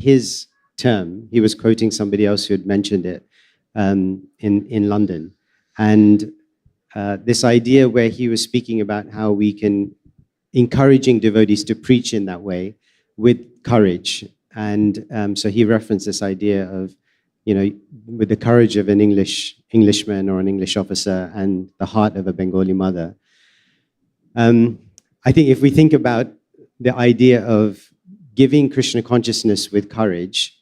his term. He was quoting somebody else who had mentioned it in London. And this idea where he was speaking about how we can encouraging devotees to preach in that way with courage. And so he referenced this idea of, with the courage of an Englishman or an English officer and the heart of a Bengali mother. I think if we think about the idea of giving Krishna consciousness with courage,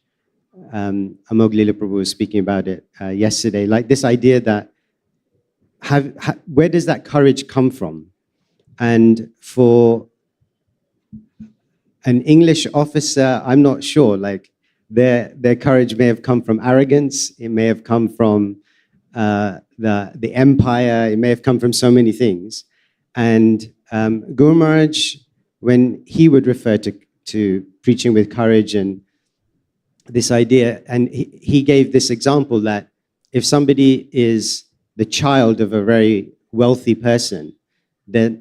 Amogh Lila Prabhu was speaking about it yesterday, like this idea that where does that courage come from? And for an English officer, I'm not sure, like their courage may have come from arrogance, it may have come from the empire, it may have come from so many things. And Guru Maharaj, when he would refer to preaching with courage and this idea, and he gave this example that if somebody is the child of a very wealthy person, then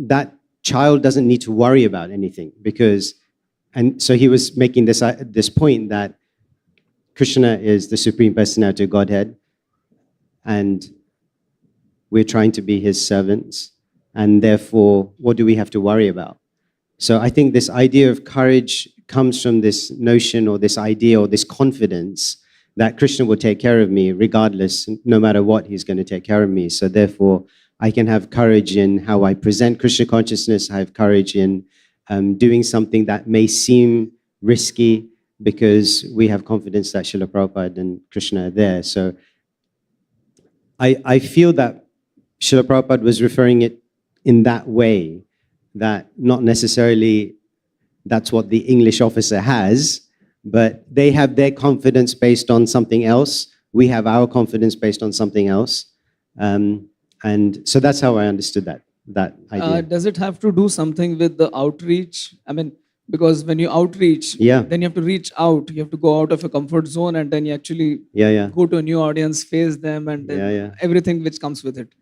that child doesn't need to worry about anything and so he was making this point that Krishna is the Supreme Personality of Godhead and we're trying to be his servants, and therefore, what do we have to worry about? So I think this idea of courage comes from this notion or this idea or this confidence that Krishna will take care of me regardless, no matter what, he's going to take care of me. So therefore, I can have courage in how I present Krishna consciousness. I have courage in doing something that may seem risky because we have confidence that Srila Prabhupada and Krishna are there. So I feel that Srila Prabhupada was referring it in that way, that not necessarily that's what the English officer has, but they have their confidence based on something else. We have our confidence based on something else. And so that's how I understood that idea. Does it have to do something with the outreach? I mean, because when you outreach, then you have to reach out. You have to go out of a comfort zone and then you actually go to a new audience, face them, and then everything which comes with it.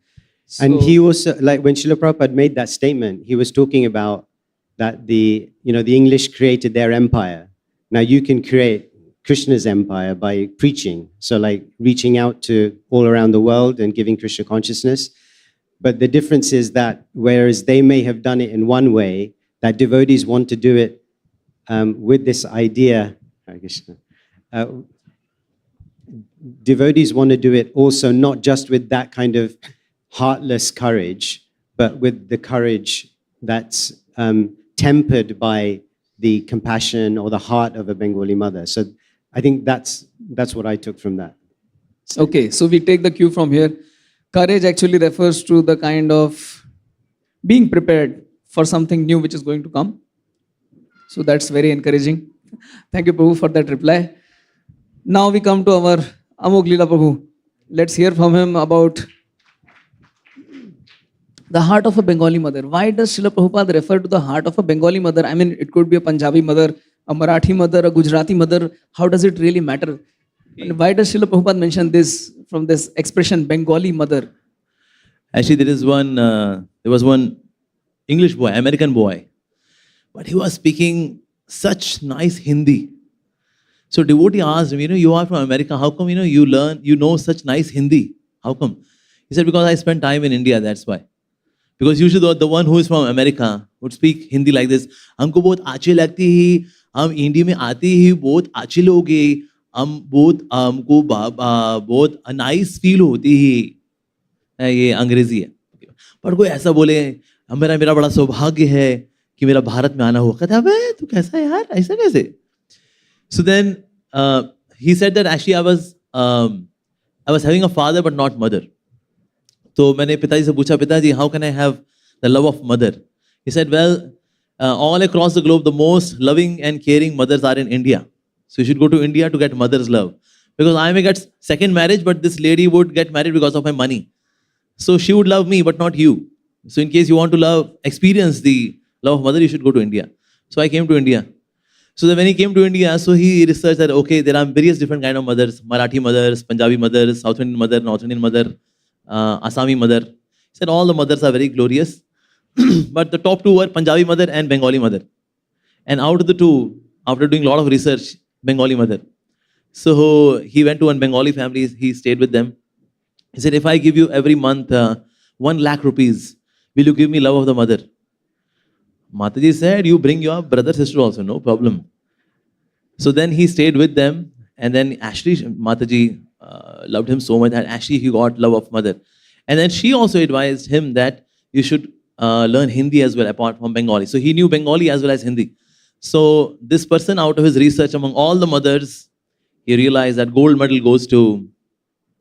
So, and he also, like when Srila Prabhupada made that statement, he was talking about that the English created their empire. Now you can create Krishna's empire by preaching. So like reaching out to all around the world and giving Krishna consciousness. But the difference is that whereas they may have done it in one way, that devotees want to do it with this idea. Devotees want to do it also not just with that kind of heartless courage, but with the courage that's tempered by the compassion or the heart of a Bengali mother. So I think that's what I took from that. Okay, so we take the cue from here. Courage actually refers to the kind of being prepared for something new which is going to come. So that's very encouraging. Thank you, Prabhu, for that reply. Now we come to our Amogh Lila Prabhu. Let's hear from him about the heart of a Bengali mother. Why does Srila Prabhupada refer to the heart of a Bengali mother? I mean, it could be a Punjabi mother, a Marathi mother, a Gujarati mother. How does it really matter? And why does Srila Prabhupada mention this from this expression, Bengali mother? Actually, there was one English boy, American boy, but he was speaking such nice Hindi. So devotee asked him, you are from America, how come, you know such nice Hindi? How come? He said, because I spent time in India, that's why. Because usually the one who is from America would speak Hindi like this. हमको बहुत अच्छी लगती है, हम India में आते ही बहुत अच्छे लोग हैं, हमको बहुत नाइस फील होती है, ये अंग्रेजी है. पर कोई ऐसा बोले, मेरा बड़ा सौभाग्य है कि मेरा भारत में आना हुआ. कहता है, तू कैसा है यार, ऐसा कैसे? So then he said that actually I was having a father but not mother. तो मैंने पिताजी से पूछा, पिताजी, how can I have the love of mother? He said, well, all across the globe, the most loving and caring mothers are in India. So you should go to India to get mother's love. Because I may get second marriage, but this lady would get married because of my money. So she would love me, but not you. So in case you want to experience the love of mother, you should go to India. So I came to India. So then when he came to India, so he researched that, okay, there are various different kind of mothers, Marathi mothers, Punjabi mothers, South Indian mother, North Indian mother, Assami mother. He said all the mothers are very glorious. But the top two were Punjabi mother and Bengali mother. And out of the two, after doing a lot of research, Bengali mother. So he went to one Bengali family, he stayed with them. He said, if I give you every month 1 lakh rupees, will you give me love of the mother? Mataji said, you bring your brother, sister also, no problem. So then he stayed with them, and then actually Mataji loved him so much that actually he got love of mother. And then she also advised him that you should learn Hindi as well apart from Bengali. So he knew Bengali as well as Hindi. So this person, out of his research among all the mothers, he realized that gold medal goes to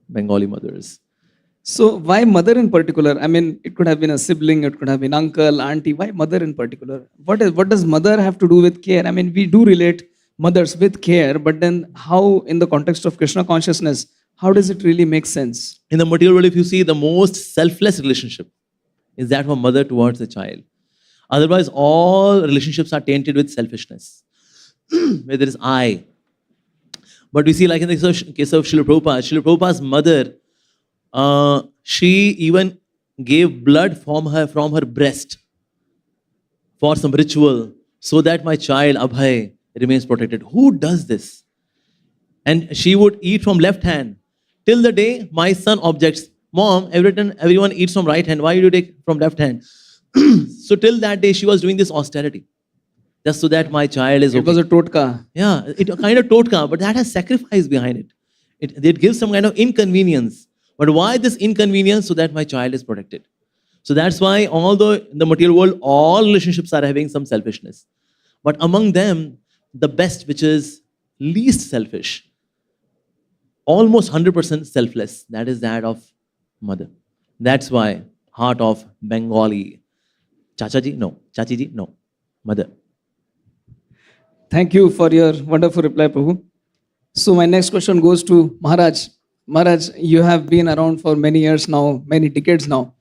Bengali mothers. So why mother in particular? I mean, it could have been a sibling, it could have been uncle, auntie. Why mother in particular? What does mother have to do with care? I mean, we do relate mothers with care, but then how, in the context of Krishna consciousness, how does it really make sense? In the material world, if you see, the most selfless relationship is that of a mother towards the child. Otherwise, all relationships are tainted with selfishness, where there is I. But we see, like in the case of Srila Prabhupada's mother, she even gave blood from her breast for some ritual so that my child Abhay remains protected. Who does this? And she would eat from left hand till the day my son objects, Mom, everyone eats from right hand. Why do you take from left hand? So till that day, she was doing this austerity, just so that my child is okay. It was a totka. Yeah, it kind of totka, but that has sacrifice behind it. It gives some kind of inconvenience. But why this inconvenience? So that my child is protected. So that's why, although in the material world, all relationships are having some selfishness. But among them, the best, which is least selfish, almost 100% selfless, that is that of mother. That's why heart of Bengali. Chachaji? No. Chachiji? No. Mother. Thank you for your wonderful reply, Prabhu. So my next question goes to Maharaj. Maharaj, you have been around for many years now, many decades now.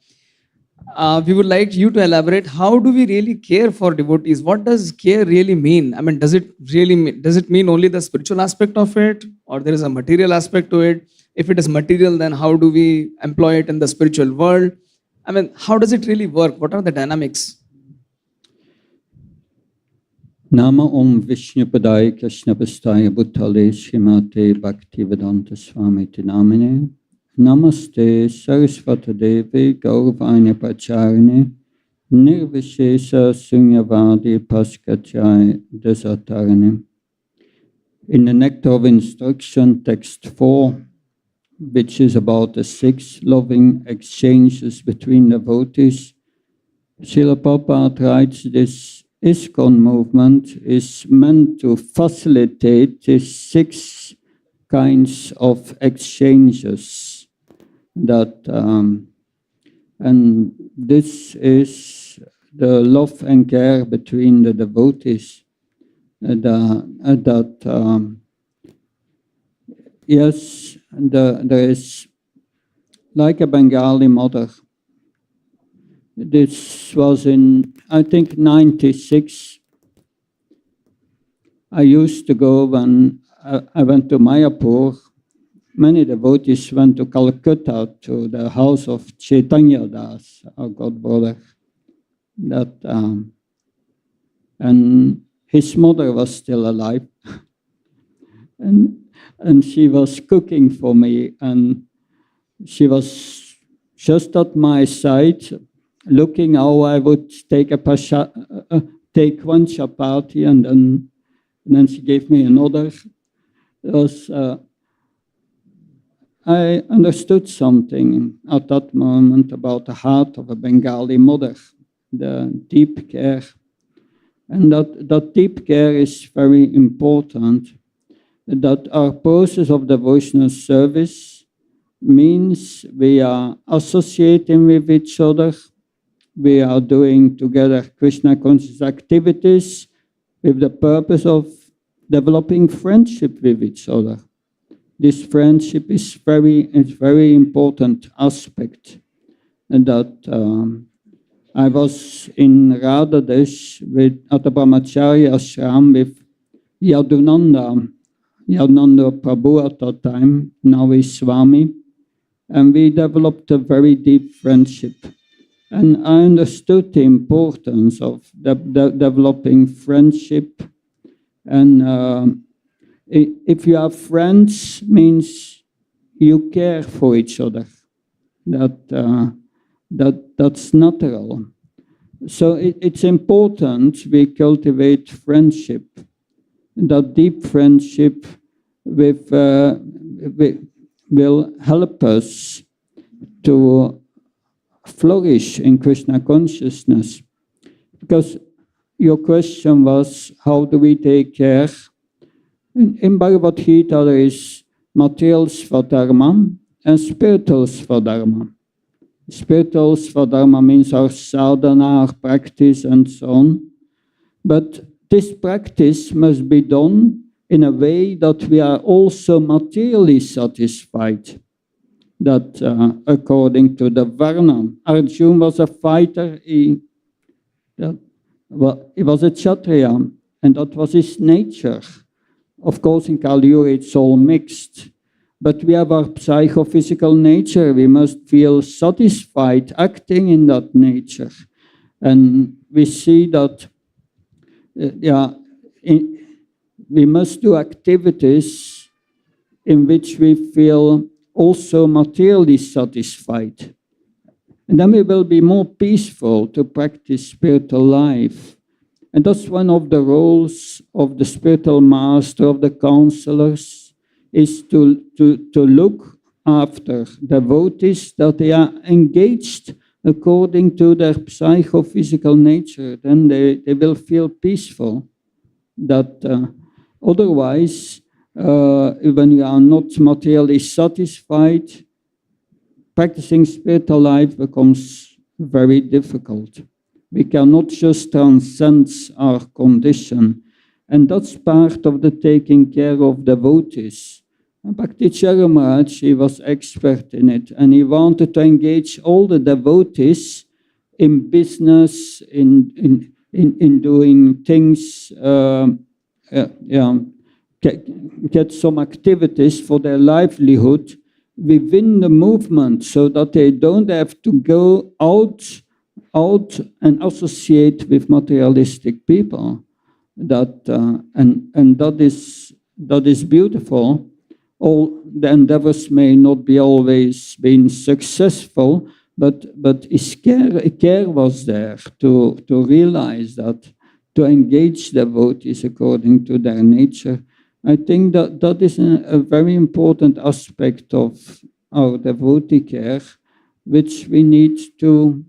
We would like you to elaborate, how do we really care for devotees? What does care really mean? I mean, does it mean only the spiritual aspect of it, or there is a material aspect to it? If it is material, then how do we employ it in the spiritual world? I mean, how does it really work? What are the dynamics? Nama Om Vishnu Padaya Krishna Pastaya Bhutale Srimate Bhakti Vedanta Swami Tinamine Namaste Saraswata Devi Gauravanya Pacharine Nirvishesha Sunyavadi Paskachai Desatarane. In the Nectar of Instruction, text 4, which is about the 6 loving exchanges between devotees, Srila Prabhupada writes, this ISKCON movement is meant to facilitate these 6 kinds of exchanges that, and this is the love and care between the devotees. Yes, there is like a Bengali mother. This was in, I think, 96. I used to go when I went to Mayapur. Many devotees went to Calcutta to the house of Chaitanya Das, our godbrother. And his mother was still alive. And she was cooking for me, and she was just at my side, looking how I would take take one chapati, and then she gave me another. I understood something at that moment about the heart of a Bengali mother, the deep care. And that deep care is very important, that our process of devotional service means we are associating with each other, we are doing together Krishna conscious activities with the purpose of developing friendship with each other. This friendship is very important aspect, and that I was in Radhadesh at the Brahmacharya ashram with Yadunanda Prabhu at that time, now is Swami, and we developed a very deep friendship. And I understood the importance of developing friendship, and If you have friends, means you care for each other. That's natural. So it's important we cultivate friendship. That deep friendship will help us to flourish in Krishna consciousness. Because your question was, how do we take care? In Bhagavad Gita, there is material svadharma and spiritual svadharma. Spiritual svadharma means our sadhana, our practice, and so on. But this practice must be done in a way that we are also materially satisfied. That according to the Varna, Arjuna was a fighter, he was a Kshatriya, and that was his nature. Of course, in Kali Yuga it's all mixed, but we have our psychophysical nature. We must feel satisfied acting in that nature. And we see that we must do activities in which we feel also materially satisfied. And then we will be more peaceful to practice spiritual life. And that's one of the roles of the spiritual master, of the counselors, is to look after devotees that they are engaged according to their psychophysical nature. Then they will feel peaceful. That otherwise, when you are not materially satisfied, practicing spiritual life becomes very difficult. We cannot just transcend our condition. And that's part of the taking care of devotees. And Bhakti Charu Maharaj, he was expert in it. And he wanted to engage all the devotees in business, in doing things, get some activities for their livelihood within the movement so that they don't have to go out and associate with materialistic people. And that is beautiful. All the endeavors may not be always been successful, but his care was there to realize that, to engage devotees according to their nature. I think that is a very important aspect of our devotee care, which we need to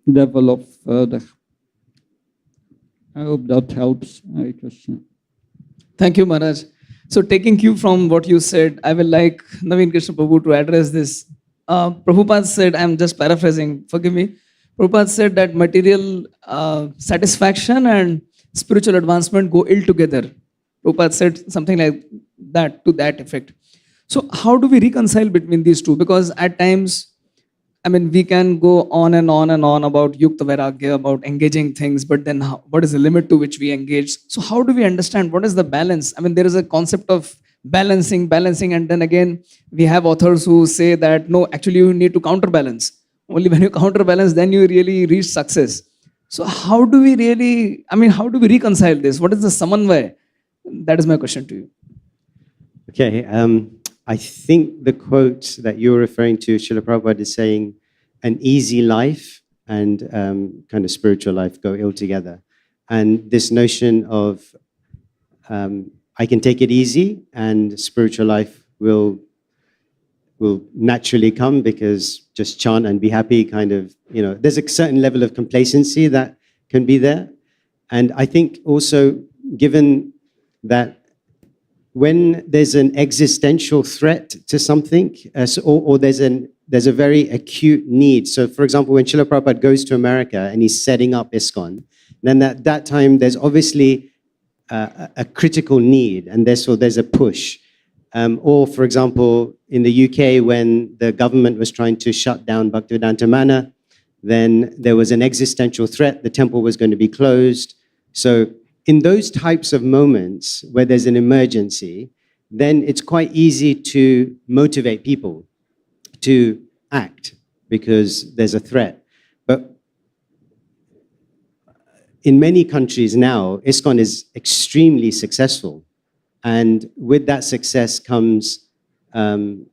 develop further. I hope that helps. Hare Krishna. Thank you, Maharaj. So taking cue from what you said, I will like Naveen Krishna Prabhu to address this. Prabhupada said, I'm just paraphrasing, forgive me. Prabhupada said that material satisfaction and spiritual advancement go ill together. Prabhupada said something like that, to that effect. So how do we reconcile between these two? Because at times, I mean, we can go on and on and on about Yukta Vairagya, about engaging things, but then what is the limit to which we engage? So how do we understand what is the balance? I mean, there is a concept of balancing, and then again, we have authors who say that, no, actually you need to counterbalance. Only when you counterbalance, then you really reach success. So how do we really, I mean, how do we reconcile this? What is the samanvaya? That is my question to you. Okay, I think the quote that you're referring to, Srila Prabhupada, is saying an easy life and kind of spiritual life go ill together. And this notion of I can take it easy and spiritual life will naturally come because just chant and be happy kind of, there's a certain level of complacency that can be there. And I think also given that when there's an existential threat to something, or there's a very acute need. So, for example, when Srila Prabhupada goes to America and he's setting up ISKCON, then at that time there's obviously a critical need, and there's a push. Or, for example, in the UK, when the government was trying to shut down Bhaktivedanta Manor, then there was an existential threat. The temple was going to be closed. So in those types of moments where there's an emergency, then it's quite easy to motivate people to act because there's a threat. But in many countries now, ISKCON is extremely successful. And with that success comes the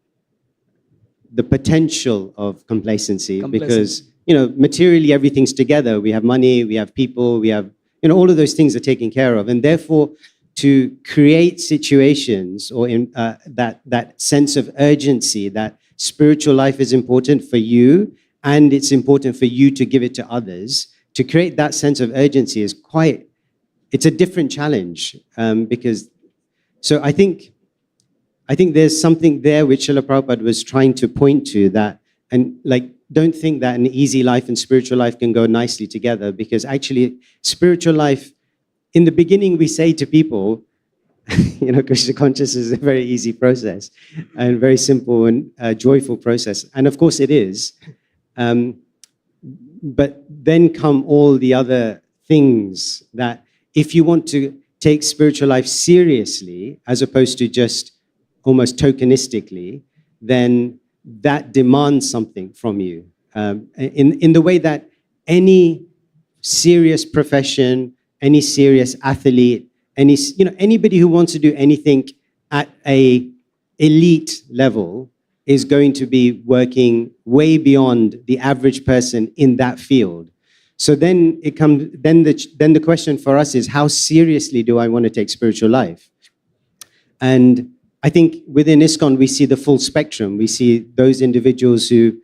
potential of complacency, because, materially everything's together. We have money, we have people, we have, all of those things are taken care of. And therefore, to create situations or that sense of urgency, that spiritual life is important for you and it's important for you to give it to others, to create that sense of urgency is it's a different challenge. So I think there's something there which Srila Prabhupada was trying to point to, that, and don't think that an easy life and spiritual life can go nicely together, because actually spiritual life, in the beginning we say to people, Krishna consciousness is a very easy process and very simple and joyful process. And of course it is. But then come all the other things that if you want to take spiritual life seriously, as opposed to just almost tokenistically, then that demands something from you. In the way that any serious profession, any serious athlete, anybody who wants to do anything at a elite level is going to be working way beyond the average person in that field. So then the question for us is, how seriously do I want to take spiritual life? And I think within ISKCON, we see the full spectrum. We see those individuals who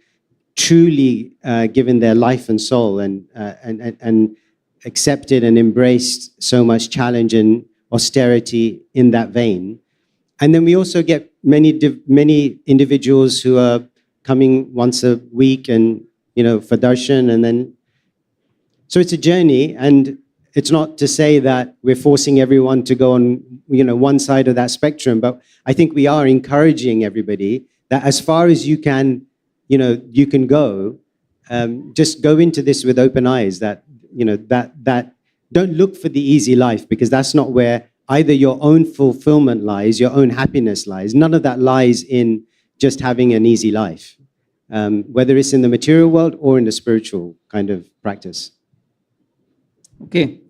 truly given their life and soul and accepted and embraced so much challenge and austerity in that vein. And then we also get many individuals who are coming once a week and, for darshan. And then, so it's a journey, and it's not to say that we're forcing everyone to go on, one side of that spectrum, but I think we are encouraging everybody that as far as you can, you can go, just go into this with open eyes, that don't look for the easy life, because that's not where either your own fulfillment lies, your own happiness lies. None of that lies in just having an easy life, whether it's in the material world or in the spiritual kind of practice. Okay.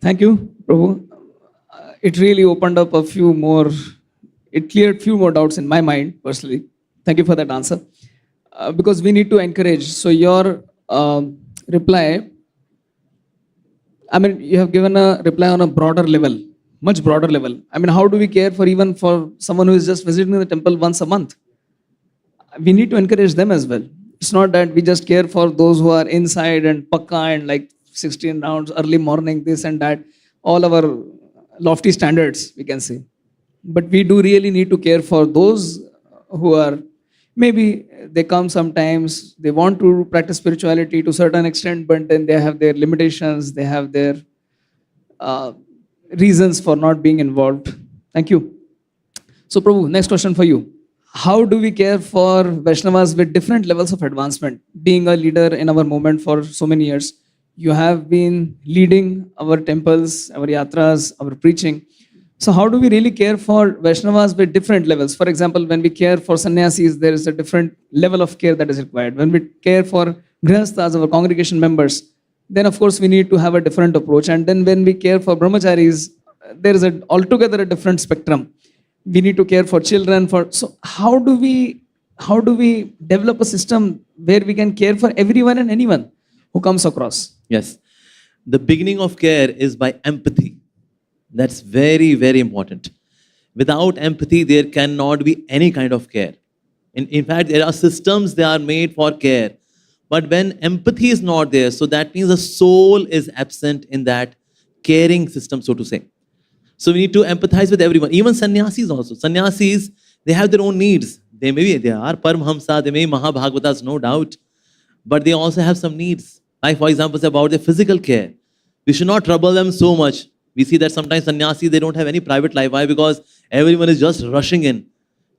Thank you, Prabhu. It really opened up it cleared few more doubts in my mind, personally. Thank you for that answer. Because we need to encourage. So your reply, you have given a reply on a broader level, much broader level. How do we care even for someone who is just visiting the temple once a month? We need to encourage them as well. It's not that we just care for those who are inside and pakka and 16 rounds, early morning, this and that, all our lofty standards, we can say. But we do really need to care for those who are, maybe they come sometimes, they want to practice spirituality to a certain extent, but then they have their limitations, they have their reasons for not being involved. Thank you. So Prabhu, next question for you. How do we care for Vaishnavas with different levels of advancement? Being a leader in our movement for so many years, you have been leading our temples, our yatras, our preaching. So how do we really care for Vaishnavas with different levels? For example, when we care for sannyasis, there is a different level of care that is required. When we care for grihasthas, our congregation members, then of course we need to have a different approach. And then when we care for brahmacharis, there is altogether a different spectrum. We need to care for children. So how do we develop a system where we can care for everyone and anyone who comes across? Yes. The beginning of care is by empathy. That's very, very important. Without empathy, there cannot be any kind of care. In fact, there are systems that are made for care. But when empathy is not there, so that means the soul is absent in that caring system, so to say. So we need to empathize with everyone. Even sannyasis also. Sannyasis, they have their own needs. They are Paramhamsa, they may be Mahabhagavatas, no doubt. But they also have some needs. Like, for example, it's about their physical care. We should not trouble them so much. We see that sometimes sannyasis, they don't have any private life. Why? Because everyone is just rushing in.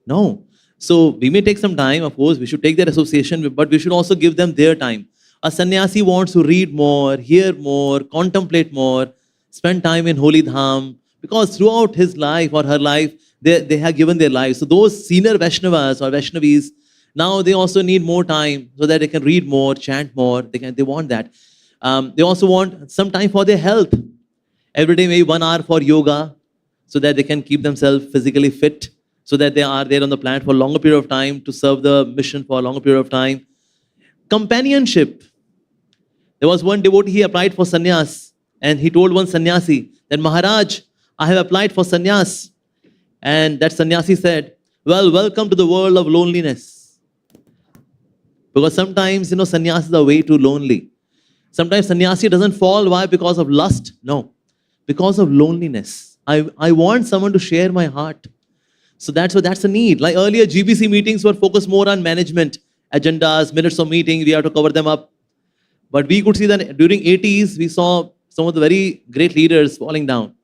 No. So we may take some time, of course. We should take their association, but we should also give them their time. A sannyasi wants to read more, hear more, contemplate more, spend time in holy dham. Because throughout his life or her life, they have given their lives. So those senior Vaishnavas or Vaishnavis, now they also need more time so that they can read more, chant more. They want that. They also want some time for their health. Every day, maybe 1 hour for yoga. so that they can keep themselves physically fit, so that they are there on the planet for a longer period of time, to serve the mission for a longer period of time. Companionship. There was one devotee, he applied for sannyas, and he told one sannyasi that, Maharaj, I have applied for sannyas. And that sannyasi said, well, welcome to the world of loneliness. Because sometimes, sannyas is a way too lonely. Sometimes sannyasi doesn't fall. Why? Because of lust? No. Because of loneliness. I want someone to share my heart. So that's a need. Like earlier, GBC meetings were focused more on management, agendas, minutes of meeting, we have to cover them up. But we could see that during 80s, we saw some of the very great leaders falling down.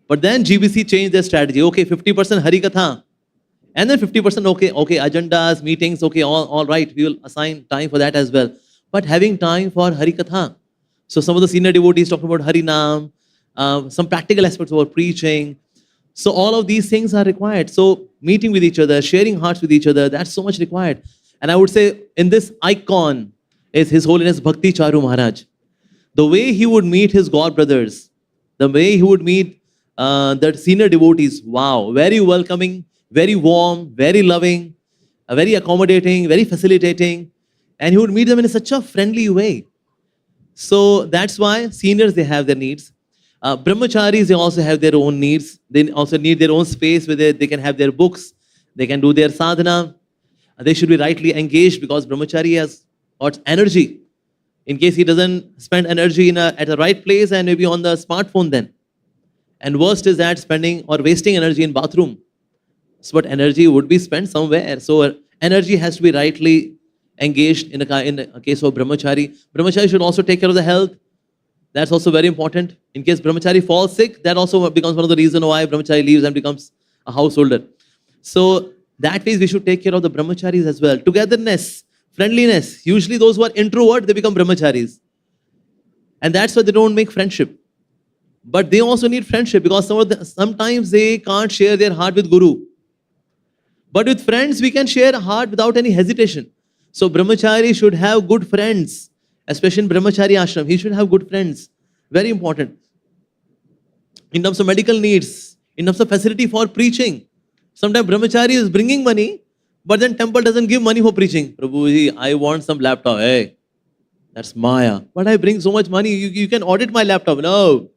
But then GBC changed their strategy. Okay, 50% Harikatha. And then 50%, okay, agendas, meetings, okay, all right. We will assign time for that as well. But having time for Harikatha. So some of the senior devotees talking about Harinam, some practical aspects about preaching. So all of these things are required. So meeting with each other, sharing hearts with each other, that's so much required. And I would say in this icon is His Holiness Bhakti Charu Maharaj. The way he would meet his god brothers, the way he would meet the senior devotees, wow, very welcoming, very warm, very loving, very accommodating, very facilitating. And he would meet them in such a friendly way. So that's why seniors, they have their needs. Brahmacharis, they also have their own needs. They also need their own space where they can have their books, they can do their sadhana. They should be rightly engaged because brahmachari has got energy. In case he doesn't spend energy at the right place and maybe on the smartphone then. And worst is that spending or wasting energy in bathroom. So, but energy would be spent somewhere. So energy has to be rightly engaged in a case of brahmachari. Brahmachari should also take care of the health. That's also very important. In case brahmachari falls sick, that also becomes one of the reasons why brahmachari leaves and becomes a householder. So that means we should take care of the brahmacharis as well. Togetherness, friendliness. Usually those who are introvert, they become brahmacharis. And that's why they don't make friendship. But they also need friendship because sometimes they can't share their heart with Guru. But with friends, we can share a heart without any hesitation. So brahmachari should have good friends, especially in brahmachari ashram. He should have good friends. Very important. In terms of medical needs, in terms of facility for preaching. Sometimes brahmachari is bringing money, but then temple doesn't give money for preaching. Prabhuji, I want some laptop. Hey, that's Maya. But I bring so much money, you can audit my laptop. No.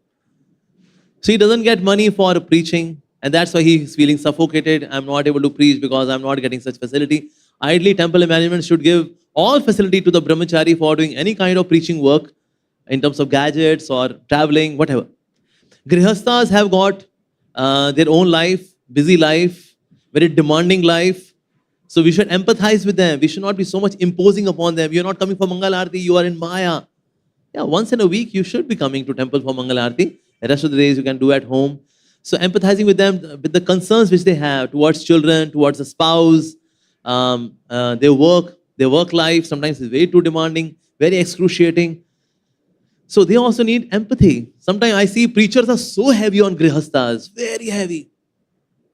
So he doesn't get money for preaching. And that's why he is feeling suffocated. I'm not able to preach because I'm not getting such facility. Ideally, temple management should give all facility to the brahmachari for doing any kind of preaching work in terms of gadgets or traveling, whatever. Grihasthas have got their own life, busy life, very demanding life. So we should empathize with them. We should not be so much imposing upon them. You're not coming for Mangal Aarti, you are in Maya. Yeah, once in a week, you should be coming to temple for Mangal Aarti. The rest of the days you can do at home. So empathizing with them, with the concerns which they have towards children, towards the spouse, their work life, sometimes is way too demanding, very excruciating. So they also need empathy. Sometimes I see preachers are so heavy on grihasthas, very heavy.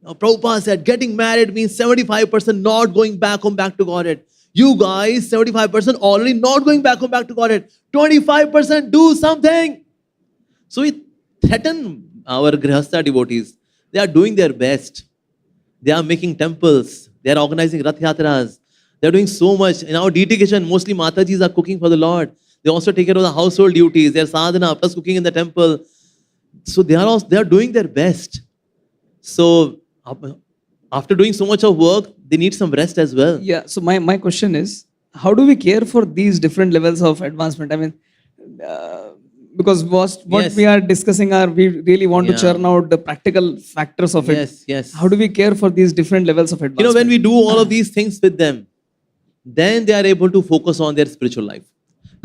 Now Prabhupada said, getting married means 75% not going back home, back to Godhead. You guys, 75% already not going back home, back to Godhead. 25% do something. So we threaten our grihastha devotees. They are doing their best. They are making temples. They are organizing Rath Yatras. They are doing so much. In our dedication, mostly Matajis are cooking for the Lord. They also take care of the household duties, their sadhana, plus cooking in the temple. So they are doing their best. So after doing so much of work, they need some rest as well. Yeah, so my question is, how do we care for these different levels of advancement? I mean, because what Yes. we are discussing are, we really want to churn out the practical factors of it. Yes. How do we care for these different levels of advancement? When we do all of these things with them, then they are able to focus on their spiritual life.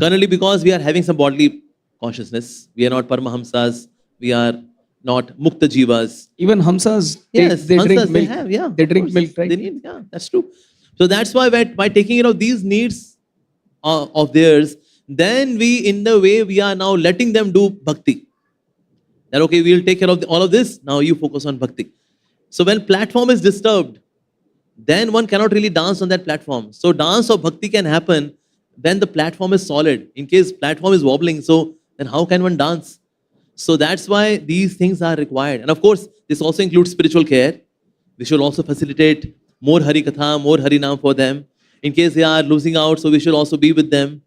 Currently, because we are having some bodily consciousness, we are not Paramahamsas, we are not Mukta Jivas. Even Hamsas, Yes, they drink Hamsas, milk. they drink of milk, course. right? They need, that's true. So that's why by taking care of these needs of theirs, then in the way, we are now letting them do bhakti. That okay, we'll take care of all of this, now you focus on bhakti. So when platform is disturbed, then one cannot really dance on that platform. So dance of bhakti can happen when the platform is solid. In case platform is wobbling, so then how can one dance? So that's why these things are required. And of course, this also includes spiritual care. We should also facilitate more Hari Katha, more Hari Naam for them. In case they are losing out, so we should also be with them.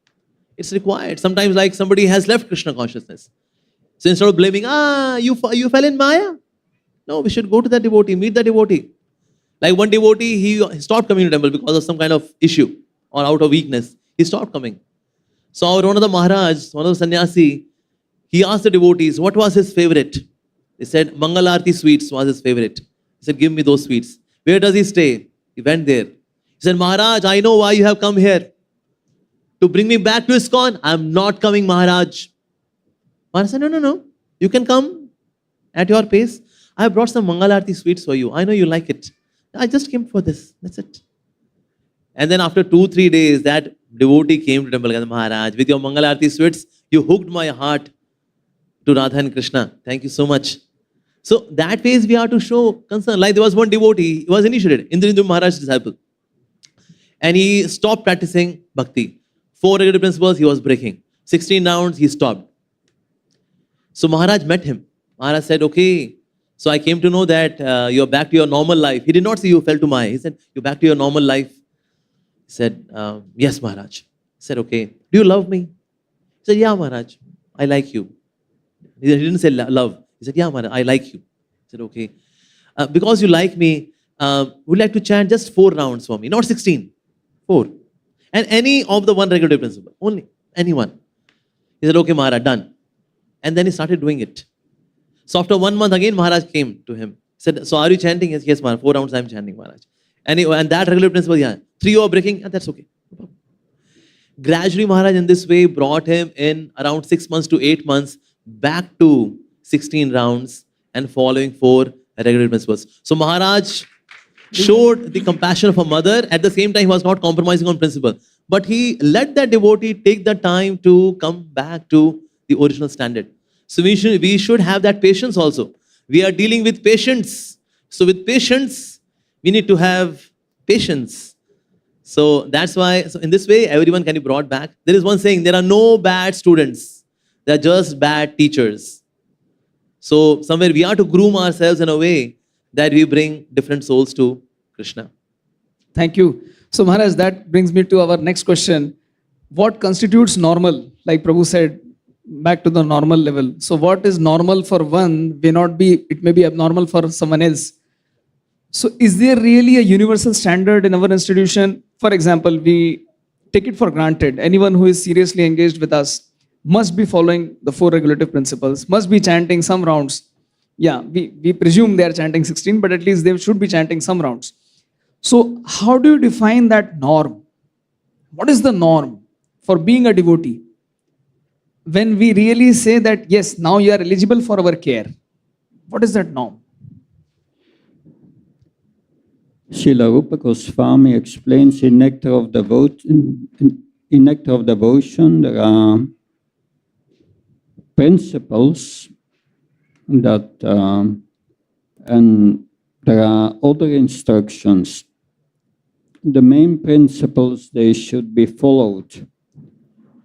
It's required. Sometimes like somebody has left Krishna consciousness. So instead of blaming, you fell in Maya. No, we should go to that devotee, meet the devotee. Like one devotee, he stopped coming to temple because of some kind of issue or out of weakness. He stopped coming. So one of the Maharaj, one of the sannyasi, he asked the devotees, what was his favorite? They said, Mangalarti sweets was his favorite. He said, give me those sweets. Where does he stay? He went there. He said, Maharaj, I know why you have come here. To bring me back to ISKCON. I am not coming, Maharaj. Maharaj said, no. You can come at your pace. I have brought some Mangalarti sweets for you. I know you like it. I just came for this. That's it. And then after 2-3 days, that devotee came to temple. Maharaj, with your Mangalarti sweets, you hooked my heart to Radha and Krishna. Thank you so much. So that ways we have to show concern. Like there was one devotee, he was initiated, Indra Maharaj's disciple. And he stopped practicing bhakti. 4 regulative principles he was breaking. 16 rounds he stopped. So Maharaj met him. Maharaj said, okay, so I came to know that you're back to your normal life. He did not say you fell to Maya. He said, you're back to your normal life. He said, yes, Maharaj. He said, okay, do you love me? He said, yeah, Maharaj, I like you. He didn't say love. He said, yeah, Maharaj, I like you. He said, okay. Because you like me, would like to chant just 4 rounds for me, not 16. 4. And any of the 1 regulative principle, only anyone. He said, okay, Maharaj, done. And then he started doing it. So after 1 month again, Maharaj came to him. He said, so are you chanting? Yes, Maharaj, 4 rounds I am chanting, Maharaj. And that regulative principle, yeah. 3 you are breaking, that's okay. Gradually, Maharaj in this way brought him in around 6 months to 8 months back to 16 rounds and following 4 regulative principles. So Maharaj showed the compassion of a mother. At the same time, he was not compromising on principle. But he let that devotee take the time to come back to the original standard. So we should have that patience also. We are dealing with patients. So with patience, we need to have patience. So that's why, so in this way, everyone can be brought back. There is one saying, there are no bad students. They are just bad teachers. So somewhere we are to groom ourselves in a way that we bring different souls to Krishna. Thank you. So Maharaj, that brings me to our next question. What constitutes normal? Like Prabhu said, back to the normal level. So what is normal for one it may be abnormal for someone else. So is there really a universal standard in our institution? For example, we take it for granted. Anyone who is seriously engaged with us must be following the 4 regulative principles, must be chanting some rounds. Yeah, we presume they are chanting 16, but at least they should be chanting some rounds. So how do you define that norm? What is the norm for being a devotee? When we really say that, yes, now you are eligible for our care. What is that norm? Srila Rupa Goswami explains in Nectar of Devotion, there are principles that, and there are other instructions. The main principles, they should be followed.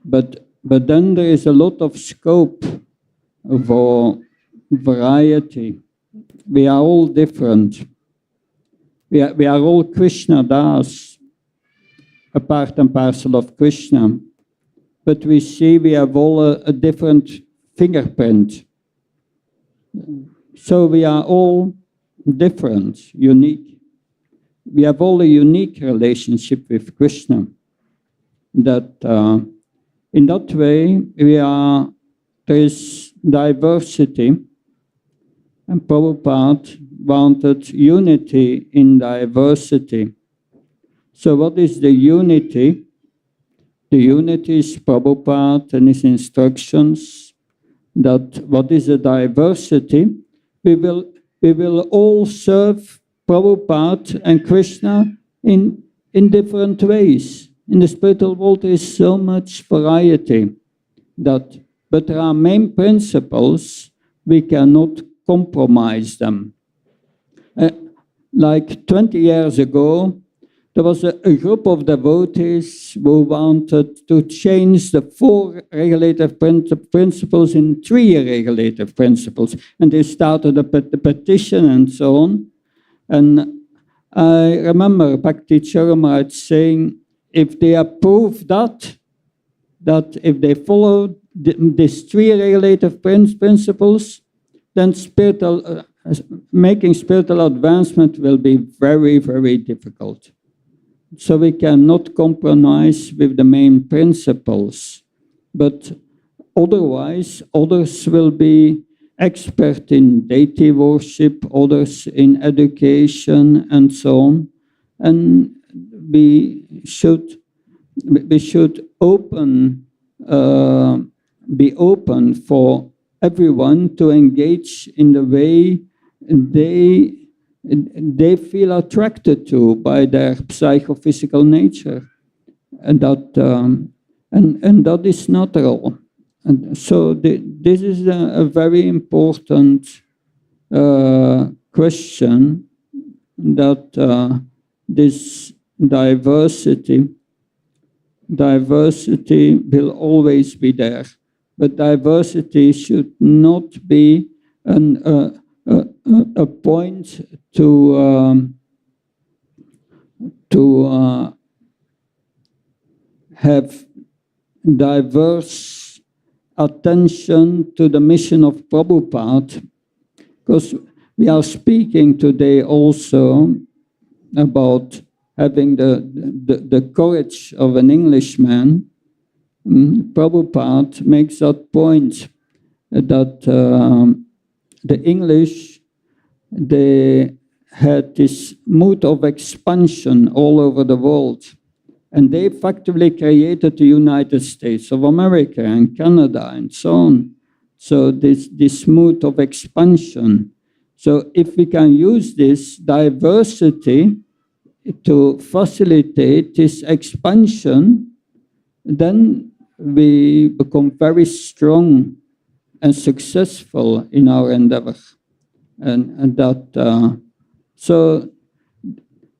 But then there is a lot of scope for variety. We are all different. We are all Krishna Das, a part and parcel of Krishna. But we see we have all a different fingerprint. So we are all different, unique. We have all a unique relationship with Krishna. That in that way, there is diversity, and Prabhupada wanted unity in diversity. So what is the unity? The unity is Prabhupada and his instructions. That what is the diversity? We will all serve Prabhupada and Krishna in different ways. In the spiritual world, there is so much variety. But there are main principles, we cannot compromise them. Like 20 years ago, there was a group of devotees who wanted to change the 4 regulative principles in 3 regulative principles. And they started a petition and so on. And I remember Bhakti Charu saying, if they approve that if they follow these 3 regulative principles, then making spiritual advancement will be very, very difficult. So we cannot compromise with the main principles. But otherwise, others will be expert in deity worship, others in education, and so on. And we should be open for everyone to engage in the way they feel attracted to by their psychophysical nature, and that is natural. And so this is a very important question, that this diversity will always be there, but diversity should not be a point to have diverse attention to the mission of Prabhupada, because we are speaking today also about having the courage of an Englishman. Prabhupada makes that point that the English, they had this mood of expansion all over the world. And they effectively created the United States of America and Canada and so on. So this mood of expansion. So if we can use this diversity to facilitate this expansion, then we become very strong and successful in our endeavor.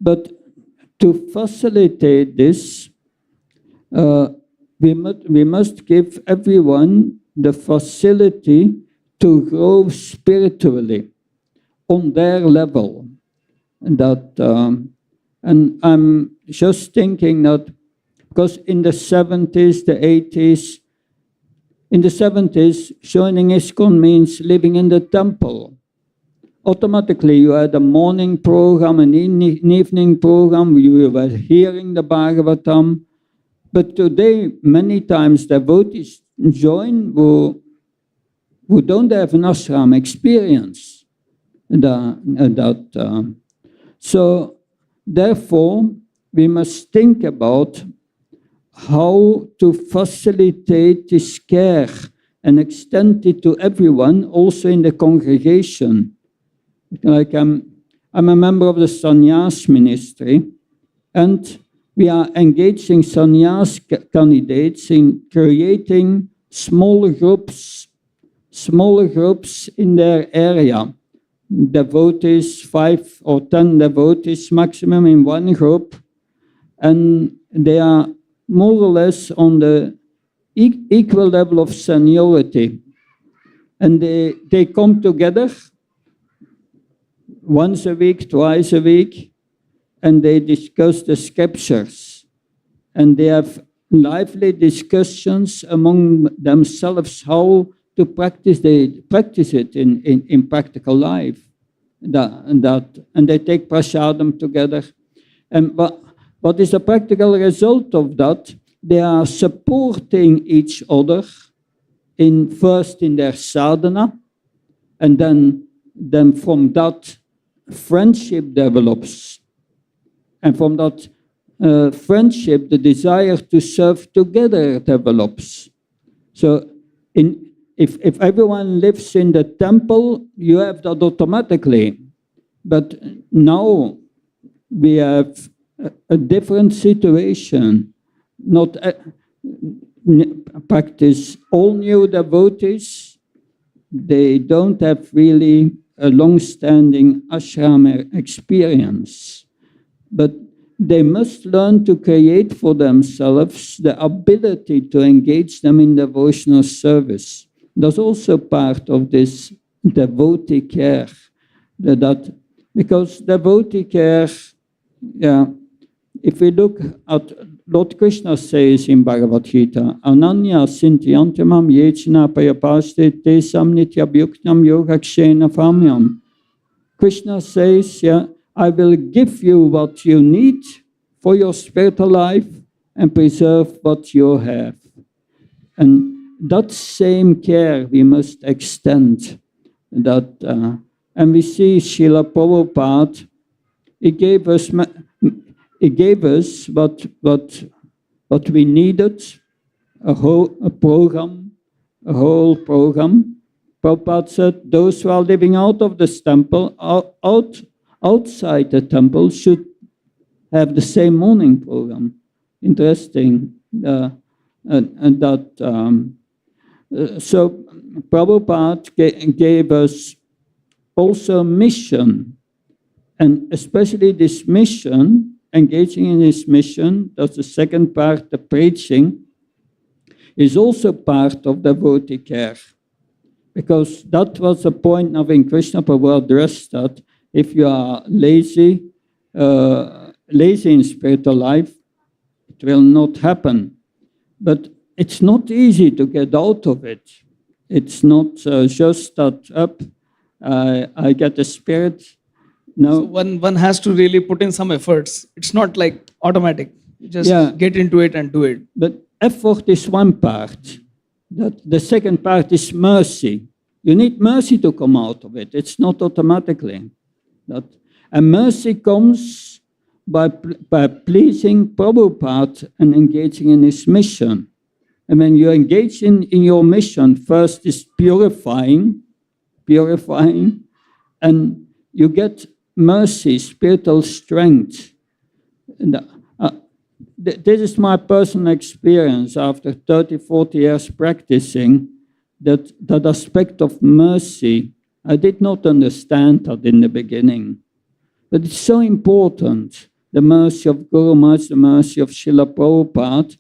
But to facilitate this, we must give everyone the facility to grow spiritually on their level. And I'm just thinking that, because in the 70s, the 80s, in the 70s, joining ISKCON means living in the temple. Automatically, you had a morning program, an evening program, you were hearing the Bhagavatam. But today, many times, devotees join who don't have an ashram experience. So, therefore, we must think about how to facilitate this care and extend it to everyone, also in the congregation. Like I'm a member of the sannyas ministry, and we are engaging sannyas candidates in creating smaller groups in their area. Devotees, 5 or 10 devotees maximum in one group, and they are more or less on the equal level of seniority. And they come together once a week, twice a week, and they discuss the scriptures. And they have lively discussions among themselves how to practice. They practice it in practical life. And they take prasadam together. And what is the practical result of that? They are supporting each other first in their sadhana, and then from that, friendship develops. And from that friendship, the desire to serve together develops. So if everyone lives in the temple, you have that automatically. But now we have a different situation. Not practice all new devotees. They don't have really a long-standing ashram experience. But they must learn to create for themselves the ability to engage them in devotional service. That's also part of this devotee care. Because devotee care, yeah, if we look at Lord Krishna says in Bhagavad Gita, Ananya Sintiyantamam Yechana Payapaste Tesam Nityabhyuktam Yogakshena Famyam. Krishna says, yeah, I will give you what you need for your spiritual life and preserve what you have. And that same care we must extend. And we see Srila Prabhupada, he gave us what we needed, a whole program. Prabhupada said those who are living out of this temple, outside the temple, should have the same morning program. Interesting. So Prabhupada gave us also a mission, and especially this mission, engaging in this mission, that's the second part, the preaching, is also part of devotee care. Because that was the point Navina Krishna Prabhu addressed, that if you are lazy in spiritual life, it will not happen. But it's not easy to get out of it. It's not just that I get a spirit. No. So one has to really put in some efforts. It's not like automatic. You just get into it and do it. But effort is one part. The second part is mercy. You need mercy to come out of it. It's not automatically. And mercy comes by pleasing Prabhupada and engaging in his mission. And when you engage in your mission, first is purifying, and you get mercy, spiritual strength. This is my personal experience after 30, 40 years practicing, that aspect of mercy. I did not understand that in the beginning. But it's so important, the mercy of Guru Maharaj, the mercy of Srila Prabhupada,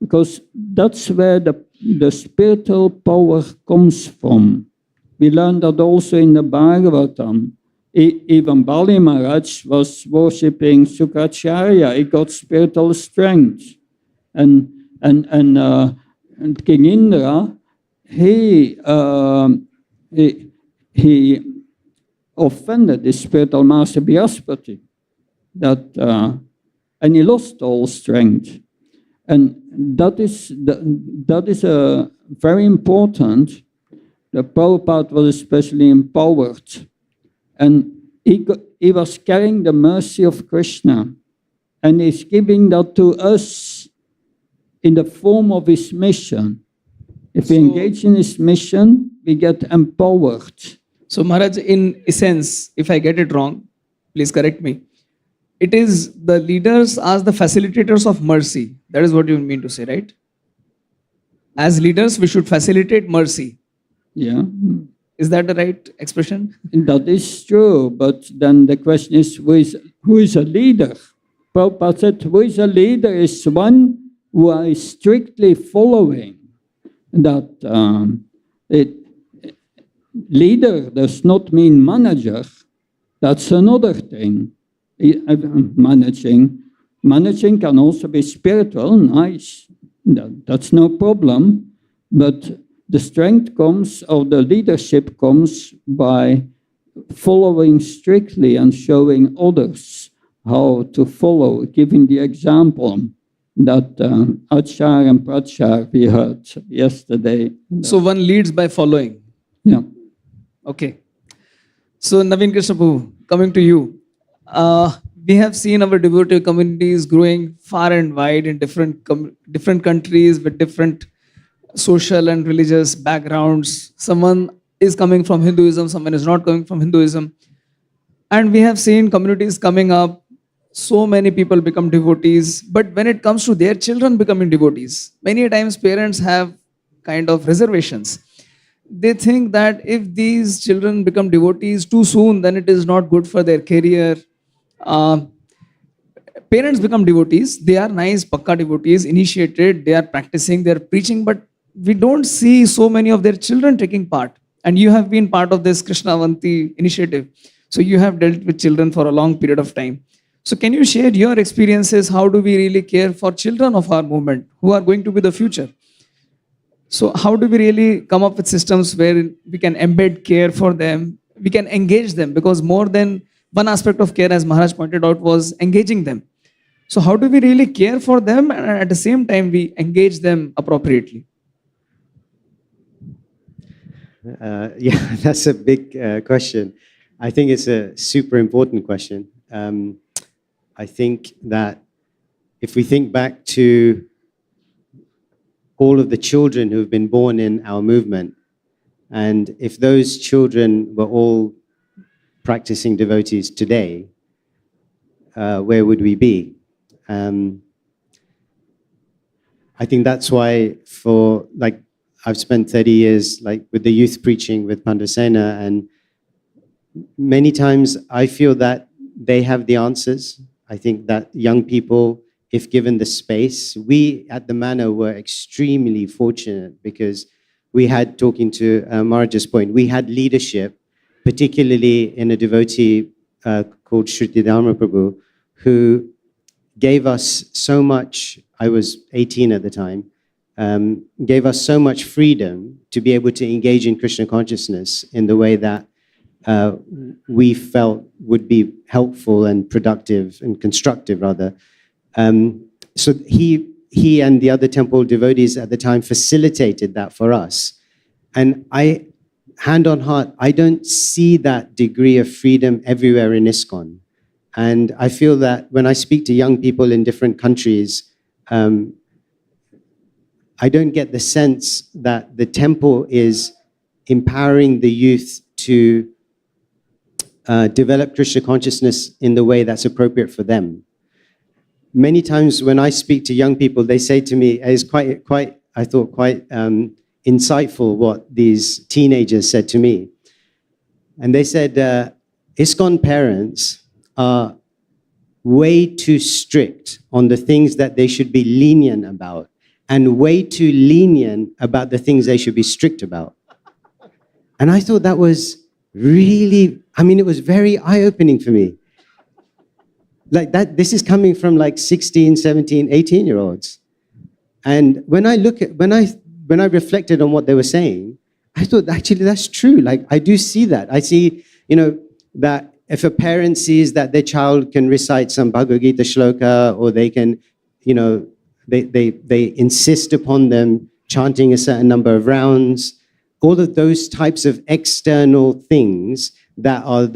because that's where the spiritual power comes from. We learned that also in the Bhagavatam. Even Bali Maharaj was worshipping Sukracharya. He got spiritual strength. And King Indra, he offended the spiritual master Brihaspati, and he lost all strength. And that is very important. The Prabhupada was especially empowered, and he was carrying the mercy of Krishna, and he's giving that to us in the form of his mission. If we engage in his mission, we get empowered. So Maharaj, in essence, if I get it wrong, please correct me. It is the leaders as the facilitators of mercy. That is what you mean to say, right? As leaders, we should facilitate mercy. Yeah. Is that the right expression? That is true, but then the question is, who is a leader? Prabhupada said, who is a leader is one who is strictly following that. Leader does not mean manager. That's another thing. Managing can also be spiritual, nice. That's no problem. But the strength comes, or the leadership comes by following strictly and showing others how to follow, giving the example that Achar and Prachar we heard yesterday. So one leads by following. Yeah. Okay. So Navina Krishna Prabhu, coming to you. We have seen our devotee communities growing far and wide in different countries with different social and religious backgrounds. Someone is coming from Hinduism, someone is not coming from Hinduism. And we have seen communities coming up, so many people become devotees. But when it comes to their children becoming devotees, many times parents have kind of reservations. They think that if these children become devotees too soon, then it is not good for their career. parents become devotees. They are nice, pakka devotees, initiated, they are practicing, they are preaching, but we don't see so many of their children taking part. And you have been part of this Krishna-Vanti initiative. So you have dealt with children for a long period of time. So can you share your experiences? How do we really care for children of our movement who are going to be the future? So how do we really come up with systems where we can embed care for them? We can engage them, because more than one aspect of care, as Maharaj pointed out, was engaging them. So how do we really care for them and at the same time we engage them appropriately? Yeah, that's a big question. I think it's a super important question. I think that if we think back to all of the children who have been born in our movement, and if those children were all practicing devotees today, where would we be? I think that's why I've spent 30 years with the youth preaching with Pandasena, and many times I feel that they have the answers. I think that young people, if given the space, we at the Manor were extremely fortunate because we had, talking to Maharaja's point, we had leadership, particularly in a devotee called Shrutidharma Prabhu, who gave us so much. I was 18 at the time. Gave us so much freedom to be able to engage in Krishna consciousness in the way that we felt would be helpful and productive and constructive, rather. So he and the other temple devotees at the time facilitated that for us. And I, hand on heart, I don't see that degree of freedom everywhere in ISKCON. And I feel that when I speak to young people in different countries, I don't get the sense that the temple is empowering the youth to develop Krishna consciousness in the way that's appropriate for them. Many times when I speak to young people, they say to me, it's quite insightful what these teenagers said to me. And they said, ISKCON parents are way too strict on the things that they should be lenient about, and way too lenient about the things they should be strict about. And I thought that was really, it was very eye-opening for me. Like that, this is coming from 16, 17, 18-year-olds. And when I reflected on what they were saying, I thought, actually, that's true. I do see that. I see, that if a parent sees that their child can recite some Bhagavad Gita shloka, or they can, they insist upon them chanting a certain number of rounds, all of those types of external things that are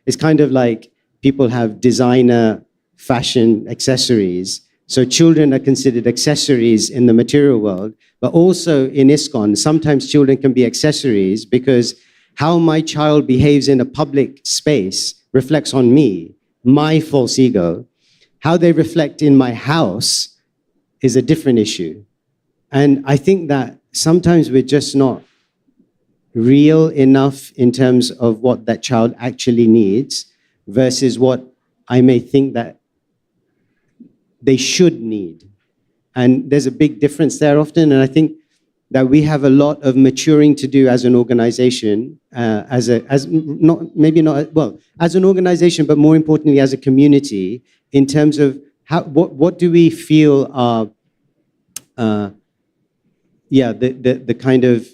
it's kind of like people have designer fashion accessories. So children are considered accessories in the material world, but also in ISKCON, sometimes children can be accessories because how my child behaves in a public space reflects on me, my false ego. How they reflect in my house is a different issue. And I think that sometimes we're just not real enough in terms of what that child actually needs versus what I may think that they should need. And there's a big difference there often. And I think that we have a lot of maturing to do as an organization, as an organization, but more importantly as a community, in terms of what do we feel are the kind of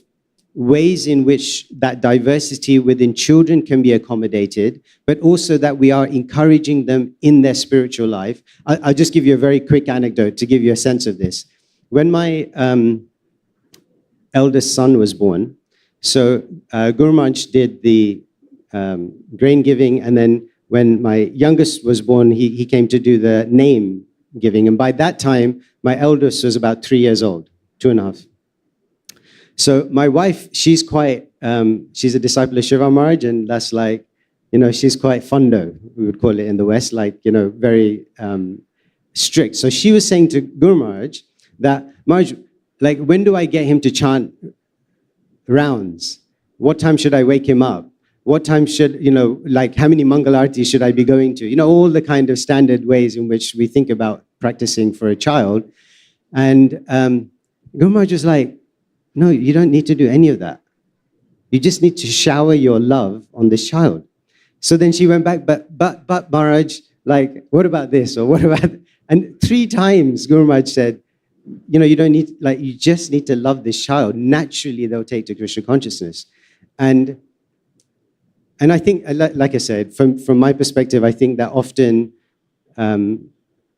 ways in which that diversity within children can be accommodated, but also that we are encouraging them in their spiritual life. I'll just give you a very quick anecdote to give you a sense of this. When my eldest son was born, so Guru Maharaj did the grain giving, and then when my youngest was born, he came to do the name giving. And by that time, my eldest was about 3 years old, 2.5. So my wife, she's a disciple of Shiva Maharaj, and that's she's quite fundo, we would call it in the West, very strict. So she was saying to Guru Maharaj that, Maharaj, when do I get him to chant rounds? What time should I wake him up? what time should, like how many Mangalarti should I be going to? All the kind of standard ways in which we think about practicing for a child. And Guru Maharaj was like, no, you don't need to do any of that. You just need to shower your love on this child. So then she went back, but Maharaj, like, what about this? Or what about... And 3 times Guru Maharaj said, you don't need, like, you just need to love this child. Naturally, they'll take to Krishna consciousness. And I think, like I said, from my perspective, I think that often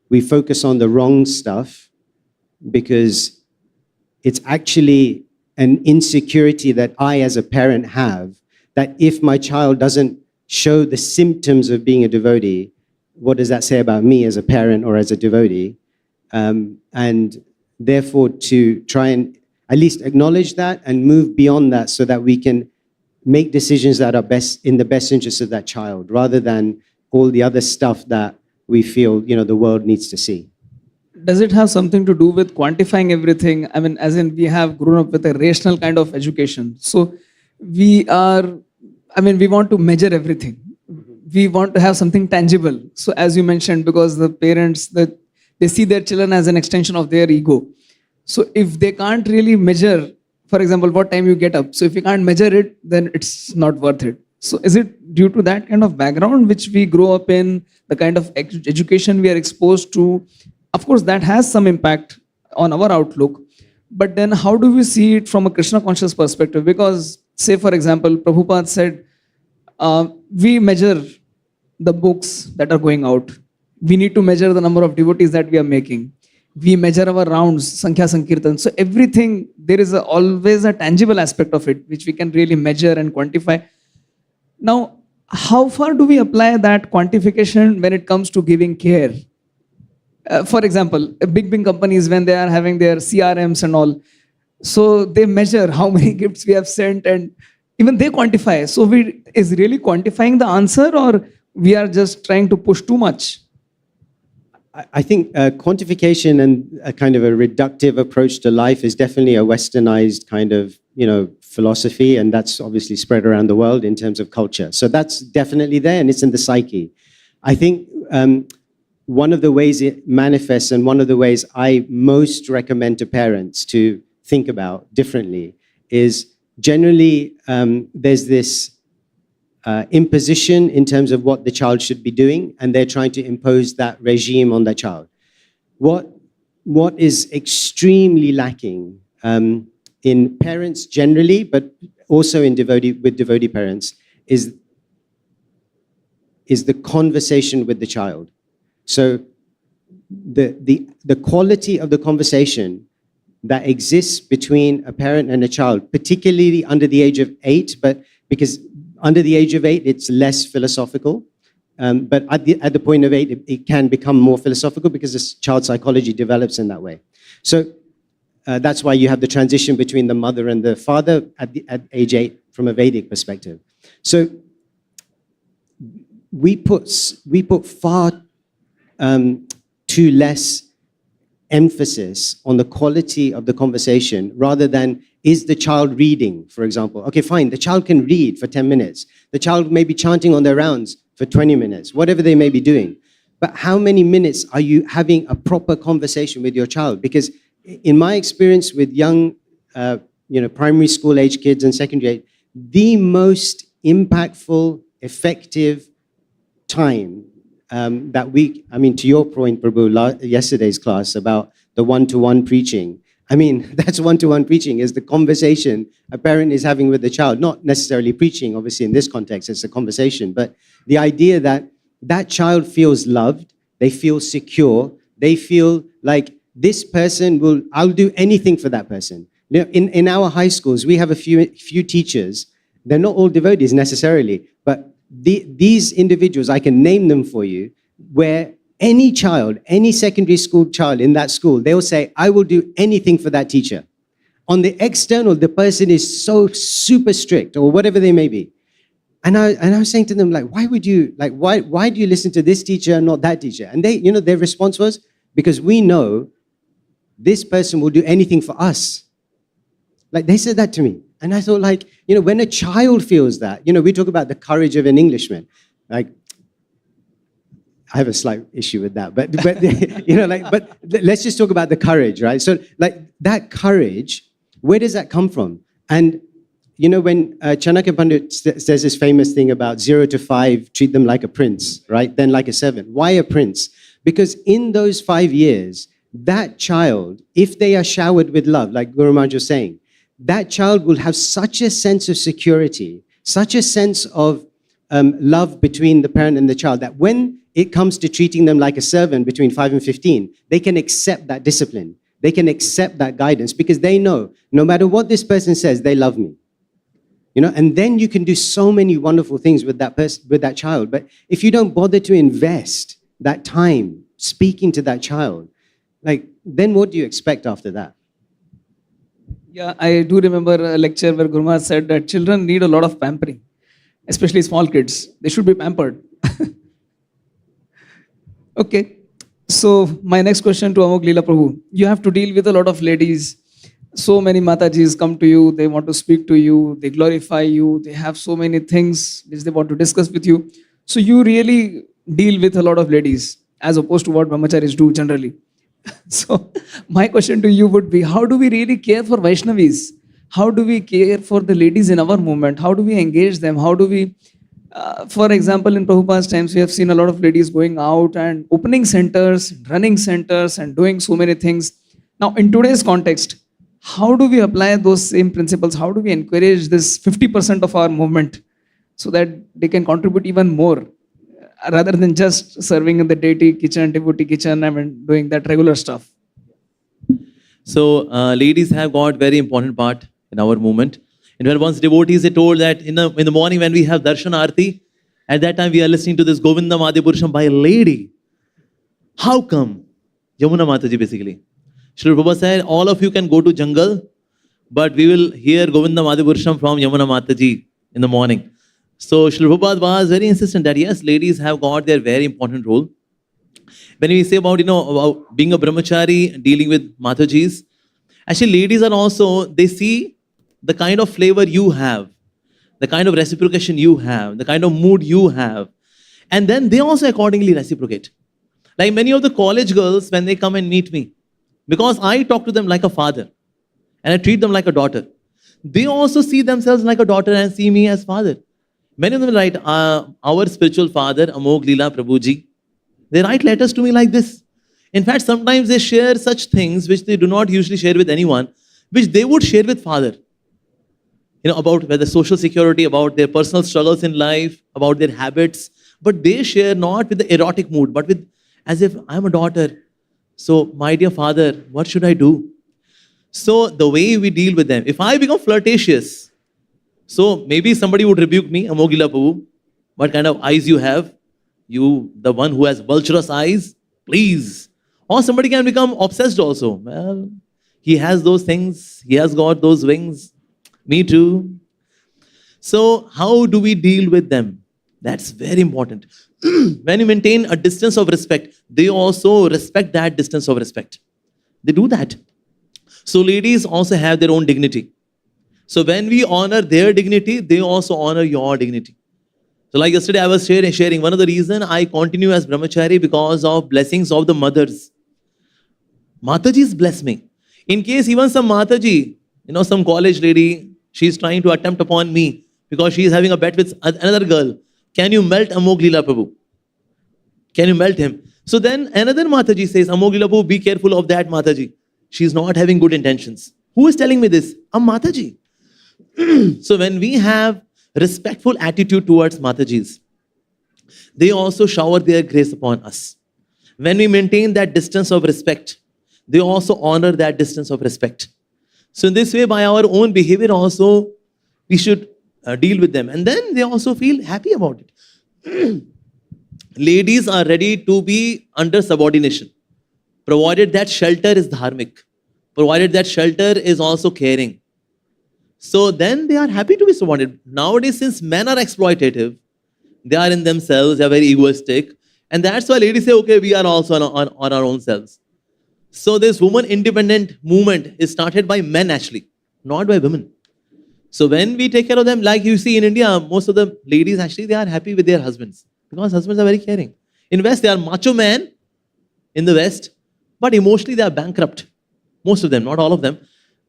we focus on the wrong stuff because it's actually an insecurity that I, as a parent, have, that if my child doesn't show the symptoms of being a devotee, what does that say about me as a parent or as a devotee? And therefore, to try and at least acknowledge that and move beyond that so that we can make decisions that are best in the best interest of that child, rather than all the other stuff that we feel, the world needs to see. Does it have something to do with quantifying everything? I mean, as in we have grown up with a rational kind of education. So we want to measure everything. We want to have something tangible. So as you mentioned, because the parents, they see their children as an extension of their ego. So if they can't really measure, for example, what time you get up. So if you can't measure it, then it's not worth it. So is it due to that kind of background which we grow up in, the kind of education we are exposed to? Of course, that has some impact on our outlook. But then how do we see it from a Krishna conscious perspective? Because, say, for example, Prabhupada said, we measure the books that are going out. We need to measure the number of devotees that we are making. We measure our rounds, Sankhya Sankirtan. So everything, there is always a tangible aspect of it, which we can really measure and quantify. Now, how far do we apply that quantification when it comes to giving care? For example, big companies, when they are having their CRMs and all, so they measure how many gifts we have sent and even they quantify. So is really quantifying the answer, or we are just trying to push too much? I think quantification and a kind of a reductive approach to life is definitely a westernized kind of, philosophy, and that's obviously spread around the world in terms of culture. So that's definitely there, and it's in the psyche. I think one of the ways it manifests, and one of the ways I most recommend to parents to think about differently, is generally there's this imposition in terms of what the child should be doing, and they're trying to impose that regime on the child. What is extremely lacking in parents generally, but also in devotee parents, is the conversation with the child. So the quality of the conversation that exists between a parent and a child, particularly under the age of 8, but because under the age of 8, it's less philosophical. But at the point of 8, it can become more philosophical because the child psychology develops in that way. So that's why you have the transition between the mother and the father at age 8 from a Vedic perspective. So we put far too less emphasis on the quality of the conversation rather than, is the child reading, for example? Okay, fine, the child can read for 10 minutes. The child may be chanting on their rounds for 20 minutes, whatever they may be doing. But how many minutes are you having a proper conversation with your child? Because in my experience with young, primary school age kids and secondary age, the most impactful, effective time to your point, Prabhu, yesterday's class about the one-to-one preaching. That's one-to-one preaching, is the conversation a parent is having with the child, not necessarily preaching, obviously in this context, it's a conversation, but the idea that that child feels loved, they feel secure, they feel like this person I'll do anything for that person. In our high schools, we have a few teachers, they're not all devotees necessarily, but these individuals, I can name them for you, where any child, any secondary school child in that school, they will say, I will do anything for that teacher. On the external, the person is so super strict or whatever they may be. And I was saying to them, why do you listen to this teacher and not that teacher? And their response was, because we know this person will do anything for us. They said that to me. And I thought, like, when a child feels that, we talk about the courage of an Englishman. Like, I have a slight issue with that, but but let's just talk about the courage, right? So, like, that courage, where does that come from? And when Chanakya Pandit says this famous thing about 0 to 5, treat them like a prince, right? Then like a 7. Why a prince? Because in those 5 years, that child, if they are showered with love, like Guru Maharaj was saying, that child will have such a sense of security, such a sense of love between the parent and the child, that when it comes to treating them like a servant between 5 and 15, they can accept that discipline. They can accept that guidance because they know, no matter what this person says, they love me. And then you can do so many wonderful things with that person, with that child. But if you don't bother to invest that time speaking to that child, like, then what do you expect after that? Yeah, I do remember a lecture where Guru Maharaj said that children need a lot of pampering, especially small kids. They should be pampered. Okay, so my next question to Amogh Lila Prabhu. You have to deal with a lot of ladies. So many Matajis come to you, they want to speak to you, they glorify you, they have so many things which they want to discuss with you. So you really deal with a lot of ladies as opposed to what brahmacharis do generally. So my question to you would be, how do we really care for Vaishnavis? How do we care for the ladies in our movement? How do we engage them? How do we, for example, in Prabhupada's times, we have seen a lot of ladies going out and opening centers, running centers and doing so many things. Now in today's context, how do we apply those same principles? How do we encourage this 50% of our movement so that they can contribute even more rather than just serving in the deity kitchen, devotee kitchen, doing that regular stuff? So ladies have got very important part in our movement. And when once devotees, they told that in the morning when we have darshan aarti, at that time we are listening to this Govindam Adipurusham by a lady. How come? Yamuna Mataji basically. Srila Prabhupada said, all of you can go to jungle, but we will hear Govindam Adipurusham from Yamuna Mataji in the morning. So Srila Prabhupada was very insistent that yes, ladies have got their very important role. When we say about, about being a brahmachari, dealing with Matajis, actually ladies are also, they see the kind of flavor you have, the kind of reciprocation you have, the kind of mood you have. And then they also accordingly reciprocate. Like many of the college girls, when they come and meet me, because I talk to them like a father and I treat them like a daughter, they also see themselves like a daughter and see me as father. Many of them write, our spiritual father, Amogh Lila Prabhuji, they write letters to me like this. In fact, sometimes they share such things which they do not usually share with anyone, which they would share with father. About whether social security, about their personal struggles in life, about their habits. But they share not with the erotic mood, but with as if I'm a daughter. So, my dear father, what should I do? So, the way we deal with them, if I become flirtatious, so maybe somebody would rebuke me, Amogh Lila Prabhu, what kind of eyes you have? You, the one who has vulturous eyes, please. Or somebody can become obsessed also. Well, he has those things, he has got those wings. Me too. So, how do we deal with them? That's very important. When you maintain a distance of respect, they also respect that distance of respect. They do that. So, ladies also have their own dignity. So, when we honor their dignity, they also honor your dignity. So, like yesterday, I was sharing one of the reasons I continue as brahmachari because of blessings of the mothers. Matajis bless me. In case even some Mataji, some college lady, she's trying to attempt upon me because she is having a bet with another girl. Can you melt Amogh Lila Prabhu? Can you melt him? So then another Mataji says, Amogh Lila Prabhu, be careful of that Mataji. She's not having good intentions. Who is telling me this? A Mataji. So when we have respectful attitude towards Matajis, they also shower their grace upon us. When we maintain that distance of respect, they also honor that distance of respect. So in this way, by our own behavior also, we should deal with them. And then they also feel happy about it. Ladies are ready to be under subordination, provided that shelter is dharmic, provided that shelter is also caring. So then they are happy to be subordinated. Nowadays, since men are exploitative, they are in themselves, they are very egoistic. And that's why ladies say, okay, we are also on our own selves. So this woman independent movement is started by men actually, not by women. So when we take care of them, like you see in India, most of the ladies actually, they are happy with their husbands because husbands are very caring. In West, they are macho men in the West, but emotionally they are bankrupt. Most of them, not all of them.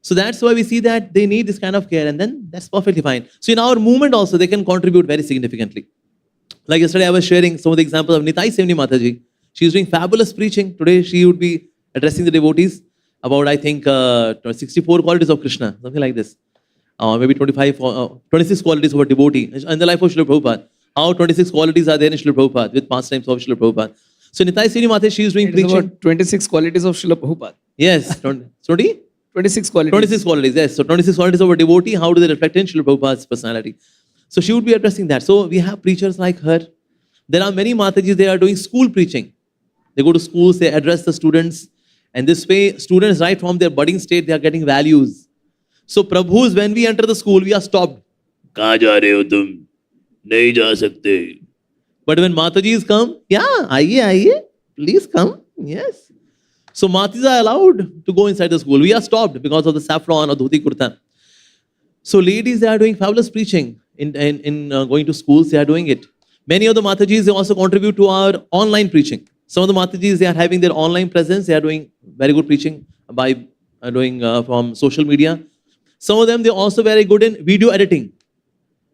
So that's why we see that they need this kind of care, and then that's perfectly fine. So in our movement also, they can contribute very significantly. Like yesterday, I was sharing some of the examples of Nitai Sevni Mataji. She's doing fabulous preaching. Today, she would be addressing the devotees about, I think, 64 qualities of Krishna, something like this. Maybe 26 qualities of a devotee in the life of Srila Prabhupada. How 26 qualities are there in Srila Prabhupada with pastimes of Srila Prabhupada. So Nitai Sevni Mataji, she is doing It is preaching. about 26 qualities of Srila Prabhupada. Yes, 20? 26 qualities. 26 qualities, yes. So 26 qualities of a devotee, how do they reflect in Srila Prabhupada's personality? So she would be addressing that. So we have preachers like her. There are many Matajis, they are doing school preaching. They go to schools, they address the students. And this way, students right from their budding state, they are getting values. So Prabhus, when we enter the school, we are stopped. Kahan ja rahe ho tum? Nahi ja sakte. But when Matajis come, yeah, aiye, please come. Yes. So Matajis are allowed to go inside the school. We are stopped because of the saffron or dhoti kurta. So ladies, they are doing fabulous preaching in going to schools. They are doing it. Many of the Matajis, they also contribute to our online preaching. Some of the Matajis, they are having their online presence. They are doing very good preaching by doing from social media. Some of them, they are also very good in video editing.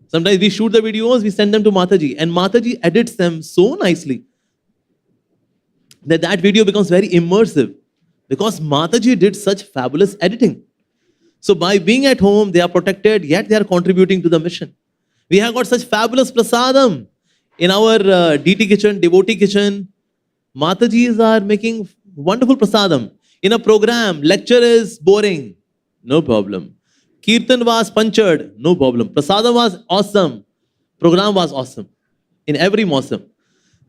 Sometimes we shoot the videos, we send them to Mataji, and Mataji edits them so nicely that video becomes very immersive because Mataji did such fabulous editing. So by being at home, they are protected, yet they are contributing to the mission. We have got such fabulous prasadam in our DT kitchen, devotee kitchen. Matajis are making wonderful prasadam. In a program, lecture is boring, no problem. Kirtan was punctured, no problem. Prasadam was awesome. Program was awesome in every mosam.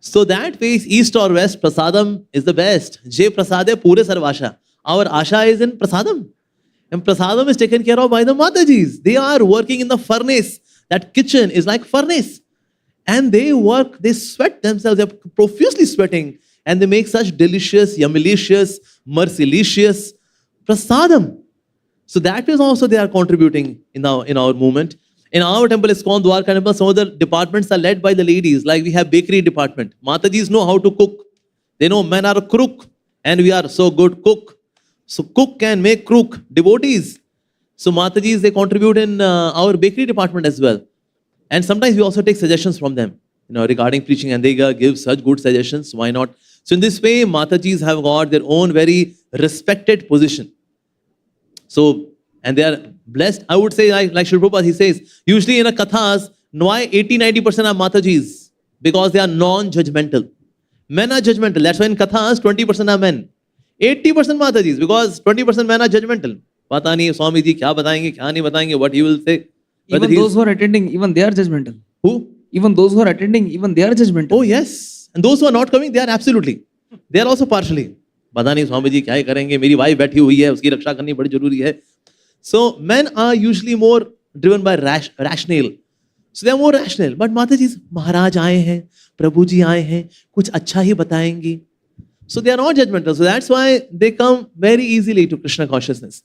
So that way, east or west, prasadam is the best. Jai prasade pure sarvasha. Our asha is in prasadam. And prasadam is taken care of by the Matajis. They are working in the furnace. That kitchen is like furnace. And they work, they sweat themselves, they're profusely sweating. And they make such delicious, yummilicious, mercilicious prasadam. So that is also they are contributing in our movement. In our temple, ISKCON Dwarka temple, some of the departments are led by the ladies. Like we have bakery department. Matajis know how to cook. They know men are a crook. And we are so good cook. So cook can make crook. Devotees. So Matajis, they contribute in our bakery department as well. And sometimes we also take suggestions from them, regarding preaching, and they give such good suggestions. Why not? So in this way, Matajis have got their own very respected position. So, and they are blessed. I would say, like Srila Prabhupada, he says, usually in a kathas, why 80-90% are Matajis? Because they are non-judgmental. Men are judgmental. That's why in kathas, 20% are men. 80% Matajis, because 20% men are judgmental. Pata nahi, Swami ji, kya batayenge, kya nahi batayenge, what he will say. Even those who are attending, even they are judgmental. Who? Even those who are attending, even they are judgmental. Oh yes. And those who are not coming, they are absolutely. They are also partially. Pata nahi, Swami ji, kya hi karenge, meri wife बैठी हुई है, उसकी रक्षा करनी बड़ी जरूरी है. So men are usually more driven by rational. So they are more rational. But Mataji, Maharaj आए हैं, Prabhu ji आए हैं, कुछ अच्छा ही बताएंगी. So they are not judgmental. So that's why they come very easily to Krishna consciousness.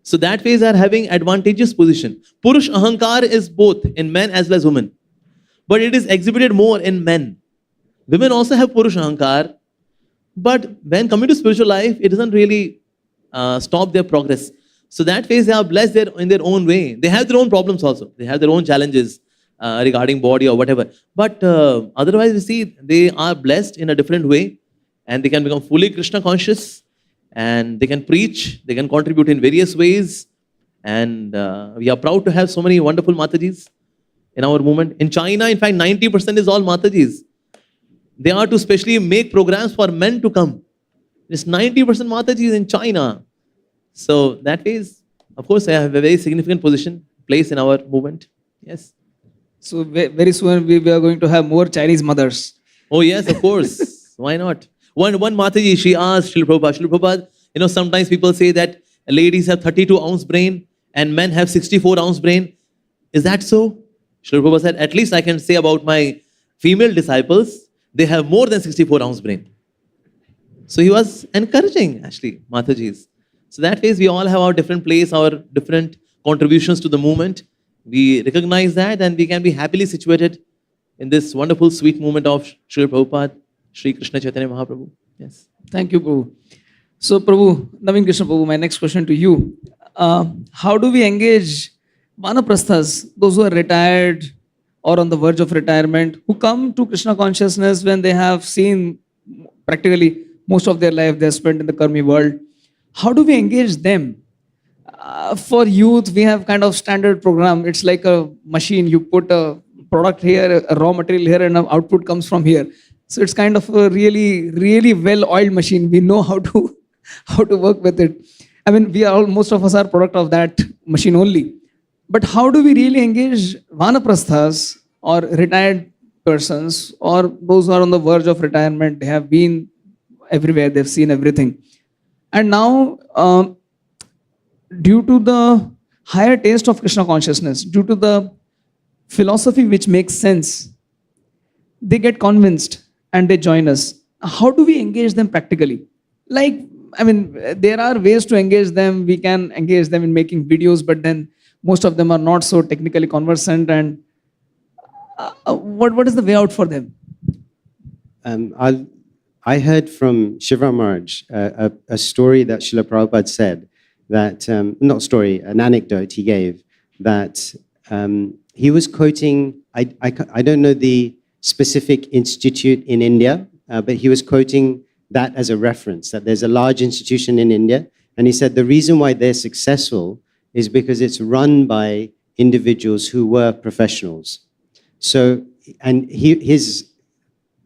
So that way they are having advantageous position. Purush Ahankar is both in men as well as women. But it is exhibited more in men. Women also have Purush Ahankar. But when coming to spiritual life, it doesn't really stop their progress. So that way they are blessed in their own way. They have their own problems also. They have their own challenges regarding body or whatever. But otherwise, we see they are blessed in a different way. And they can become fully Krishna conscious. And they can preach. They can contribute in various ways. And we are proud to have so many wonderful Matajis in our movement. In China, in fact, 90% is all Matajis. They are to specially make programs for men to come. It's 90% Matajis in China. So that is, of course, I have a very significant place in our movement. Yes. So very soon we are going to have more Chinese mothers. Oh yes, of course. Why not? One Mataji, she asked Srila Prabhupada, sometimes people say that ladies have 32-ounce brain and men have 64-ounce brain. Is that so? Srila Prabhupada said, at least I can say about my female disciples, they have more than 64-ounce brain. So he was encouraging, actually, Matajis. So that way, we all have our different place, our different contributions to the movement. we recognize that and we can be happily situated in this wonderful, sweet movement of Srila Prabhupada, Sri Krishna Chaitanya Mahaprabhu. Yes. Thank you, Prabhu. So, Prabhu, Navin Krishna Prabhu, my next question to you. How do we engage Vanaprasthas, those who are retired or on the verge of retirement, who come to Krishna consciousness when they have seen practically most of their life they have spent in the Karmi world? How do we engage them? For youth, we have kind of standard program. It's like a machine. You put a product here, a raw material here, and an output comes from here. So it's kind of a really, really well-oiled machine. We know how to work with it. I mean, most of us are product of that machine only. But how do we really engage Vanaprasthas or retired persons or those who are on the verge of retirement? They have been everywhere. They've seen everything. And now, due to the higher taste of Krishna consciousness, due to the philosophy which makes sense, they get convinced and they join us. How do we engage them practically? There are ways to engage them. We can engage them in making videos, but then most of them are not so technically conversant. And what is the way out for them? I heard from Shiva Maharaj a story that Srila Prabhupada said, that, an anecdote he gave, that he was quoting, I don't know the specific institute in India, but he was quoting that as a reference, that there's a large institution in India. And he said the reason why they're successful is because it's run by individuals who were professionals. So, and his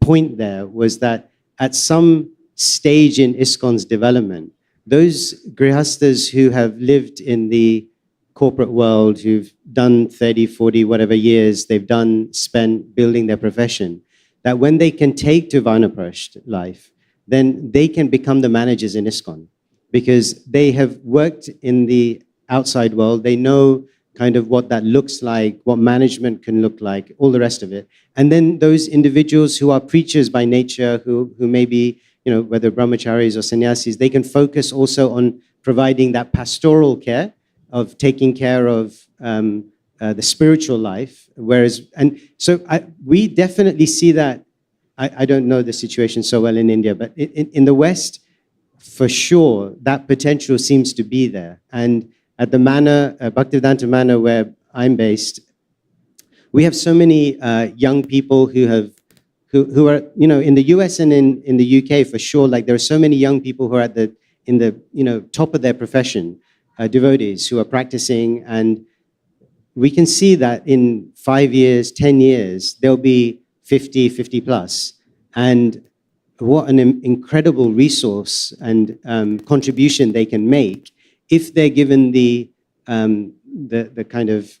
point there was that at some stage in ISKCON's development, those grihastas who have lived in the corporate world, who've done 30, 40, whatever years they've spent building their profession, that when they can take to Vanaprasth life, then they can become the managers in ISKCON because they have worked in the outside world. They know kind of what that looks like, what management can look like, all the rest of it. And then those individuals who are preachers by nature, who may be, whether brahmacharis or sannyasis, they can focus also on providing that pastoral care of taking care of the spiritual life. We definitely see that. I don't know the situation so well in India, but in the West, for sure, that potential seems to be there. And at the manor, Bhaktivedanta Manor, where I'm based, we have so many young people who are, in the US and in the UK for sure. Like there are so many young people who are in the top of their profession, devotees who are practicing, and we can see that in 5 years, 10 years, there'll be 50 plus, and what an incredible resource and contribution they can make if they're given the kind of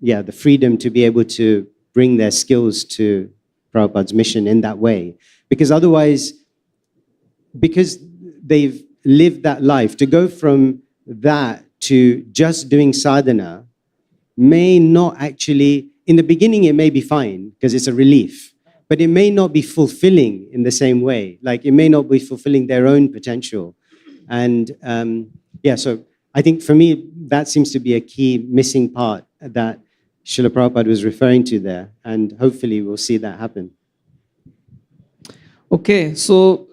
the freedom to be able to bring their skills to Prabhupada's mission in that way. Because otherwise, because they've lived that life, to go from that to just doing sadhana may not actually, in the beginning it may be fine because it's a relief, but it may not be fulfilling in the same way. Like it may not be fulfilling their own potential. And so I think for me, that seems to be a key missing part that Srila Prabhupada was referring to there. And hopefully we'll see that happen. Okay, so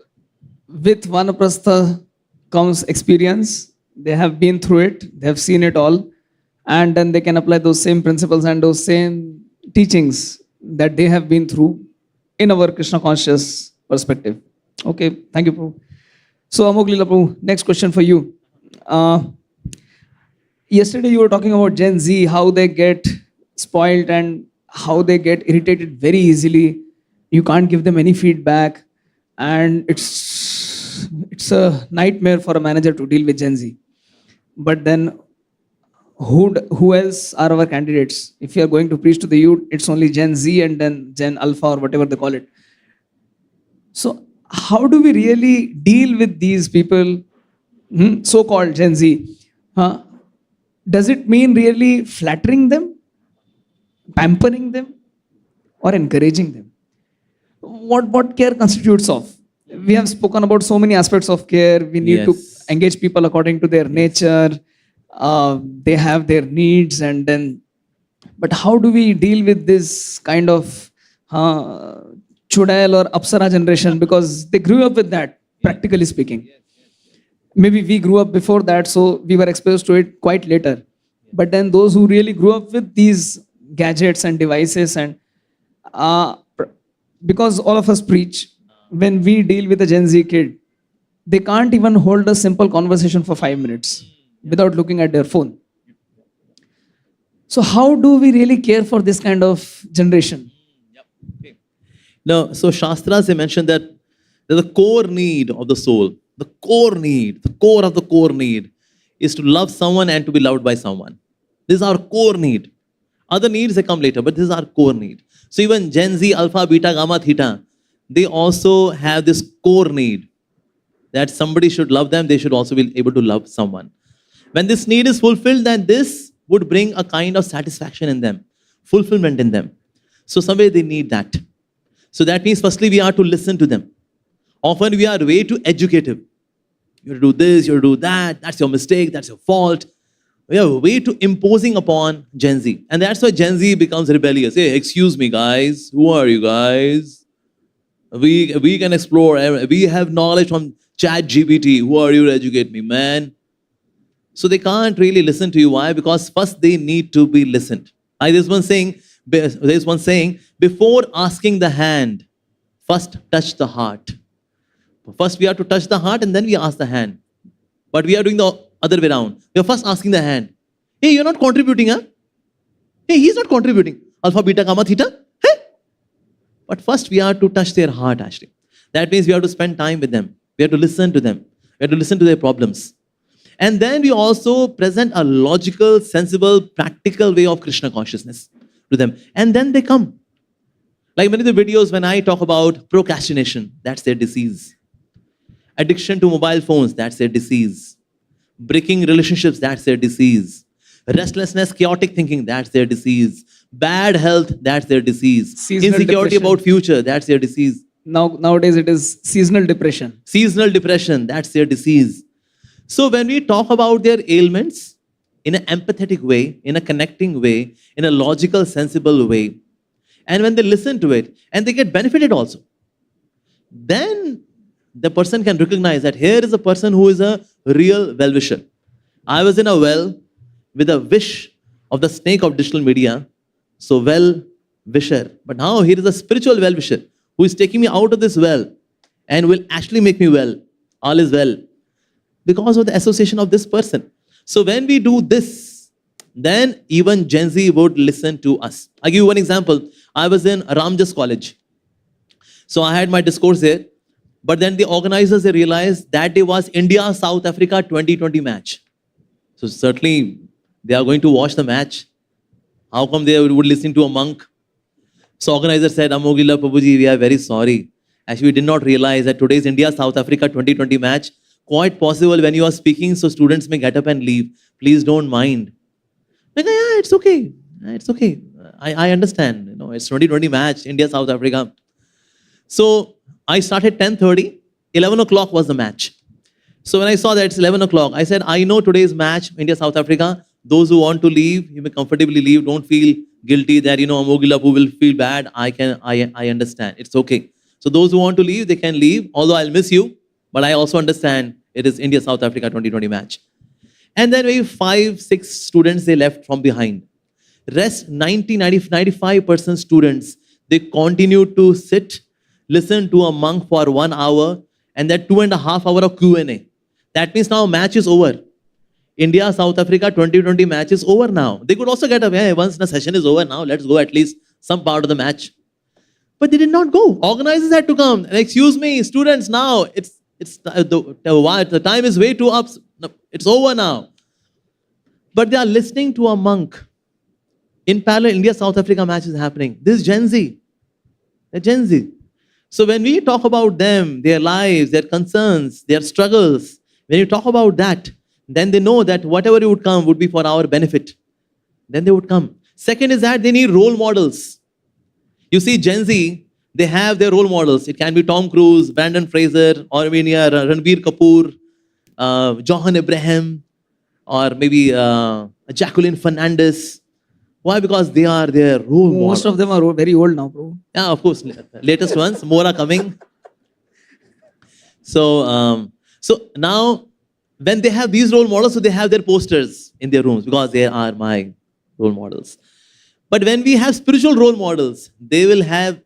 with Vanaprastha comes experience. They have been through it. They have seen it all. And then they can apply those same principles and those same teachings that they have been through in our Krishna conscious perspective. Okay, thank you, Prabhu. So, Amogh Lila Prabhu, next question for you. Yesterday you were talking about Gen Z, how they get spoiled and how they get irritated very easily. You can't give them any feedback, and it's a nightmare for a manager to deal with Gen Z. But then who else are our candidates? If you are going to preach to the youth, it's only Gen Z and then Gen Alpha or whatever they call it. So how do we really deal with these people, so-called Gen Z? Does it mean really flattering them, pampering them, or encouraging them? What care constitutes of? We have spoken about so many aspects of care. We need to engage people according to their nature. they have their needs, and then, but how do we deal with this kind of Chudail or Apsara generation, because they grew up with that, practically speaking. Maybe we grew up before that, so we were exposed to it quite later. But then those who really grew up with these gadgets and devices, and because all of us preach, when we deal with a Gen Z kid, they can't even hold a simple conversation for 5 minutes without looking at their phone. So how do we really care for this kind of generation? Now, so Shastras, they mentioned that the core need of the soul, the core need, the core of the core need is to love someone and to be loved by someone. This is our core need. Other needs, they come later, but this is our core need. So even Gen Z, Alpha, Beta, Gamma, Theta, they also have this core need that somebody should love them, they should also be able to love someone. When this need is fulfilled, then this would bring a kind of satisfaction in them, fulfillment in them. So somewhere they need that. So that means firstly we are to listen to them. Often we are way too educative. You do this, you do that, that's your mistake, that's your fault. We are way too imposing upon Gen Z. And that's why Gen Z becomes rebellious. Hey, excuse me guys, who are you guys? We can explore, we have knowledge from ChatGPT. Who are you to educate me, man? So they can't really listen to you. Why? Because first they need to be listened. There's one saying, before asking the hand, first touch the heart. First we have to touch the heart and then we ask the hand. But we are doing the other way around. We are first asking the hand. Hey, you're not contributing, huh? Hey, he's not contributing. Alpha, beta, gamma, theta. Hey? But first we are to touch their heart actually. That means we have to spend time with them. We have to listen to them. We have to listen to their problems. And then we also present a logical, sensible, practical way of Krishna consciousness to them. And then they come. Like many of the videos when I talk about procrastination, that's their disease. Addiction to mobile phones, that's their disease. Breaking relationships, that's their disease. Restlessness, chaotic thinking, that's their disease. Bad health, that's their disease. Seasonal Insecurity depression. about future, that's their disease. Nowadays it is seasonal depression. Seasonal depression, that's their disease. So when we talk about their ailments in an empathetic way, in a connecting way, in a logical, sensible way, and when they listen to it and they get benefited also, then the person can recognize that here is a person who is a real well-wisher. I was in a well with a wish of the snake of digital media, so well-wisher. But now here is a spiritual well-wisher who is taking me out of this well and will actually make me well. All is well. Because of the association of this person. So when we do this, then even Gen Z would listen to us. I'll give you one example. I was in Ramjas College. So I had my discourse there. But then the organizers, they realized that day was India-South Africa 2020 match. So certainly they are going to watch the match. How come they would listen to a monk? So organizer said, Amogh, Prabhuji, we are very sorry. Actually, we did not realize that today's India-South Africa 2020 match, quite possible when you are speaking, so students may get up and leave. Please don't mind. Like, yeah, it's okay. It's okay. I understand. You know, it's 2020 match, India-South Africa. So I started 10:30. 11 o'clock was the match. So when I saw that it's 11 o'clock, I said, I know today's match, India-South Africa. Those who want to leave, you may comfortably leave. Don't feel guilty that, Amogh Prabhu will feel bad. I understand. It's okay. So those who want to leave, they can leave. Although I'll miss you. But I also understand it is India-South Africa 2020 match. And then maybe 5-6 students, they left from behind. Rest 95% students, they continued to sit, listen to a monk for 1 hour, and then 2.5 hours of Q&A. That means now match is over. India-South Africa 2020 match is over now. They could also get away, once the session is over now, let's go at least some part of the match. But they did not go. Organizers had to come. And excuse me, students, now the time is way too up. It's over now. But they are listening to a monk. In parallel, India-South Africa match is happening. This is Gen Z. They're Gen Z. So when we talk about them, their lives, their concerns, their struggles, when you talk about that, then they know that whatever would come would be for our benefit. Then they would come. Second is that they need role models. You see, Gen Z, they have their role models. It can be Tom Cruise, Brandon Fraser, or Ranbir Kapoor, Johan Abraham. or maybe Jacqueline Fernandez. Why? Because they are their role models. Most of them are very old now, bro. Yeah, of course. Latest ones, more are coming. So now, when they have these role models, so they have their posters in their rooms because they are my role models. But when we have spiritual role models, they will have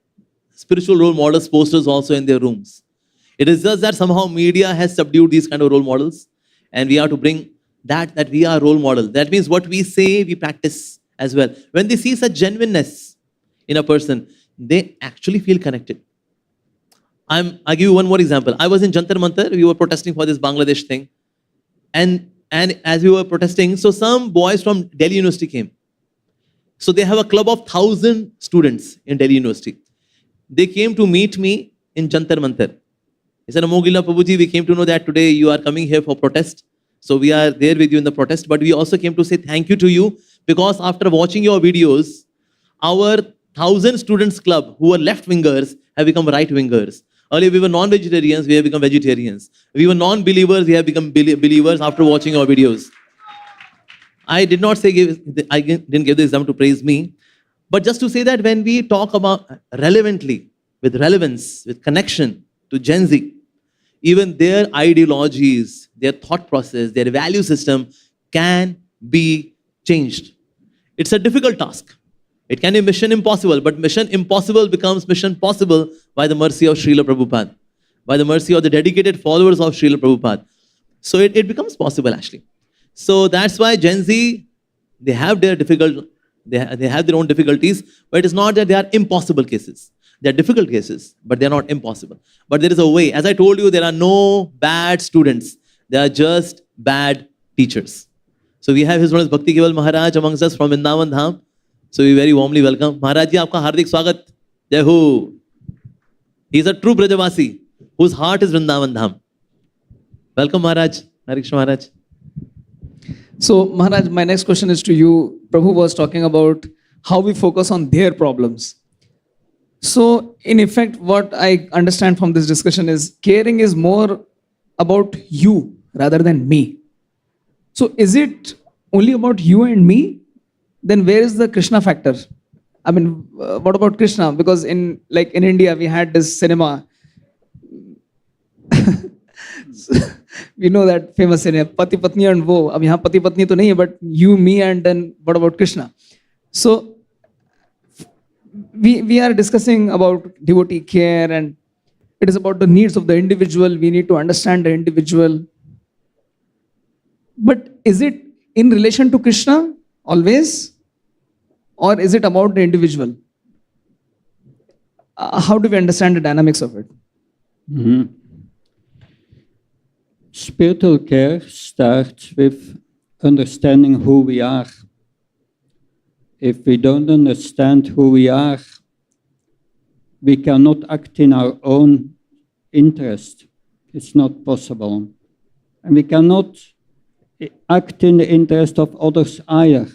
spiritual role models posters also in their rooms. It is just that somehow media has subdued these kind of role models, and we have to bring that we are role model. That means what we say, we practice as well. When they see such genuineness in a person, they actually feel connected. I'll give you one more example. I was in Jantar Mantar. We were protesting for this Bangladesh thing. And as we were protesting, so some boys from Delhi University came. So they have a club of 1,000 students in Delhi University. They came to meet me in Jantar Mantar. He said, Amogh Prabhuji, we came to know that today you are coming here for protest. So we are there with you in the protest. But we also came to say thank you to you, because after watching your videos, our 1,000 students club who were left-wingers have become right-wingers. Earlier we were non-vegetarians, we have become vegetarians. We were non-believers, we have become believers after watching our videos. I did not say, I didn't give this example to praise me, but just to say that when we talk about relevantly, with relevance, with connection to Gen Z, even their ideologies, their thought process, their value system can be changed. It's a difficult task. It can be mission impossible, but mission impossible becomes mission possible by the mercy of Srila Prabhupada, by the mercy of the dedicated followers of Srila Prabhupada. So it becomes possible actually. So that's why Gen Z, they have their they have their own difficulties, but it is not that they are impossible cases. They are difficult cases, but they are not impossible. But there is a way. As I told you, there are no bad students. They are just bad teachers. So we have His Holiness Bhakti Maharaja amongst us from Vrindavan Dham. So we very warmly welcome. Maharaj ji, aapka hardik swagat. Jai Ho. He is a true Brajavasi whose heart is Vrindavan Dham. Welcome Maharaj. Hare Krishna Maharaj. So Maharaj, my next question is to you. Prabhu was talking about how we focus on their problems. So in effect, what I understand from this discussion is caring is more about you rather than me. So is it only about you and me? Then where is the Krishna factor? I mean, what about Krishna? Because in India, we had this cinema. We know that famous cinema, Pati Patni and Wo. Ab yahan Pati Patni to nahi hai, but you, me, and then what about Krishna? So we are discussing about devotee care, and it is about the needs of the individual. We need to understand the individual. But is it in relation to Krishna always? Or is it about the individual? How do we understand the dynamics of it? Mm-hmm. Spiritual care starts with understanding who we are. If we don't understand who we are, we cannot act in our own interest. It's not possible. And we cannot act in the interest of others either.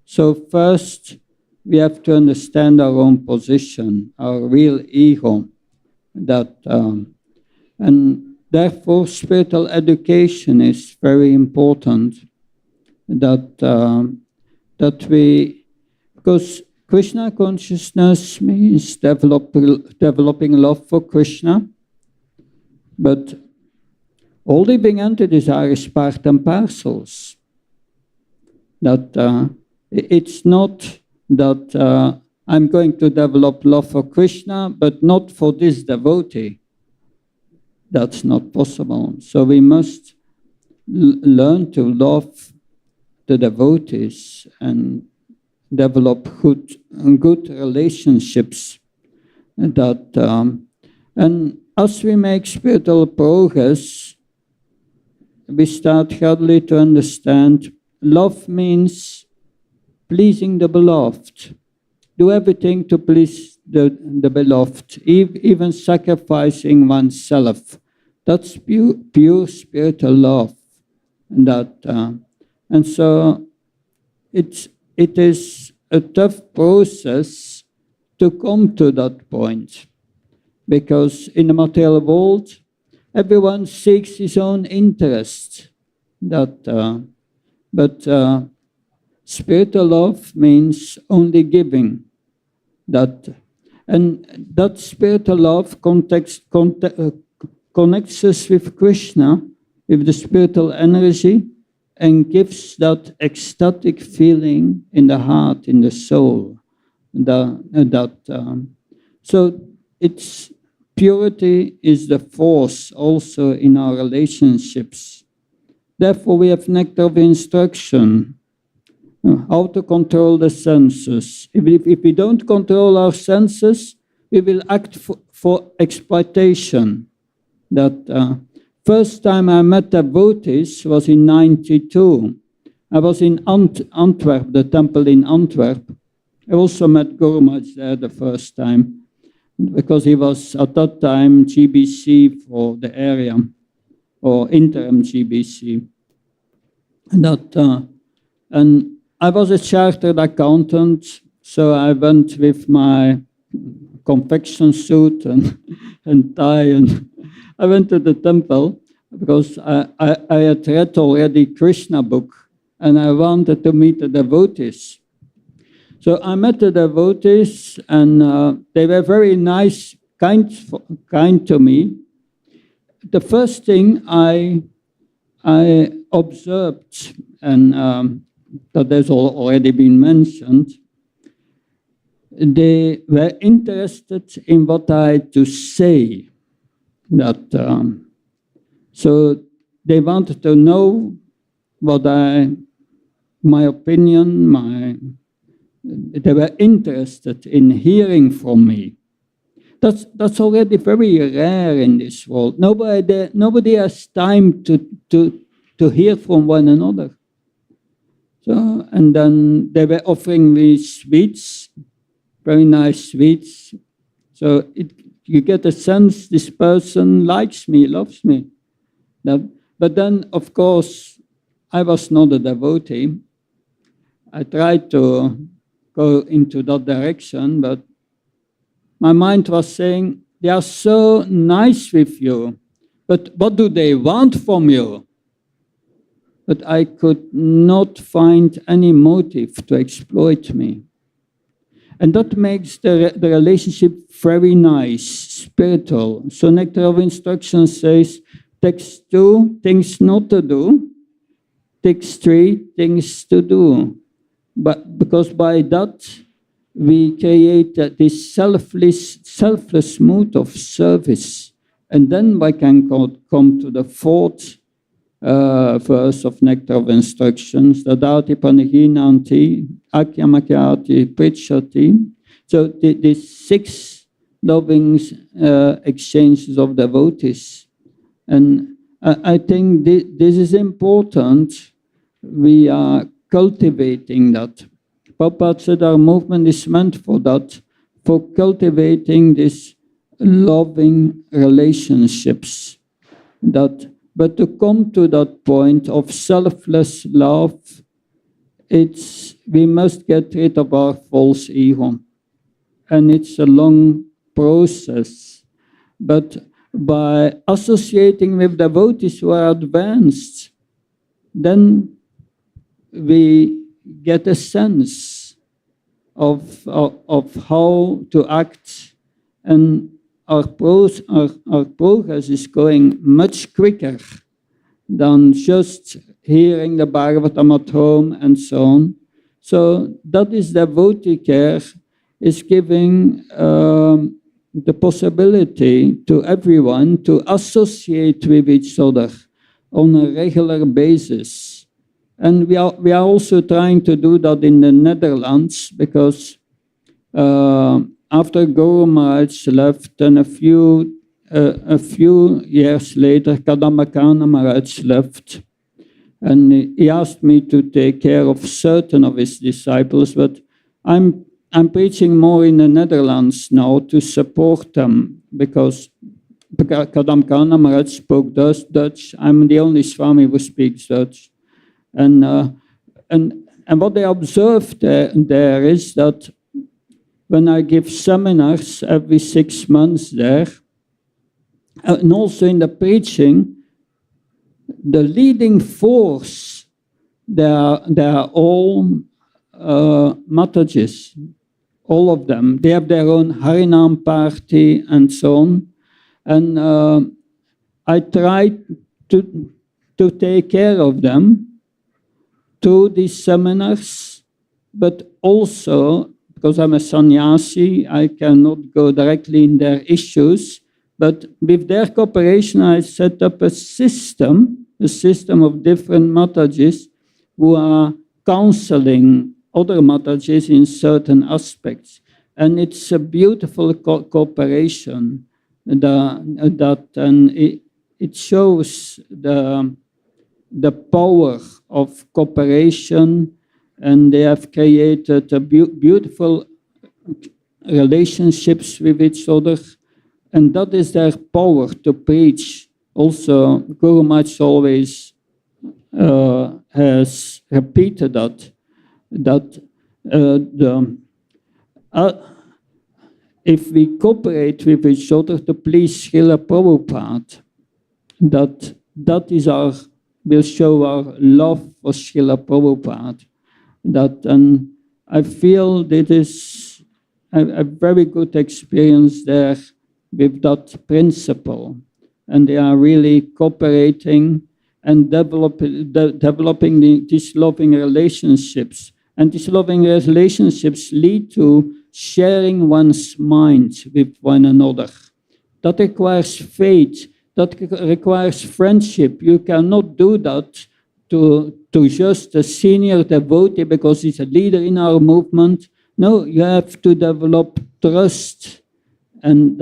So first, we have to understand our own position, our real ego, and therefore spiritual education is very important. Because Krishna consciousness means developing love for Krishna, but all living entities are part and parcels. It's not that I'm going to develop love for Krishna, but not for this devotee. That's not possible. So we must learn to love the devotees and develop good relationships. And as we make spiritual progress, we start gradually to understand love means pleasing the beloved. Do everything to please the beloved, even sacrificing oneself. That's pure spiritual love. And so it is a tough process to come to that point, because in the material world, everyone seeks his own interest. But spiritual love means only giving. And that spiritual love connects us with Krishna, with the spiritual energy, and gives that ecstatic feeling in the heart, in the soul. So it's purity is the force also in our relationships. Therefore, we have nectar of instruction, how to control the senses. If we don't control our senses, we will act for exploitation. That first time I met devotees was in 92. I was in Antwerp, the temple in Antwerp. I also met Guru Maharaj there the first time, because he was at that time GBC for the area, or interim GBC. And I was a chartered accountant, so I went with my confection suit and tie, and I went to the temple because I had read already Krishna book, and I wanted to meet the devotees. So I met the devotees, and they were very nice, kind to me. The first thing I observed, and that has already been mentioned, they were interested in what I had to say. So they wanted to know what my opinion, they were interested in hearing from me. That's already very rare in this world. Nobody has time to hear from one another. So, and then they were offering me sweets, very nice sweets. So you get a sense this person likes me, loves me. But then, of course, I was not a devotee. I tried to go into that direction, but my mind was saying, they are so nice with you, but what do they want from you? But I could not find any motive to exploit me. And that makes the relationship very nice, spiritual. So Nectar of Instruction says, text 2, things not to do. Text 3, things to do. But because by that, we create this selfless mood of service. And then we can come to the fourth verse of Nectar of Instructions, Dadati Panihinanti, Akyamakyati Prichati. So these 6 loving exchanges of devotees. And I think this is important. We are cultivating that. Prabhupada said our movement is meant for that, for cultivating these loving relationships. But to come to that point of selfless love, we must get rid of our false ego. And it's a long process. But by associating with devotees who are advanced, then we get a sense of how to act, and our progress is going much quicker than just hearing the Bhagavatam at home and so on. So that is devotee care, is giving the possibility to everyone to associate with each other on a regular basis. And we are also trying to do that in the Netherlands, because after Guru Maharaj left, and a few years later, Kadambakana Maharaj left, and he asked me to take care of certain of his disciples. But I'm preaching more in the Netherlands now to support them, because Kadambakana Maharaj spoke Dutch. I'm the only Swami who speaks Dutch. And what they observed there is that when I give seminars every 6 months there, and also in the preaching, the leading force they are all Matajis, all of them. They have their own Harinam party and so on. And I try to take care of them through these seminars, but also, because I'm a sannyasi, I cannot go directly in their issues, but with their cooperation, I set up a system of different Matajis who are counseling other Matajis in certain aspects. And it's a beautiful cooperation it shows the power of cooperation, and they have created a beautiful relationships with each other, and that is their power to preach. Also, Guru Maharaj always has repeated that if we cooperate with each other to please Srila Prabhupada, that is will show our love for Srila Prabhupada. And I feel that is a very good experience there with that principle. And they are really cooperating and developing these loving relationships. And these loving relationships lead to sharing one's mind with one another. That requires faith. That requires friendship. You cannot do that to just a senior devotee because he's a leader in our movement. No, you have to develop trust and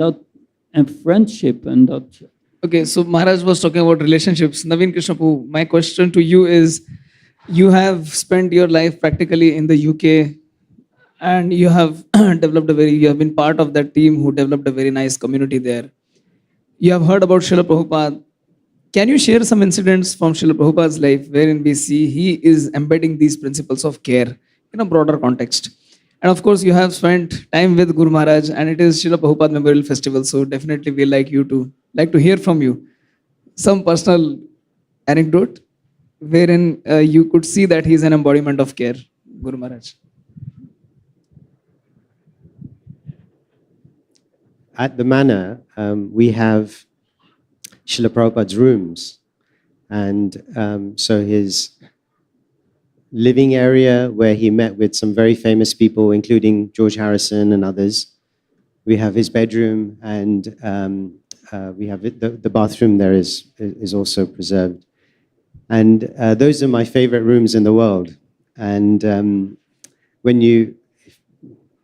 friendship and that. Okay, so Maharaj was talking about relationships. Naveen Krishna Prabhu, my question to you is, you have spent your life practically in the UK, and you have you have been part of that team who developed a very nice community there. You have heard about Srila Prabhupada. Can you share some incidents from Srila Prabhupada's life wherein we see he is embedding these principles of care in a broader context? And of course, you have spent time with Guru Maharaj, and it is Srila Prabhupada Memorial Festival, so definitely we like to hear from you some personal anecdote wherein you could see that he is an embodiment of care, Guru Maharaj. At the manor, we have Srila Prabhupada's rooms. And so his living area where he met with some very famous people, including George Harrison and others. We have his bedroom, and we have the bathroom there is also preserved. And those are my favorite rooms in the world. And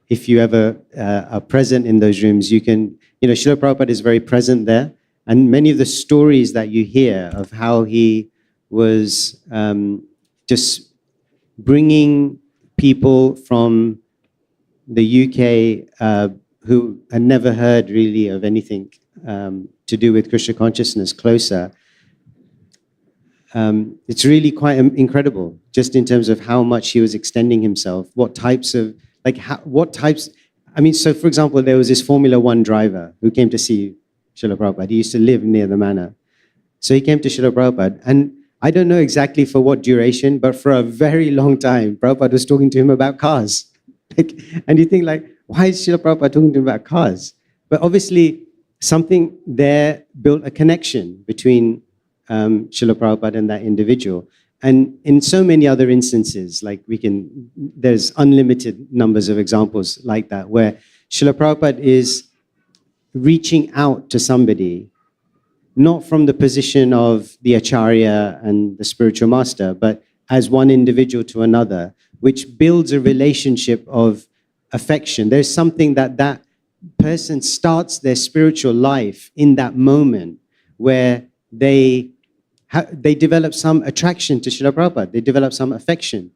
if you ever are present in those rooms, you can, Srila Prabhupada is very present there. And many of the stories that you hear of how he was just bringing people from the UK who had never heard really of anything to do with Krishna consciousness closer. It's really quite incredible, just in terms of how much he was extending himself, what types, so for example, there was this Formula One driver who came to see Srila Prabhupada. He used to live near the manor. So he came to Srila Prabhupada, and I don't know exactly for what duration, but for a very long time, Prabhupada was talking to him about cars. And you think, why is Srila Prabhupada talking to him about cars? But obviously, something there built a connection between Srila Prabhupada and that individual. And in so many other instances, there's unlimited numbers of examples like that, where Srila Prabhupada is reaching out to somebody, not from the position of the acharya and the spiritual master, but as one individual to another, which builds a relationship of affection. There's something that person starts their spiritual life in that moment where they develop some attraction to Srila Prabhupada. They develop some affection.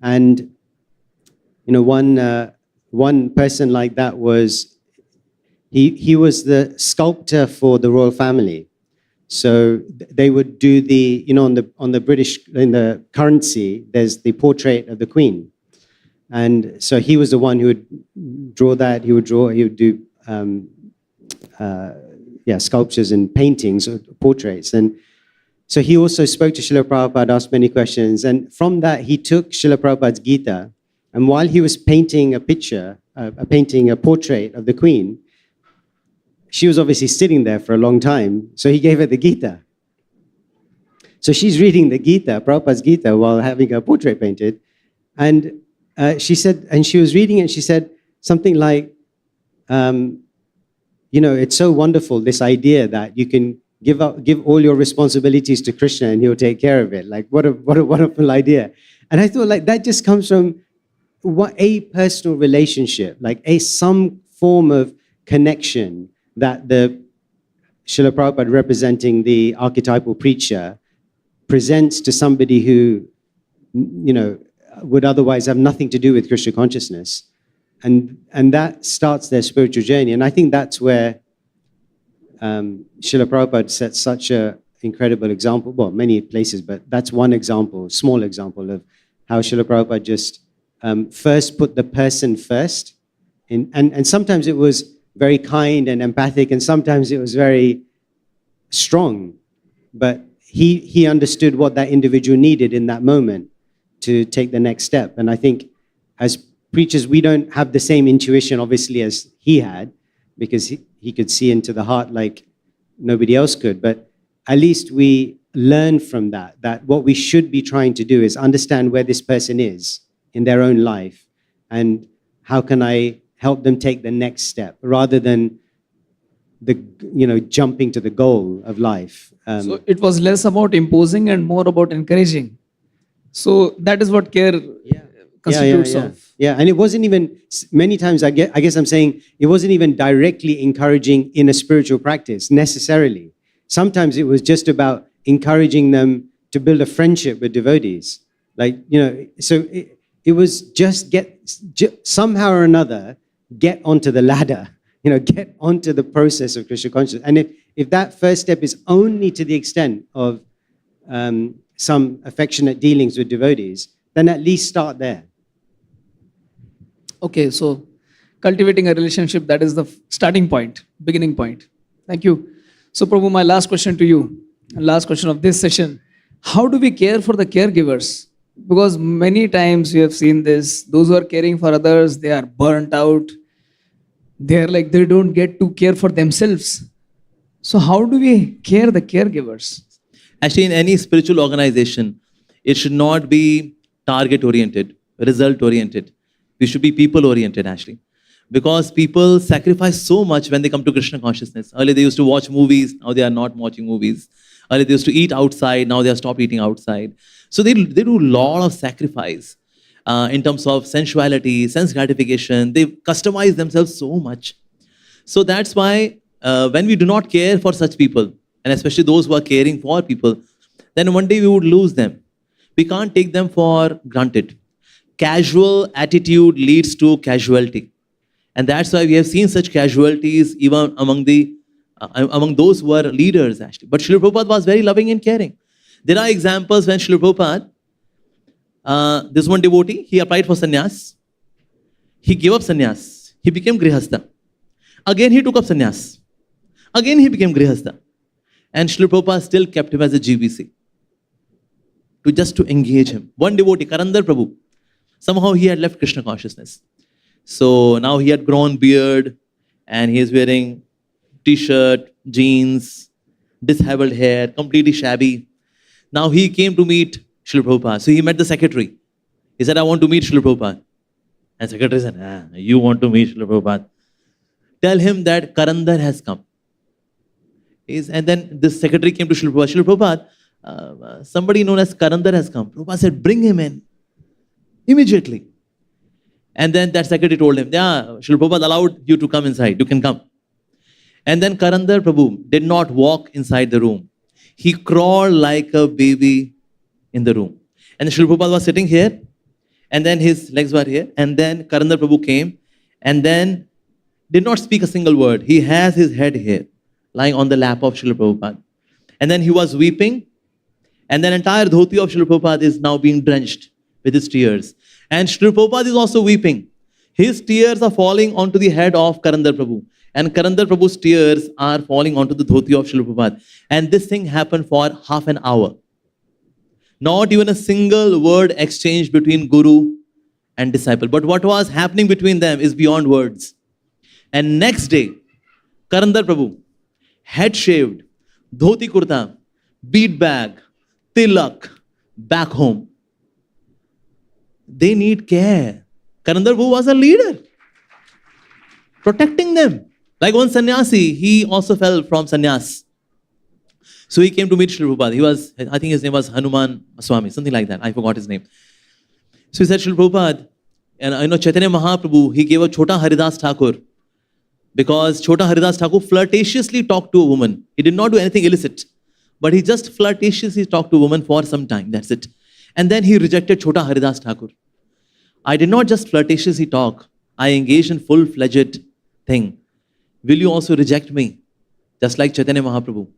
And, one person like that was, he was the sculptor for the royal family. So they would do on the British, in the currency, there's the portrait of the Queen. And so he was the one who would draw that. He would do sculptures and paintings, or portraits. And So he also spoke to Srila Prabhupada, asked many questions. And from that, he took Srila Prabhupada's Gita. And while he was painting a picture, painting a portrait of the Queen, she was obviously sitting there for a long time. So he gave her the Gita. So she's reading the Gita, Prabhupada's Gita, while having her portrait painted. And she said, and she was reading it, she said something like, it's so wonderful, this idea that you can give all your responsibilities to Krishna and he'll take care of it. Like, what a wonderful idea. And I thought, like, that just comes from a personal relationship, like some form of connection that the Srila Prabhupada, representing the archetypal preacher, presents to somebody who, would otherwise have nothing to do with Krishna consciousness. And that starts their spiritual journey. And I think that's where Srila Prabhupada sets such an incredible example. Well, many places, but that's one example, small example of how Srila Prabhupada just first put the person first. And sometimes it was very kind and empathic, and sometimes it was very strong. But he understood what that individual needed in that moment to take the next step. And I think as preachers, we don't have the same intuition, obviously, as he had, because he could see into the heart like nobody else could. But at least we learn from that what we should be trying to do is understand where this person is in their own life and how can I help them take the next step rather than jumping to the goal of life. So it was less about imposing and more about encouraging. So that is what care constitutes of. Yeah, and it wasn't even, many times I guess I'm saying, it wasn't even directly encouraging in a spiritual practice necessarily. Sometimes it was just about encouraging them to build a friendship with devotees. So it was just somehow or another, get onto the ladder, get onto the process of Krishna consciousness. And if that first step is only to the extent of some affectionate dealings with devotees, then at least start there. Okay, so cultivating a relationship, that is the starting point, beginning point. Thank you. So Prabhu, my last question to you, last question of this session. How do we care for the caregivers? Because many times we have seen this, those who are caring for others, they are burnt out. They are like, they don't get to care for themselves. So how do we care the caregivers? Actually, in any spiritual organization, it should not be target-oriented, result-oriented. We should be people-oriented, actually. Because people sacrifice so much when they come to Krishna consciousness. Earlier, they used to watch movies. Now, they are not watching movies. Earlier, they used to eat outside. Now, they have stopped eating outside. So, they do a lot of sacrifice in terms of sensuality, sense gratification. They customize themselves so much. So, that's why when we do not care for such people, and especially those who are caring for people, then one day we would lose them. We can't take them for granted. Casual attitude leads to casualty. And that's why we have seen such casualties even among those who are leaders, actually. But Srila Prabhupada was very loving and caring. There are examples when Srila Prabhupada, this one devotee, he applied for sannyas. He gave up sannyas. He became grihastha. Again, he took up sannyas. Again, he became grihastha. And Srila Prabhupada still kept him as a GBC. To engage him. One devotee, Karuna Prabhu, somehow he had left Krishna consciousness. So now he had grown beard and he is wearing t-shirt, jeans, disheveled hair, completely shabby. Now he came to meet Srila Prabhupada. So he met the secretary. He said, I want to meet Srila Prabhupada. And secretary said, you want to meet Srila Prabhupada? Tell him that Karuna has come. And then this secretary came to Srila Prabhupada. Srila Prabhupada, somebody known as Karuna has come. Prabhupada said, bring him in. Immediately. And then that secretary told him, Srila Prabhupada allowed you to come inside. You can come. And then Karuna Prabhu did not walk inside the room. He crawled like a baby in the room. And Srila Prabhupada was sitting here. And then his legs were here. And then Karuna Prabhu came. And then did not speak a single word. He has his head here, lying on the lap of Srila Prabhupada. And then he was weeping. And then entire dhoti of Srila Prabhupada is now being drenched with his tears. And Srila Prabhupada is also weeping. His tears are falling onto the head of Karuna Prabhu. And Karandar Prabhu's tears are falling onto the dhoti of Srila Prabhupada. And this thing happened for half an hour. Not even a single word exchanged between Guru and disciple. But what was happening between them is beyond words. And next day, Karandar Prabhu, head shaved, dhoti kurta, bead bag, tilak, back home. They need care. Karandar Prabhu was a leader, protecting them. Like one sannyasi, he also fell from sannyas. So he came to meet Srila Prabhupada. He was, I think his name was Hanuman Swami, something like that. I forgot his name. So he said, Srila Prabhupada, and I know Chaitanya Mahaprabhu, he gave a Chota Haridas Thakur. Because Chota Haridas Thakur flirtatiously talked to a woman. He did not do anything illicit. But he just flirtatiously talked to a woman for some time. That's it. And then he rejected Chota Haridas Thakur. I did not just flirtatiously talk. I engaged in full-fledged thing. Will you also reject me? Just like Chaitanya Mahaprabhu.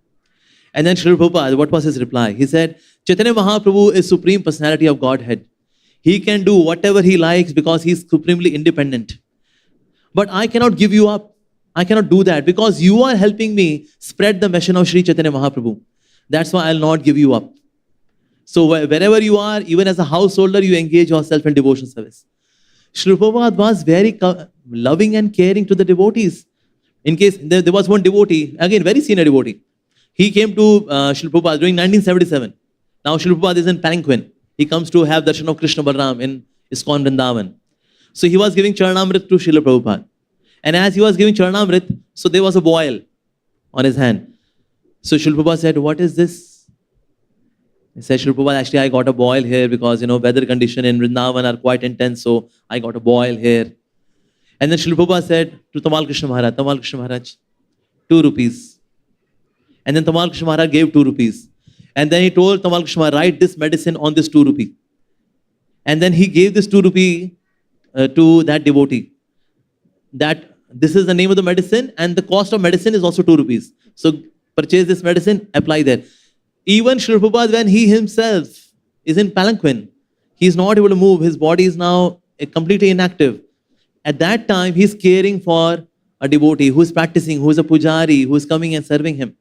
And then Srila Prabhupada, what was his reply? He said, Chaitanya Mahaprabhu is Supreme Personality of Godhead. He can do whatever he likes because he is supremely independent. But I cannot give you up. I cannot do that because you are helping me spread the mission of Sri Chaitanya Mahaprabhu. That's why I'll not give you up. So wherever you are, even as a householder, you engage yourself in devotion service. Srila Prabhupada was very loving and caring to the devotees. In case there was one devotee, again very senior devotee. He came to Srila Prabhupada during 1977. Now Srila Prabhupada is in Palanquin. He comes to have darshan of Krishna Balaram in ISKCON Vrindavan. So he was giving Charanamrit to Srila Prabhupada. And as he was giving Charanamrit, so there was a boil on his hand. So Srila Prabhupada said, what is this? He said, Srila Prabhupada, actually I got a boil here because, weather condition in Vrindavan are quite intense, so I got a boil here. And then Srila Prabhupada said to Tamal Krishna Maharaj, 2 rupees. And then Tamal Krishna Maharaj gave 2 rupees. And then he told Tamal Krishna Maharaj, write this medicine on this 2 rupee. And then he gave this 2 rupee to that devotee. That this is the name of the medicine and the cost of medicine is also 2 rupees. So purchase this medicine, apply there. Even Srila Prabhupada, when he himself is in Palanquin, he is not able to move. His body is now completely inactive. At that time, he is caring for a devotee who is practicing, who is a pujari, who is coming and serving him.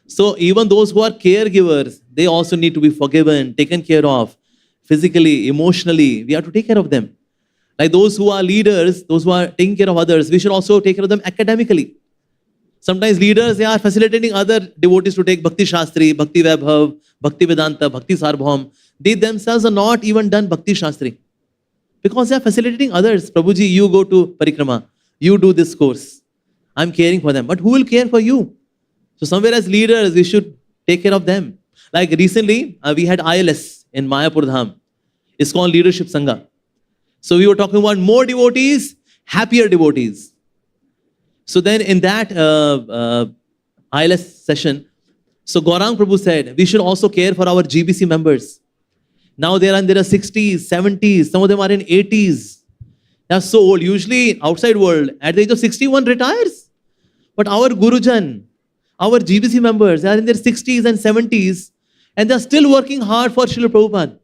So even those who are caregivers, they also need to be forgiven, taken care of, physically, emotionally. We have to take care of them. Like those who are leaders, those who are taking care of others, we should also take care of them academically. Sometimes leaders, they are facilitating other devotees to take Bhakti Shastri, Bhakti Vaibhav, Bhakti Vedanta, Bhakti Sarbham. They themselves are not even done Bhakti Shastri. Because they are facilitating others. Prabhuji, you go to Parikrama. You do this course. I'm caring for them. But who will care for you? So somewhere as leaders, we should take care of them. Like recently, we had ILS in Mayapur Dham. It's called Leadership Sangha. So we were talking about more devotees, happier devotees. So then in that ILS session, so Gaurang Prabhu said, we should also care for our GBC members. Now they are in their 60s, 70s, some of them are in 80s. They are so old. Usually outside world, at the age of 61 retires. But our Gurujan, our GBC members, they are in their 60s and 70s and they are still working hard for Srila Prabhupada.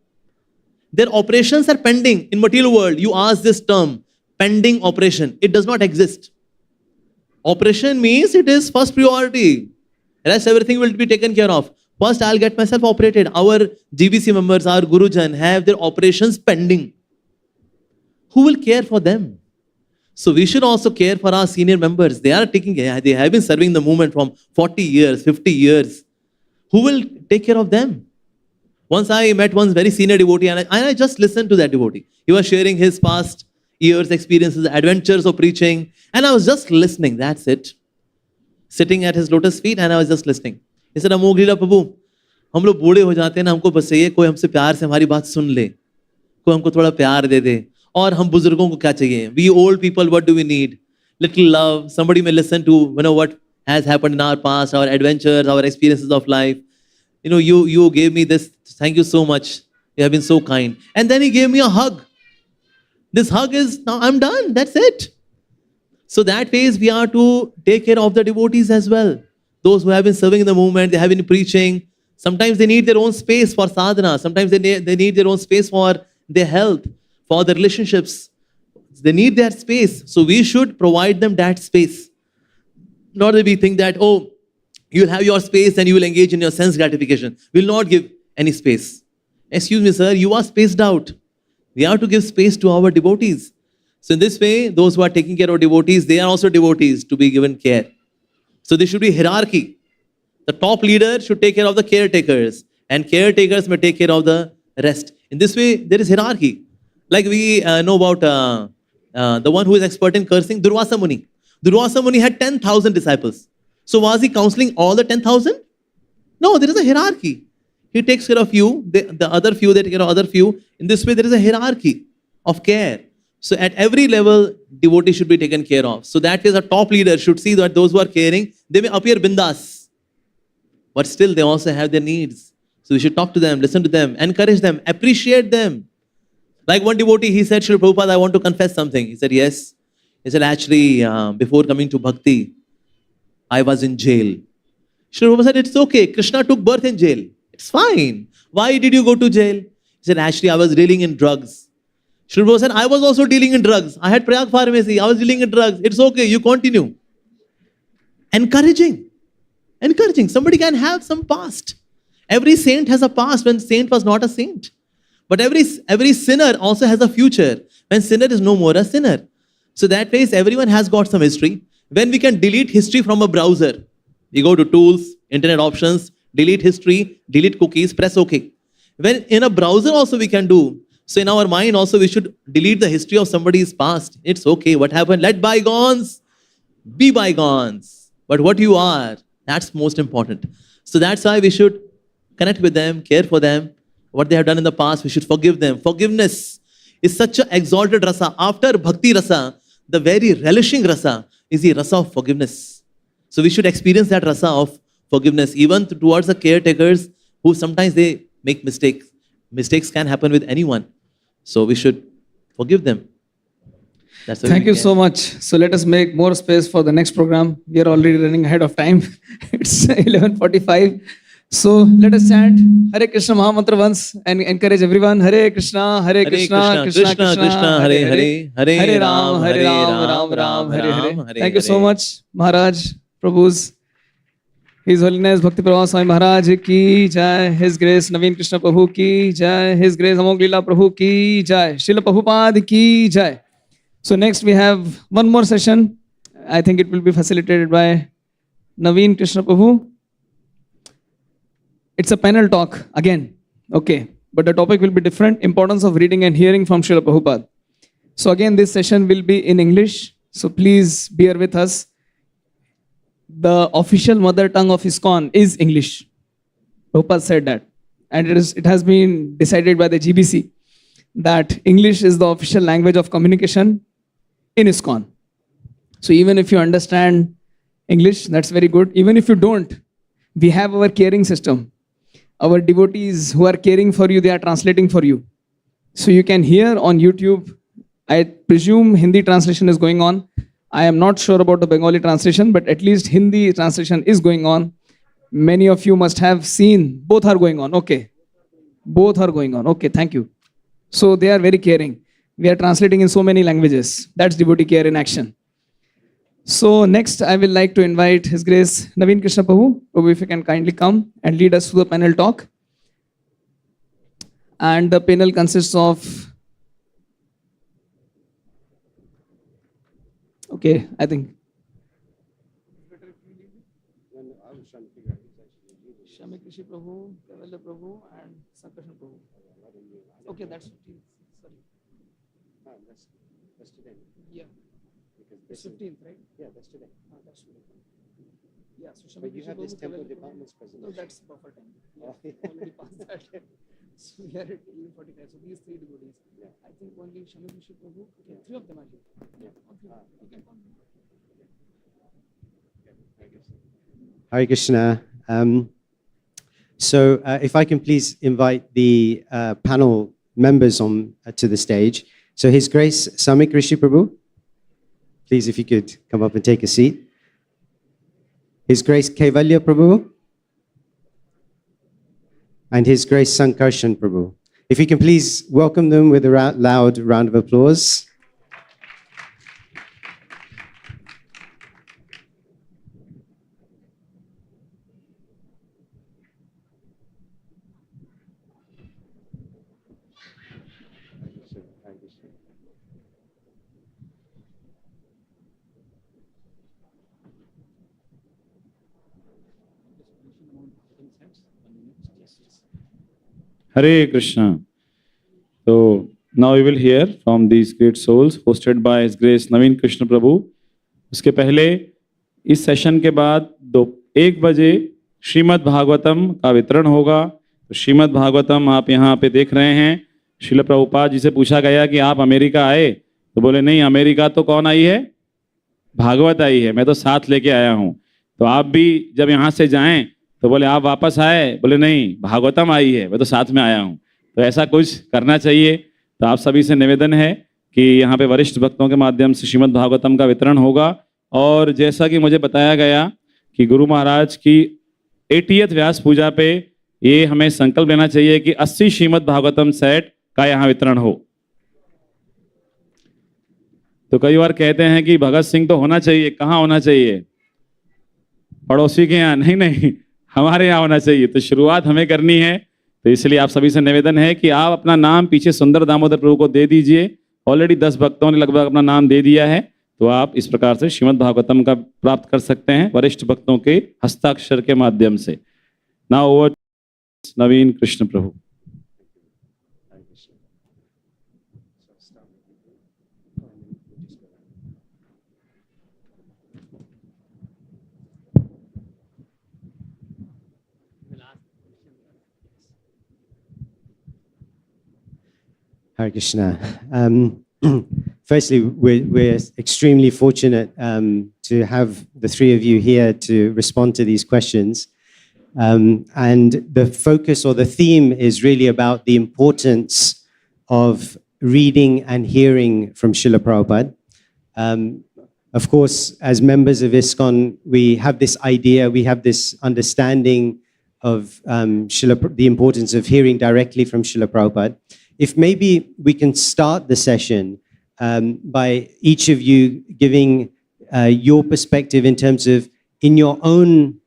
Their operations are pending. In material world, you ask this term, pending operation. It does not exist. Operation means it is first priority. Rest everything will be taken care of. First, I'll get myself operated. Our GBC members, our Gurujan have their operations pending. Who will care for them? So we should also care for our senior members. They have been serving the movement from 40 years, 50 years. Who will take care of them? Once I met one very senior devotee and I just listened to that devotee. He was sharing his past years, experiences, adventures of preaching. And I was just listening. That's it. Sitting at his lotus feet and I was just listening. He said, Amogh Lila Prabhu, हम लोग बूढ़े हो जाते हैं ना, हमको बस चाहिए कोई हमसे प्यार से हमारी बात सुन ले, कोई हमको थोड़ा प्यार दे दे. और हम बुजुर्गों को क्या चाहिए? We old people, what do we need? Little love. Somebody may listen to what has happened in our past, our adventures, our experiences of life. You gave me this. Thank you so much. You have been so kind. And then he gave me a hug. This hug is, now I'm done. That's it. So that ways we are to take care of the devotees as well. Those who have been serving in the movement, they have been preaching. Sometimes they need their own space for sadhana. Sometimes they need their own space for their health, for their relationships. They need their space. So we should provide them that space. Nor that we think that, oh, you'll have your space and you will engage in your sense gratification. We'll not give any space. Excuse me, sir, you are spaced out. We have to give space to our devotees. So in this way, those who are taking care of devotees, they are also devotees to be given care. So there should be hierarchy. The top leader should take care of the caretakers, and caretakers may take care of the rest. In this way, there is hierarchy. Like we know about the one who is expert in cursing, Durvasa Muni. Durvasa Muni had 10,000 disciples. So was he counseling all the 10,000? No, there is a hierarchy. He takes care of you, the other few, they take care of other few. In this way, there is a hierarchy of care. So at every level, devotee should be taken care of. So that is a top leader should see that those who are caring, they may appear bindas, but still they also have their needs. So we should talk to them, listen to them, encourage them, appreciate them. Like one devotee, he said, Srila Prabhupada, I want to confess something. He said, yes. He said, actually, before coming to Bhakti, I was in jail. Srila Prabhupada said, it's okay. Krishna took birth in jail. It's fine. Why did you go to jail? He said, actually, I was dealing in drugs. Srila Prabhupada said, I was also dealing in drugs. I had Prayag pharmacy. I was dealing in drugs. It's okay. You continue. Encouraging. Encouraging. Somebody can have some past. Every saint has a past when saint was not a saint. But every sinner also has a future when sinner is no more a sinner. So that means everyone has got some history. When we can delete history from a browser, we go to tools, internet options, delete history, delete cookies, press OK. When in a browser also we can do. So in our mind also we should delete the history of somebody's past. It's okay. What happened? Let bygones be bygones. But what you are, that's most important. So that's why we should connect with them, care for them. What they have done in the past, we should forgive them. Forgiveness is such an exalted rasa. After bhakti rasa, the very relishing rasa is the rasa of forgiveness. So we should experience that rasa of forgiveness even towards the caretakers who sometimes they make mistakes. Mistakes can happen with anyone. So we should forgive them. That's Thank you so much. So let us make more space for the next program. We are already running ahead of time. It's 11:45. So let us chant Hare Krishna Mahamantra once and encourage everyone. Hare Krishna, Hare Krishna, Krishna Krishna, Hare Hare, Hare Ram, Ram Ram, Hare Hare. Thank you so much, Maharaj, Prabhus. His Holiness Bhakti Prabhu Swami Maharaj ki jai. His Grace Naveen Krishna Prabhu ki jai. His Grace Amogh Lila Prabhu ki jai. Srila Prabhupada ki jai. So next we have one more session. I think it will be facilitated by Naveen Krishna Prabhu. It's a panel talk again. Okay. But the topic will be different. Importance of reading and hearing from Srila Prabhupada. So again, this session will be in English. So please bear with us. The official mother tongue of ISKCON is English. Prabhupada said that. And it has been decided by the GBC that English is the official language of communication in ISKCON. So even if you understand English, that's very good. Even if you don't, we have our caring system. Our devotees who are caring for you, they are translating for you. So you can hear on YouTube. I presume Hindi translation is going on. I am not sure about the Bengali translation, but at least Hindi translation is going on. Many of you must have seen. Both are going on. Okay. Both are going on. Okay, thank you. So they are very caring. We are translating in so many languages. That's devotee care in action. So next, I will like to invite His Grace Naveen Krishna Prabhu. Prabhu, if you can kindly come and lead us through the panel talk. And the panel consists of, okay, I think. Rishi Prabhu, Kaivalya Prabhu, and Sankarshan Prabhu. Okay, that's 15th. Sorry. That's today. Yeah. It's 15th, right? Yeah, that's today. That's today. Yeah, so But you have this temple department's presentation. No, that's buffer time. Yeah, already passed that. So we are at 11:45. So these three devotees. Yeah. I think only Rishi Prabhu. Okay, three of them are here. Yeah. Okay. You can come. Hare Krishna. So if I can please invite the panel members on to the stage. So His Grace Samika Rishi Prabhu, please if you could come up and take a seat. His Grace Kaivalya Prabhu and His Grace Sankarshan Prabhu. If you can please welcome them with a loud round of applause. Hare Krishna. So now we will hear from these great souls hosted by His Grace Naveen Krishna Prabhu. उसके पहले इस session के बाद 1 बजे श्रीमद् भागवतम का वितरण होगा। तो श्रीमद् भागवतम आप यहाँ पे देख रहे हैं। श्रील प्रभुपाद जी से पूछा गया कि आप अमेरिका आए, तो बोले नहीं, अमेरिका तो कौन आई है, भागवत आई है, मैं तो साथ लेके आया हूँ। तो आप भी जब यहाँ से जाएं तो बोले आप वापस आए, बोले नहीं, भागवतम आई है, मैं तो साथ में आया हूँ। तो ऐसा कुछ करना चाहिए। तो आप सभी से निवेदन है कि यहाँ पे वरिष्ठ भक्तों के माध्यम से श्रीमद् भागवतम का वितरण होगा। और जैसा कि मुझे बताया गया कि गुरु महाराज की 80th व्यास पूजा पे ये हमें संकल्प लेना चाहिए कि 80 श्रीमद् भागवतम सेट का यहाँ वितरण हो। तो कई बार कहते हैं कि भगत सिंह तो होना चाहिए, कहाँ होना चाहिए, पड़ोसी के यहाँ? नहीं नहीं, हमारे यहाँ होना चाहिए। तो शुरुआत हमें करनी है। तो इसलिए आप सभी से निवेदन है कि आप अपना नाम पीछे सुंदर दामोदर प्रभु को दे दीजिए। ऑलरेडी 10 भक्तों ने लगभग अपना नाम दे दिया है। तो आप इस प्रकार से श्रीमद् भागवतम का प्राप्त कर सकते हैं वरिष्ठ भक्तों के हस्ताक्षर के माध्यम से। Now over Naveen Krishna Prabhu. Hare Krishna. Firstly, we're extremely fortunate to have the three of you here to respond to these questions. And the focus or the theme is really about the importance of reading and hearing from Srila Prabhupada. Of course, as members of ISKCON, we have this idea, we have this understanding of the importance of hearing directly from Srila Prabhupada. If maybe we can start the session by each of you giving your perspective in terms of, in your own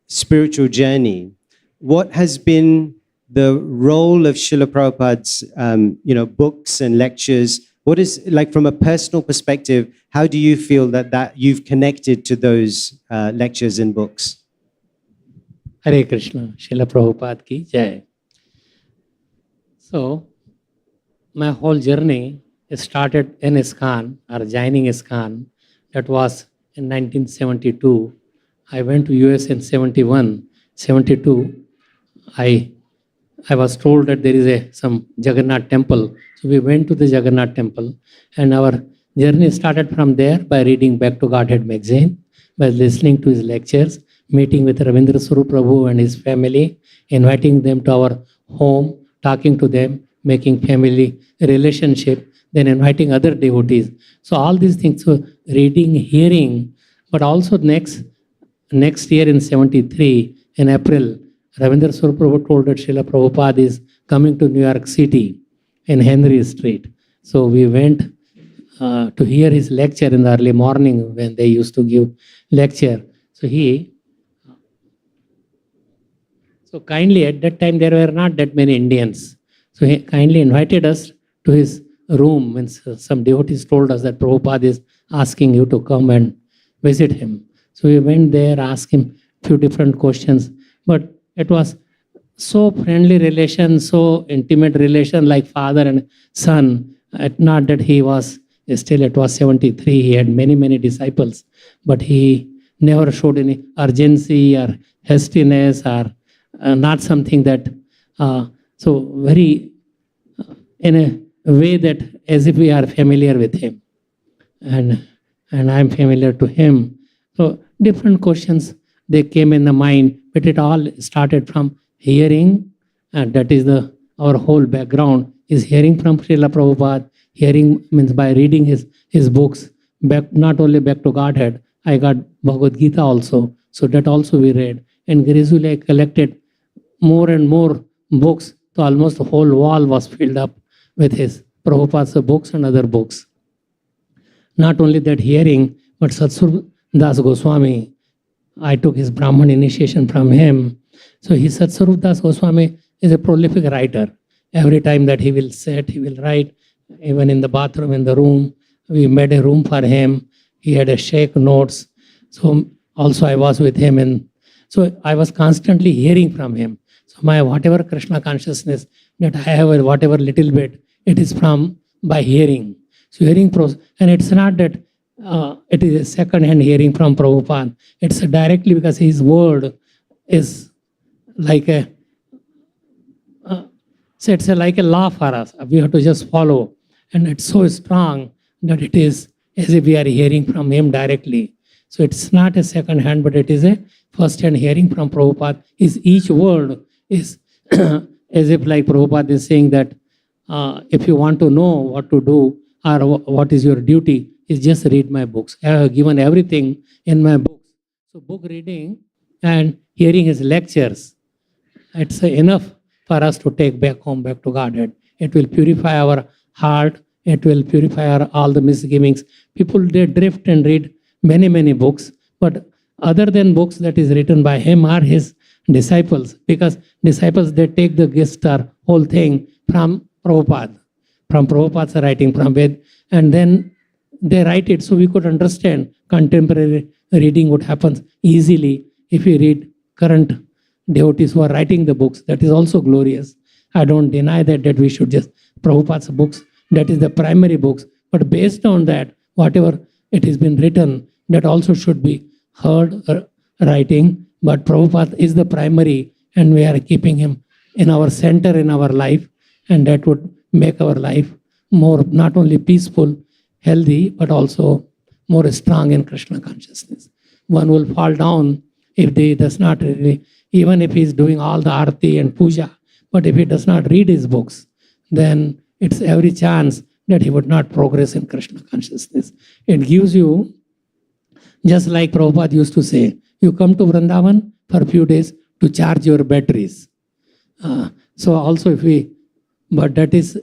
spiritual journey, what has been the role of Srila Prabhupada's books and lectures? What is, like, from a personal perspective, how do you feel that you've connected to those lectures and books? Hare Krishna, Srila Prabhupada ki jai. So, my whole journey started in ISKCON or joining ISKCON. That was in 1972. I went to US in 71, 72. I was told that there is some Jagannath temple. So we went to the Jagannath temple, and our journey started from there by reading Back to Godhead magazine, by listening to his lectures, meeting with Ravindra Swarup Prabhu and his family, inviting them to our home, talking to them, making family relationship, then inviting other devotees. So all these things, so reading, hearing, but also next year in 73, in April, Ravindra Swarup Prabhu told that Srila Prabhupada is coming to New York City in Henry Street. So we went to hear his lecture in the early morning when they used to give lecture. So kindly, at that time there were not that many Indians. So he kindly invited us to his room when some devotees told us that Prabhupada is asking you to come and visit him. So we went there, asked him a few different questions, but it was so friendly relation, so intimate relation like father and son. Not that he was, still it was 73, he had many, many disciples, but he never showed any urgency or hastiness or not something that, so very in a way that as if we are familiar with him and I'm familiar to him. So different questions, they came in the mind, but it all started from hearing, and that is our whole background is hearing from Srila Prabhupada. Hearing means by reading his books, back, not only Back to Godhead, I got Bhagavad Gita also, so that also we read. And gradually I collected more and more books, so almost the whole wall was filled up with his Prabhupada's books and other books. Not only that hearing, but Satsur Das Goswami, I took his Brahman initiation from him. So Satsvarup Das Goswami is a prolific writer. Every time that he will sit, he will write, even in the bathroom, in the room. We made a room for him. He had a shake notes. So also I was with him, and so I was constantly hearing from him. So my whatever Krishna consciousness that I have, whatever little bit, it is from by hearing. So hearing process, and it's not that it is a second-hand hearing from Prabhupada. It's directly because his word is like a, so it's like a law for us. We have to just follow. And it's so strong that it is as if we are hearing from him directly. So it's not a second hand, but it is a first hand hearing from Prabhupada. Each word is as if like Prabhupada is saying that if you want to know what to do or what is your duty, is just read my books. I have given everything in my books. So book reading and hearing his lectures, it's enough for us to take back home, back to Godhead. It will purify our heart. It will purify all the misgivings. People, they drift and read many, many books, but other than books that is written by him are his disciples, because disciples, they take the gist or whole thing from Prabhupada, from Prabhupada's writing, from Ved, and then they write it so we could understand. Contemporary reading would happen easily if we read current devotees who are writing the books. That is also glorious. I don't deny that we should just Prabhupada's books, that is the primary books. But based on that, whatever it has been written, that also should be heard writing. But Prabhupada is the primary, and we are keeping him in our center in our life, and that would make our life more not only peaceful, healthy, but also more strong in Krishna consciousness. One will fall down if he does not really, even if he is doing all the arati and puja, but if he does not read his books, then it's every chance that he would not progress in Krishna consciousness. It gives you, just like Prabhupada used to say, you come to Vrindavan for a few days to charge your batteries. So also but that is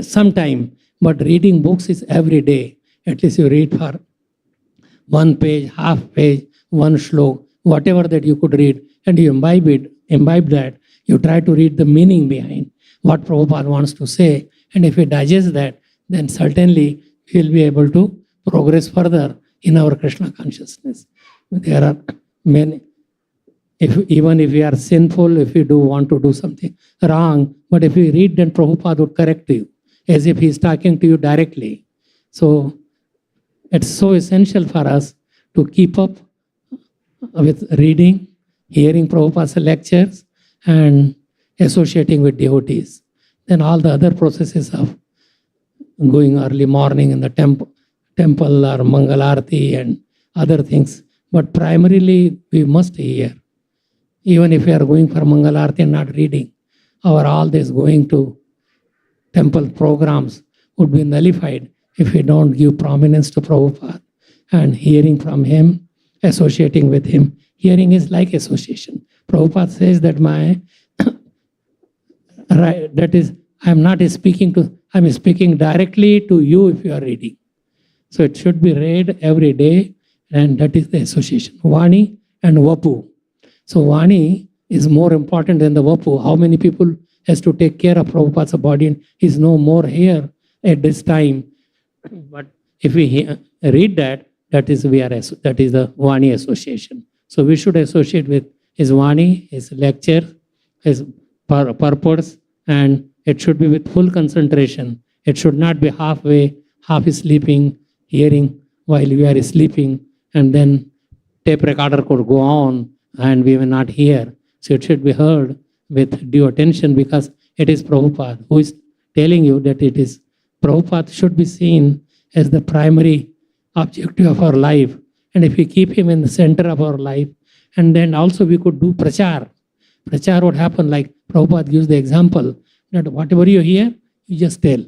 some time, but reading books is every day. At least you read for 1 page, half page, 1 shlok, whatever that you could read, and you imbibe that. You try to read the meaning behind what Prabhupada wants to say, and if you digest that, then certainly you will be able to progress further in our Krishna consciousness. There are many, even if we are sinful, if we do want to do something wrong, but if we read, then Prabhupada would correct you, as if he is talking to you directly. So it's so essential for us to keep up with reading, hearing Prabhupada's lectures, and associating with devotees. Then all the other processes of going early morning in the temple or Mangalarti and other things. But primarily, we must hear. Even if we are going for Mangalarti and not reading, our all this going to temple programs would be nullified if we don't give prominence to Prabhupada and hearing from him, associating with him. Hearing is like association. Prabhupada says that I'm speaking directly to you if you are reading. So it should be read every day, and that is the association. Vani and Vapu. So Vani is more important than the Vapu. How many people has to take care of Prabhupada's body, and he's no more here at this time. But if we read that is the Vani association. So we should associate with his Vani, his lecture, his purpose, and it should be with full concentration. It should not be halfway, half sleeping, hearing while we are sleeping, and then tape recorder could go on and we will not hear. So it should be heard with due attention, because it is Prabhupada who is telling you that it is Prabhupada should be seen as the primary objective of our life. And if we keep him in the center of our life, and then also we could do prachar. Prachar would happen like Prabhupada gives the example that whatever you hear, you just tell.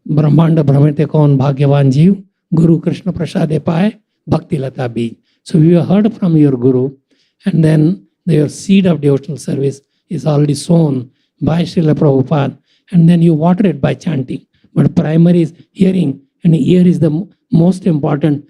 Brahmanda Brahmate Kaun Bhagyavan Jeev, Guru Krishna Prasade Paye, Bhakti Lata Bij. So we have heard from your Guru, and then your seed of devotional service is already sown by Srila Prabhupada, and then you water it by chanting. But primary is hearing, and ear is the most important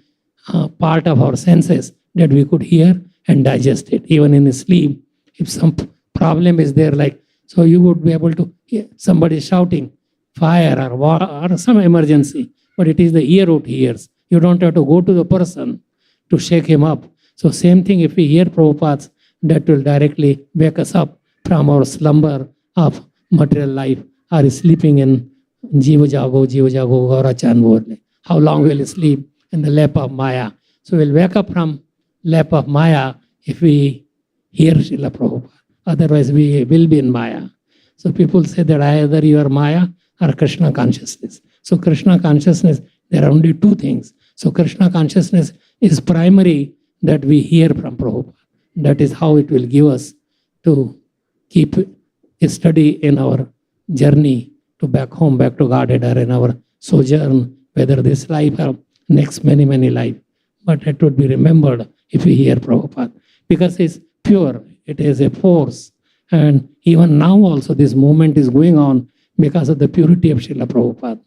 part of our senses that we could hear and digest it. Even in sleep, if some problem is there, like, so you would be able to hear somebody shouting, fire or war or some emergency, but it is the ear who hears. You don't have to go to the person to shake him up. So same thing, if we hear Prabhupada's that will directly wake us up from our slumber of material life or sleeping in Jiva Jago, Gaura Chan. How long will you sleep in the lap of Maya? So we'll wake up from lap of Maya if we hear Srila Prabhupada. Otherwise, we will be in Maya. So people say that either you are Maya or Krishna consciousness. So Krishna consciousness, there are only two things. So Krishna consciousness is primary that we hear from Prabhupada. That is how it will give us to keep a study in our journey to back home, back to Godhead, or in our sojourn, whether this life or next many life. But it would be remembered if we hear Prabhupada. Because it's pure, it is a force. And even now also this movement is going on because of the purity of Srila Prabhupada.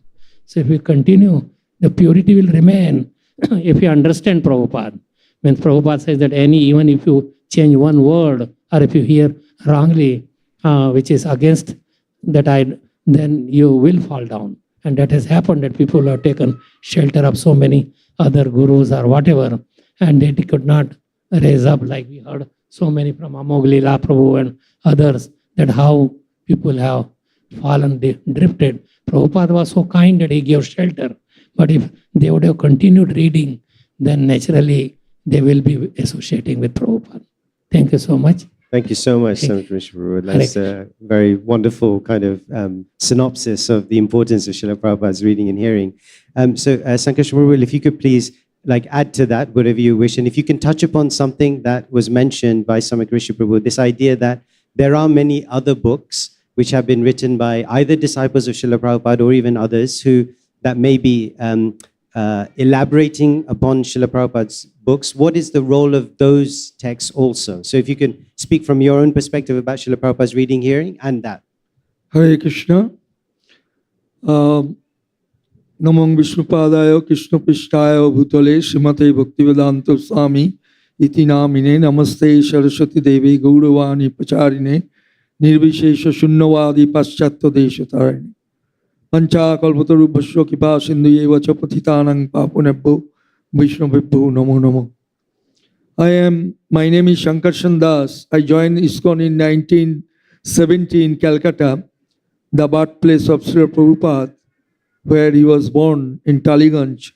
So if we continue, the purity will remain if you understand Prabhupada. When Prabhupada says that even if you change one word or if you hear wrongly, which is against that then you will fall down. And that has happened, that people have taken shelter of so many other gurus or whatever, and they could not raise up, like we heard so many from Amogh, Lila, Prabhu and others, that how people have fallen, drifted. Prabhupada was so kind that he gave shelter. But if they would have continued reading, then naturally they will be associating with Prabhupada. Thank you so much. Thank you so much, Sankarshan Prabhu. That's a very wonderful kind of synopsis of the importance of Srila Prabhupada's reading and hearing. So Sankarshan Prabhu, if you could please add to that, whatever you wish, and if you can touch upon something that was mentioned by Sankarshan Prabhu, this idea that there are many other books which have been written by either disciples of Srila Prabhupada or even others that may be elaborating upon Srila Prabhupada's books. What is the role of those texts also? So if you can speak from your own perspective about Srila Prabhupada's reading, hearing, and that. Hare Krishna. Namang Vishnupadaya Krishna Pishtaya Bhutale Srimate Bhaktivedanta Swami Iti Namine Namaste Saraswati Devi Gauravani Pacharine Nirvishesha Shunnavadi Paschatya Deshatarine Pancha Kalpataru Bhashya Kipa Sindhu Eva Chapathitanang Papunebbo Vishnavibbo Namo Namo. My name is Sankarshan Das. I joined ISKCON in 1970 in Calcutta, the birthplace of Srila Prabhupada, where he was born in Taliganj.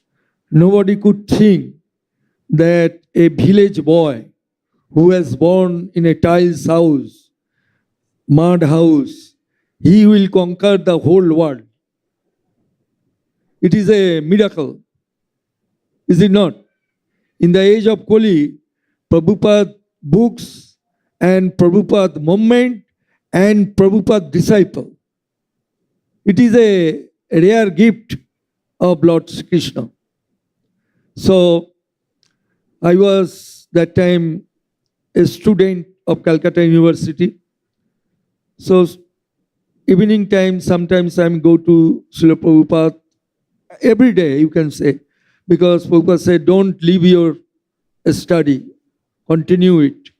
Nobody could think that a village boy who was born in a tiles house, mud house, he will conquer the whole world. It is a miracle, is it not? In the age of Kali, Prabhupada books and Prabhupada movement and Prabhupada disciple. It is a rare gift of Lord Krishna. So I was that time a student of Calcutta University. So evening time, sometimes I go to Srila Prabhupada every day, you can say, because Prabhupada said, don't leave your study, continue it.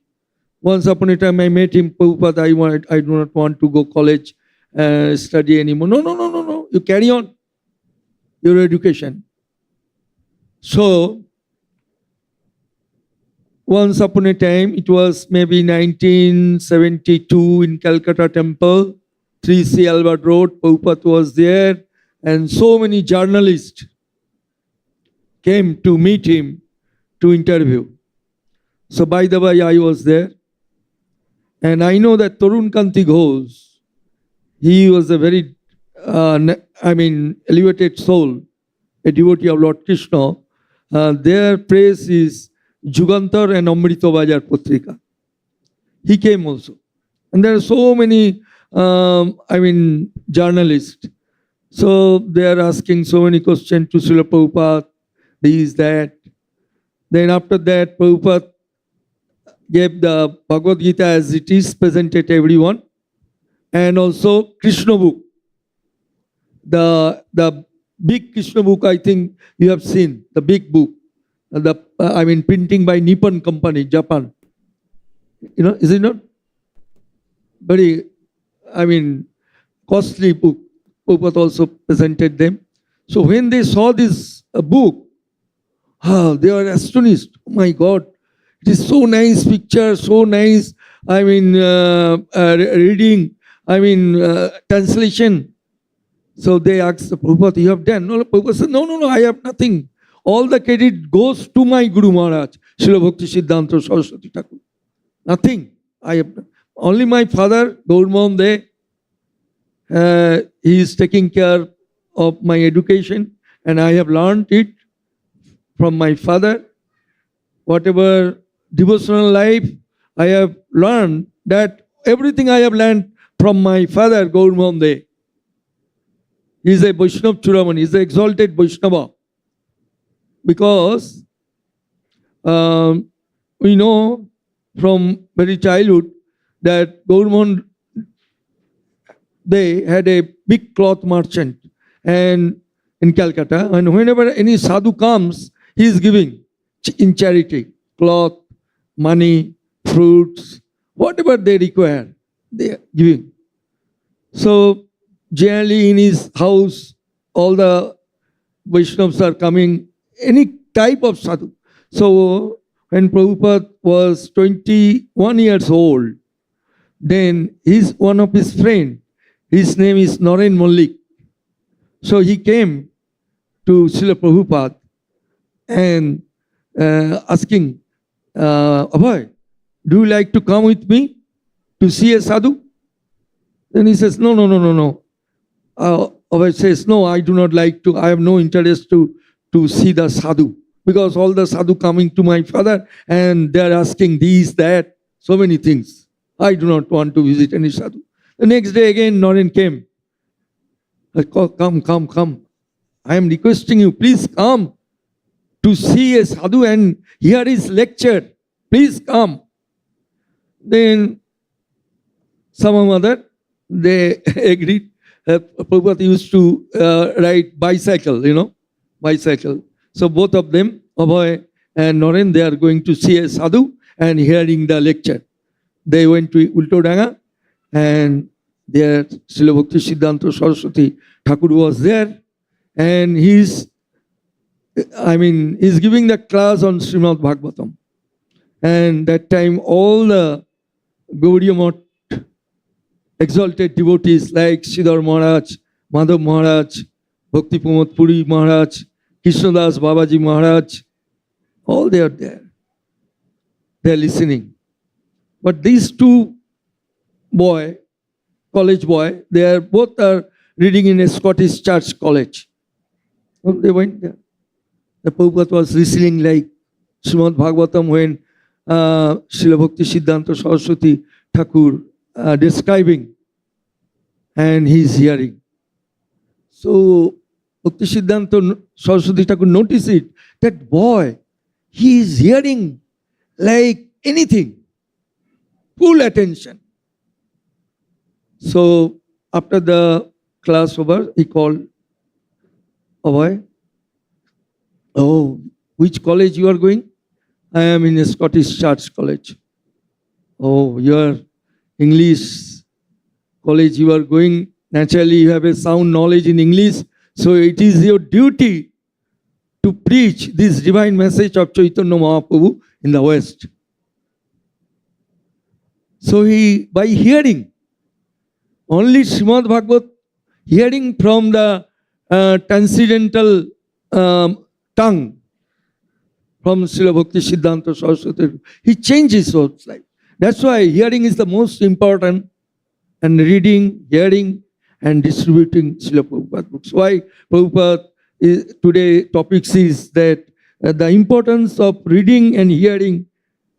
Once upon a time I met him, Prabhupada, I do not want to go college study anymore. No, you carry on your education. So, once upon a time, it was maybe 1972 in Calcutta Temple, 3C Albert Road, Prabhupada was there, and so many journalists came to meet him to interview. So by the way, I was there. And I know that Tarun Kanti Ghosh, he was a very, elevated soul, a devotee of Lord Krishna. Their praise is Jugantar and Amrita Bajar Patrika. He came also. And there are so many, journalists. So they are asking so many questions to Srila Prabhupada, this, that. Then after that, Prabhupada gave the Bhagavad Gita as it is, presented to everyone. And also Krishna book. The big Krishna book, I think you have seen, the big book. Printing by Nippon Company, Japan. You know, is it not? Very, costly book. Prabhupada also presented them. So when they saw this book, they were astonished. Oh my God, It is so nice picture, so nice, reading, translation. So they asked the Prabhupada, you have done? No, Prabhupada said, no, I have nothing. All the credit goes to my Guru Maharaj, Srila Bhakti Siddhanta Saraswati Thakur. Nothing. I have only my father, Gauramohan De, he is taking care of my education, and I have learned it from my father. Whatever devotional life I have learned, that everything I have learned from my father, Gauramohan De. He is a Vaishnava Churamani, he is an exalted Vaishnava. Because we know from very childhood that Gauramohan, they had a big cloth merchant and in Calcutta, and whenever any sadhu comes, he is giving in charity, cloth, money, fruits, whatever they require, they are giving. So generally in his house, all the Vaishnavas are coming, any type of sadhu. So when Prabhupada was 21 years old, then one of his friend, his name is Naren Mallik. So he came to Srila Prabhupada and asking, Abhay, do you like to come with me to see a sadhu? Then he says, no. Abhay says, no, I do not like to, I have no interest to see the sadhu. Because all the sadhu coming to my father and they are asking these, that, so many things. I do not want to visit any sadhu. The next day again, Naren came. I called, come. I am requesting you, please come to see a sadhu and hear his lecture. Please come. Then some other, they agreed. Prabhupada used to ride bicycle, bicycle. So both of them, Abhay and Naren, they are going to see a sadhu and hearing the lecture. They went to Ultodanga and there Srila Bhakti Siddhanta Saraswati Thakur was there, and he's giving the class on Srimad Bhagavatam. And that time all the Gaudiya Math exalted devotees like Sridhar Maharaj, Madhav Maharaj, Bhakti Pramod Puri Maharaj, Krishnadas Babaji Maharaj, all they are there. They are listening. But these two college boy, they are both are reading in a Scottish church college. So they went there. The Prabhupada was listening like Srimad Bhagavatam when Srila Bhakti Siddhanta Saraswati Thakur describing, and he is hearing. So Bhakti Siddhanta Saraswati Thakur noticed it, that boy, he is hearing like anything, full attention. So after the class over, he called Abhay. Oh, which college you are going? I am in a Scottish Church College. Oh, your English college you are going. Naturally, you have a sound knowledge in English. So it is your duty to preach this divine message of Chaitanya Mahaprabhu in the West. So he, by hearing, only Srimad Bhagavat, hearing from the transcendental tongue, from Srila Bhakti Siddhanta Saraswati, he changes his whole life. That's why hearing is the most important, and reading, hearing, and distributing Srila Prabhupada books. Why Prabhupada today topics is that the importance of reading and hearing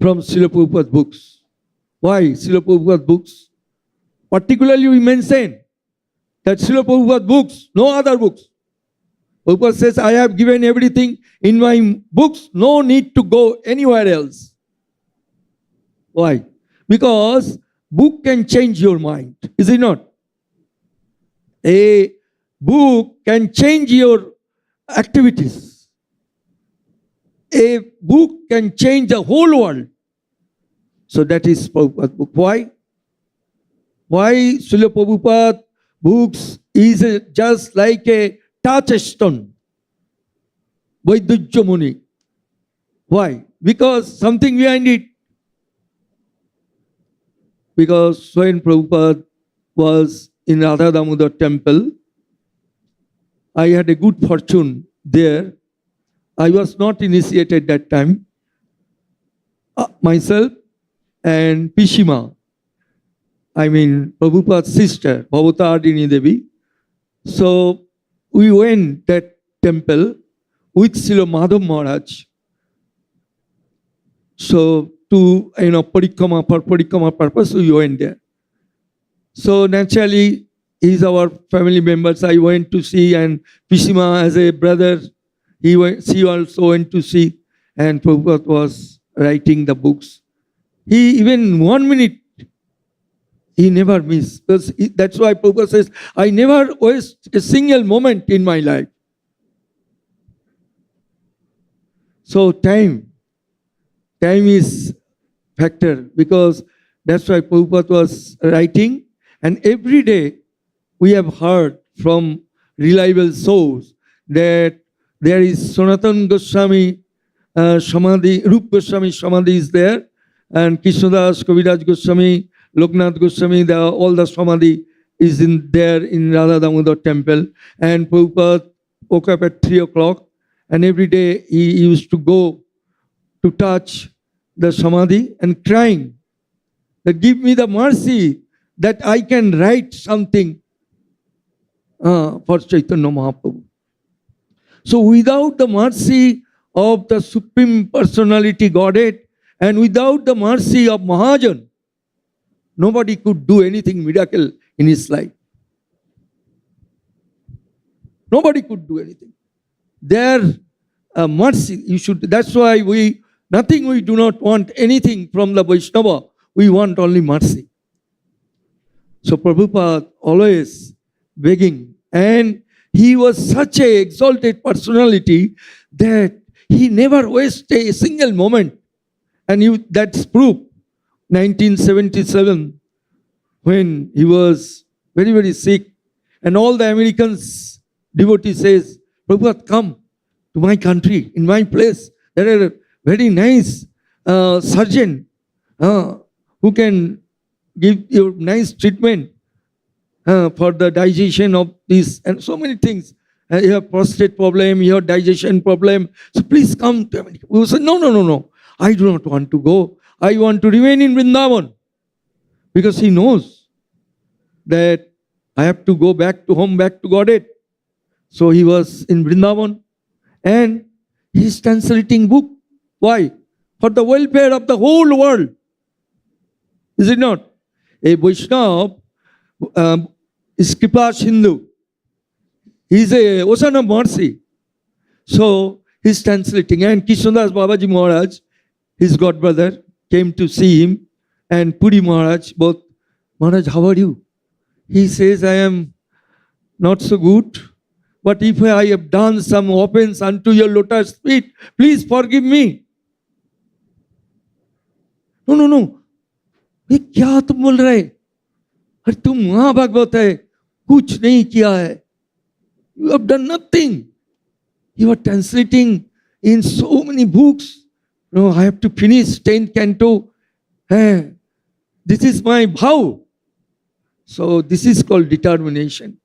from Srila Prabhupada books. Why Srila Prabhupada books? Particularly we mention that Srila Prabhupada books, no other books. Prabhupada says, I have given everything in my books, no need to go anywhere else. Why? Because book can change your mind, is it not? A book can change your activities. A book can change the whole world. So that is Prabhupada book. Why? Why Srila Prabhupada books is just like a touchstone. Vaidujya Muni. Why? because something behind it. Because when Prabhupada was in Radha Damodar temple, I had a good fortune there. I was not initiated that time. Myself and Pishima, I mean Prabhupada's sister, Bhavatardini Devi. So we went that temple with Srila Madhav Maharaj. So to Parikrama, for Parikrama purpose, we went there. So naturally, he's our family members. I went to see, and Pishima as a brother, she also went to see, and Prabhupada was writing the books. He even 1 minute, he never missed. That's why Prabhupada says, I never waste a single moment in my life. So time is factor, because that's why Prabhupada was writing, and every day we have heard from reliable source that there is Sanatana Goswami Samadhi, Rup Goswami Samadhi is there, and Krishnadas, Kaviraj Goswami, Loknath Goswami, all the Samadhi is there in Radha Damodar temple. And Prabhupada woke up at 3 o'clock, and every day he used to go to touch the Samadhi and crying that give me the mercy that I can write something for Chaitanya Mahaprabhu. So without the mercy of the Supreme Personality Godhead and without the mercy of Mahajan, nobody could do anything miracle in his life. Nobody could do anything. Their mercy, that's why we do not want anything from the Vaishnava. We want only mercy. So Prabhupada always begging, and he was such an exalted personality that he never wasted a single moment. And that's proof. 1977, when he was very, very sick, and all the Americans, devotees says, Prabhupada, come to my country, in my place. There are a very nice surgeon who can give you nice treatment for the digestion of this and so many things. You have prostate problem, you have digestion problem. So please come to America. We said, no. I do not want to go. I want to remain in Vrindavan. Because he knows that I have to go back to home, back to Godhead. So he was in Vrindavan, and he's translating book. Why? For the welfare of the whole world. Is it not? A Vaishnava is Kripa Sindhu. He's a ocean of mercy. So he's translating. And Krishnadas Babaji Maharaj, his godbrother, came to see him, and Puri Maharaj, both. Maharaj, how are you? He says, I am not so good, but if I have done some offense unto your lotus feet, please forgive me. No. ये क्या तुम बोल रहे? अरे तुम महाभागवत है, कुछ नहीं किया है. You have done nothing. You are translating in so many books. No, I have to finish 10th canto. This is my vow. So this is called determination.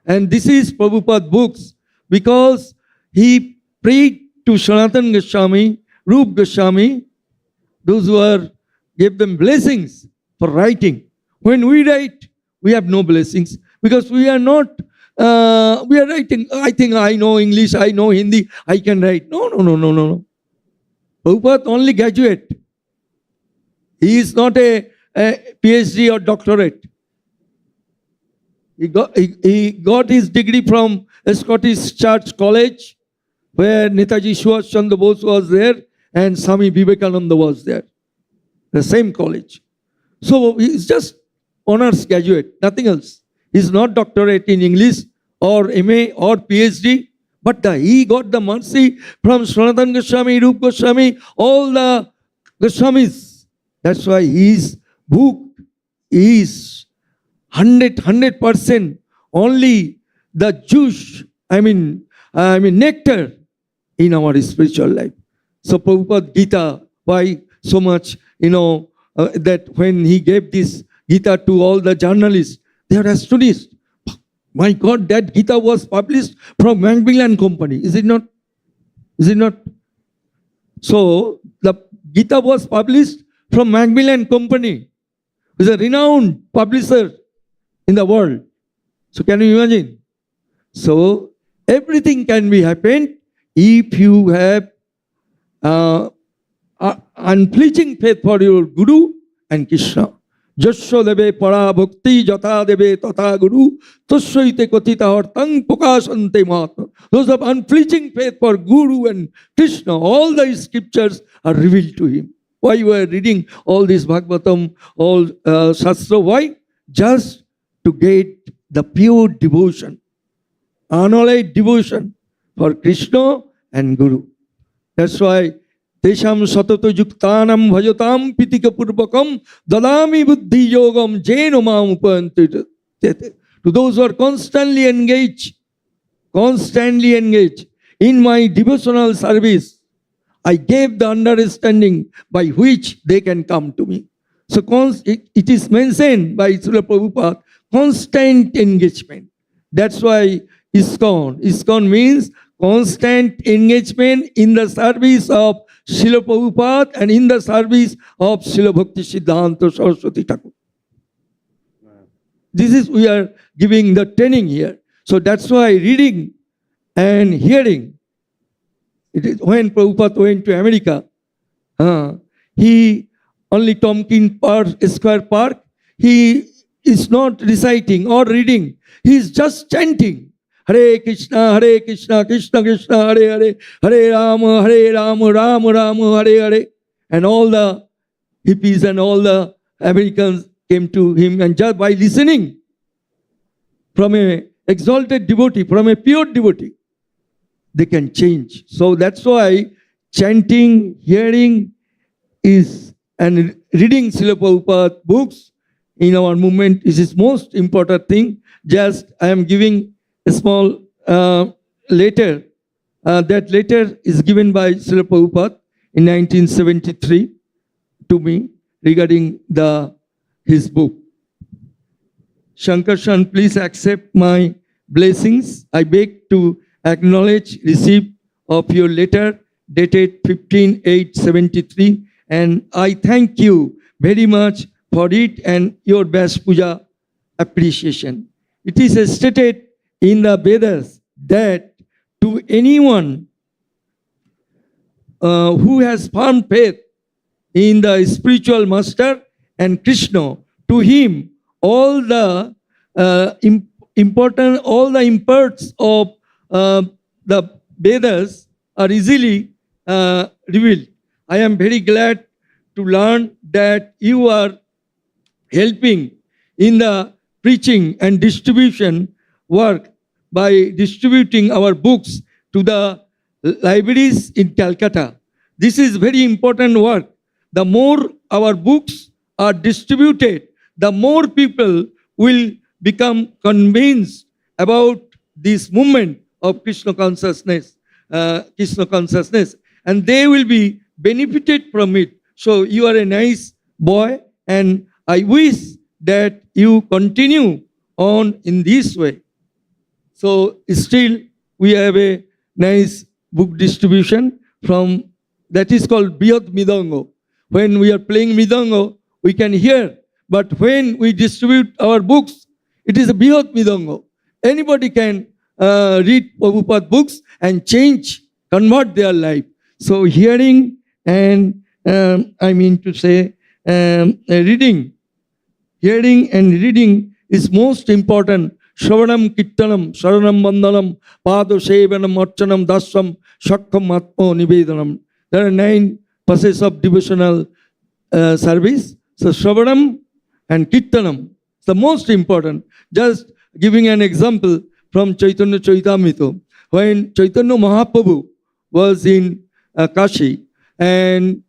And this is Prabhupada books, because he prayed to Sanatana Goswami, Rup Goswami, those who gave them blessings for writing. When we write, we have no blessings, because we are not, we are writing, I think I know English, I know Hindi, I can write. No. Prabhupada only graduate. He is not a PhD or doctorate. He got his degree from a Scottish Church College, where Netaji Subhash Chandra Bose was there and Swami Vivekananda was there. The same college. So he's just honors graduate, nothing else. He's not doctorate in English or MA or PhD, but he got the mercy from Sanatana Goswami, Rup Goswami, all the Goswamis. That's why his book is 100% only the juice, nectar in our spiritual life. So Prabhupada Gita, why so much, that when he gave this Gita to all the journalists, they are astonished. My God, that Gita was published from Macmillan Company. Is it not? Is it not? So the Gita was published from Macmillan Company, who is a renowned publisher in the world. So can you imagine? So everything can be happened if you have unflinching faith for your Guru and Krishna. Jasya debe para bhakti jata debe tata guru tasyaite katita hartang pokasante mahatma. Those of unflinching faith for Guru and Krishna, all the scriptures are revealed to him. Why you are reading all this Bhagavatam, all Shastra? Why? Just to get the pure devotion, unalloyed devotion for Krishna and Guru. That's why Tesham satato yuktanam bhajatam pitika purvakam dadami buddhi yogam jeno mam upanti. To those who are constantly engaged in my devotional service, I gave the understanding by which they can come to me. So it is mentioned by Srila Prabhupada, constant engagement. That's why ISKCON. ISKCON means constant engagement in the service of Srila Prabhupada and in the service of Srila Bhakti Siddhanta Saraswati Thakur. This is, we are giving the training here. So that's why reading and hearing. It is when Prabhupada went to America, he only Tompkins Square Park, he is not reciting or reading. He is just chanting. Hare Krishna, Krishna Krishna, Hare Hare, Hare Rama, Rama Rama, Hare Hare. And all the hippies and all the Americans came to him, and just by listening from an exalted devotee, from a pure devotee, they can change. So that's why chanting, hearing is, and reading Srila Prabhupada books in our movement is his most important thing. Just I am giving a small letter. That letter is given by Srila Prabhupada in 1973 to me regarding his book. Sankarshan, please accept my blessings. I beg to acknowledge receipt of your letter dated 15/8/73, and I thank you very much for it and your best puja appreciation. It is stated in the Vedas that to anyone who has firm faith in the spiritual master and Krishna, to him all the imports of the Vedas are easily revealed. I am very glad to learn that you are helping in the preaching and distribution work by distributing our books to the libraries in Calcutta. This is very important work. The more our books are distributed, the more people will become convinced about this movement of Krishna consciousness, and they will be benefited from it. So you are a nice boy, and I wish that you continue on in this way. So still we have a nice book distribution from, that is called Biyat Midango. When we are playing Midango, we can hear, but when we distribute our books, it is a Biyat Midango. Anybody can read Prabhupada books and change, convert their life. So hearing and hearing and reading is most important. Shravanam Kittanam, Sharanam Vandanam, Pado Sevanam, Archanam, Dasam, Shakkam Atmo Nivedanam. There are 9 phases of devotional service. So Shravanam and Kittanam is the most important. Just giving an example from Chaitanya Charitamrita. When Chaitanya Mahaprabhu was in Kashi, and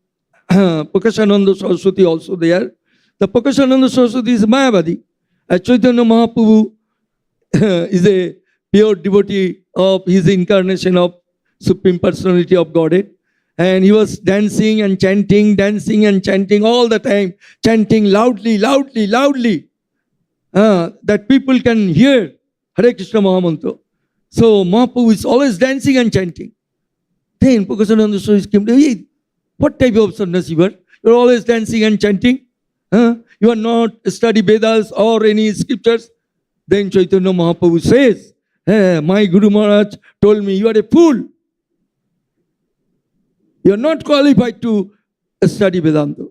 Prakashananda Saraswati also there. The Prakashananda Saraswati is Mayavadi. Chaitanya Mahaprabhu is a pure devotee of his incarnation of Supreme Personality of Godhead. and he was dancing and chanting all the time, chanting loudly, that people can hear Hare Krishna Mahamantra. So Mahaprabhu is always dancing and chanting. Then Prakasananda Swami came to, hey, what type of sannyasi you are? You're always dancing and chanting. You are not study Vedas or any scriptures. Then Chaitanya Mahaprabhu says, my Guru Maharaj told me, you are a fool. You are not qualified to study Vedanta.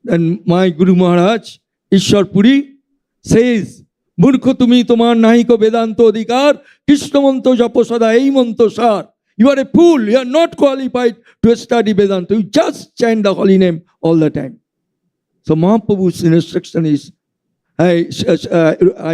And my Guru Maharaj, Ishwar Puri, says, Murkho tumi tomar nahiko Vedanta adhikar, Krishna manto japo sada ei manto sar. You are a fool. You are not qualified to study Vedanta. You just chant the holy name all the time. So Mahaprabhu's instruction is, I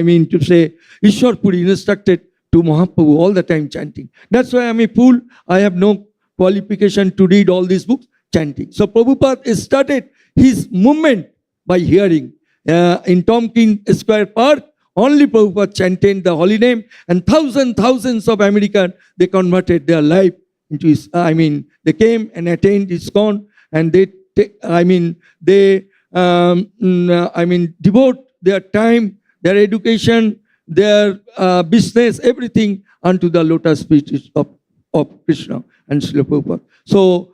mean to say, Ishwar Puri instructed to Mahaprabhu all the time chanting. That's why I'm a fool. I have no qualification to read all these books, chanting. So Prabhupada started his movement by hearing. In Tompkins Square Park, only Prabhupada chanted the holy name, and thousands of Americans, they converted their life into his, they came and attained ISKCON, and they devote their time, their education, their business, everything unto the lotus feet of Krishna and Srila Prabhupada. So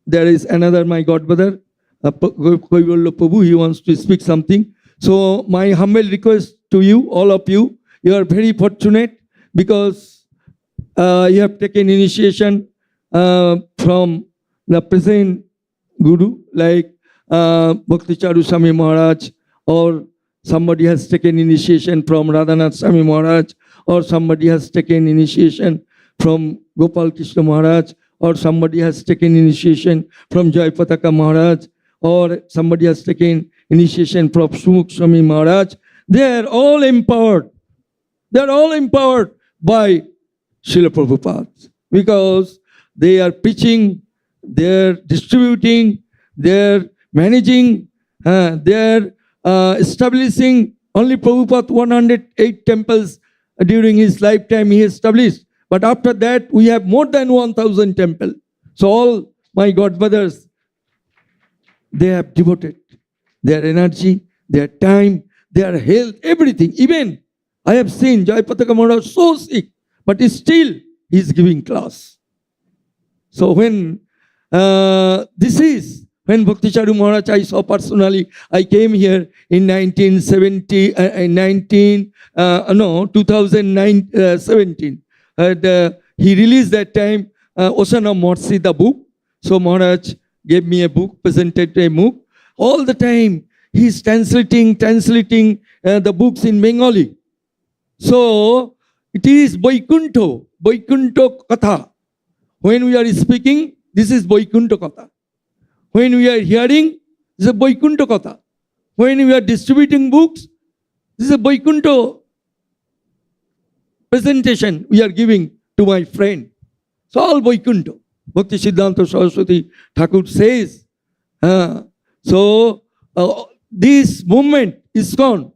there is another, my godbrother, Kaivalya Prabhu, he wants to speak something. So my humble request to you, all of you, you are very fortunate because you have taken initiation from the present Guru, like Bhakti Charu Swami Maharaj, or somebody has taken initiation from Radhanath Swami Maharaj, or somebody has taken initiation from Gopal Krishna Maharaj, or somebody has taken initiation from Jai Pataka Maharaj, or somebody has taken initiation from Sumukh Swami Maharaj. They are all empowered. They are all empowered by Srila Prabhupada because they are preaching, they are distributing, they are managing, they are establishing. Only Prabhupada 108 temples during his lifetime he established. But after that, we have more than 1,000 temples. So all my godbrothers, they have devoted their energy, their time, their health, everything. Even I have seen Jai Pataka Maharaj so sick, but still he is giving class. So when when Bhakti Charu Maharaj I saw personally, I came here in 2017. He released that time Ocean of Mercy, the book. So Maharaj gave me a book, presented a book. All the time he is translating the books in Bengali. So it is Vaikuntha Katha. When we are speaking, this is Vaikuntha Katha. When we are hearing, this is Vaikuntha Katha. When we are distributing books, this is a Vaikuntha presentation we are giving to my friend. So all Vaikuntha. Bhakti Siddhanta Saraswati Thakur says, this movement is gone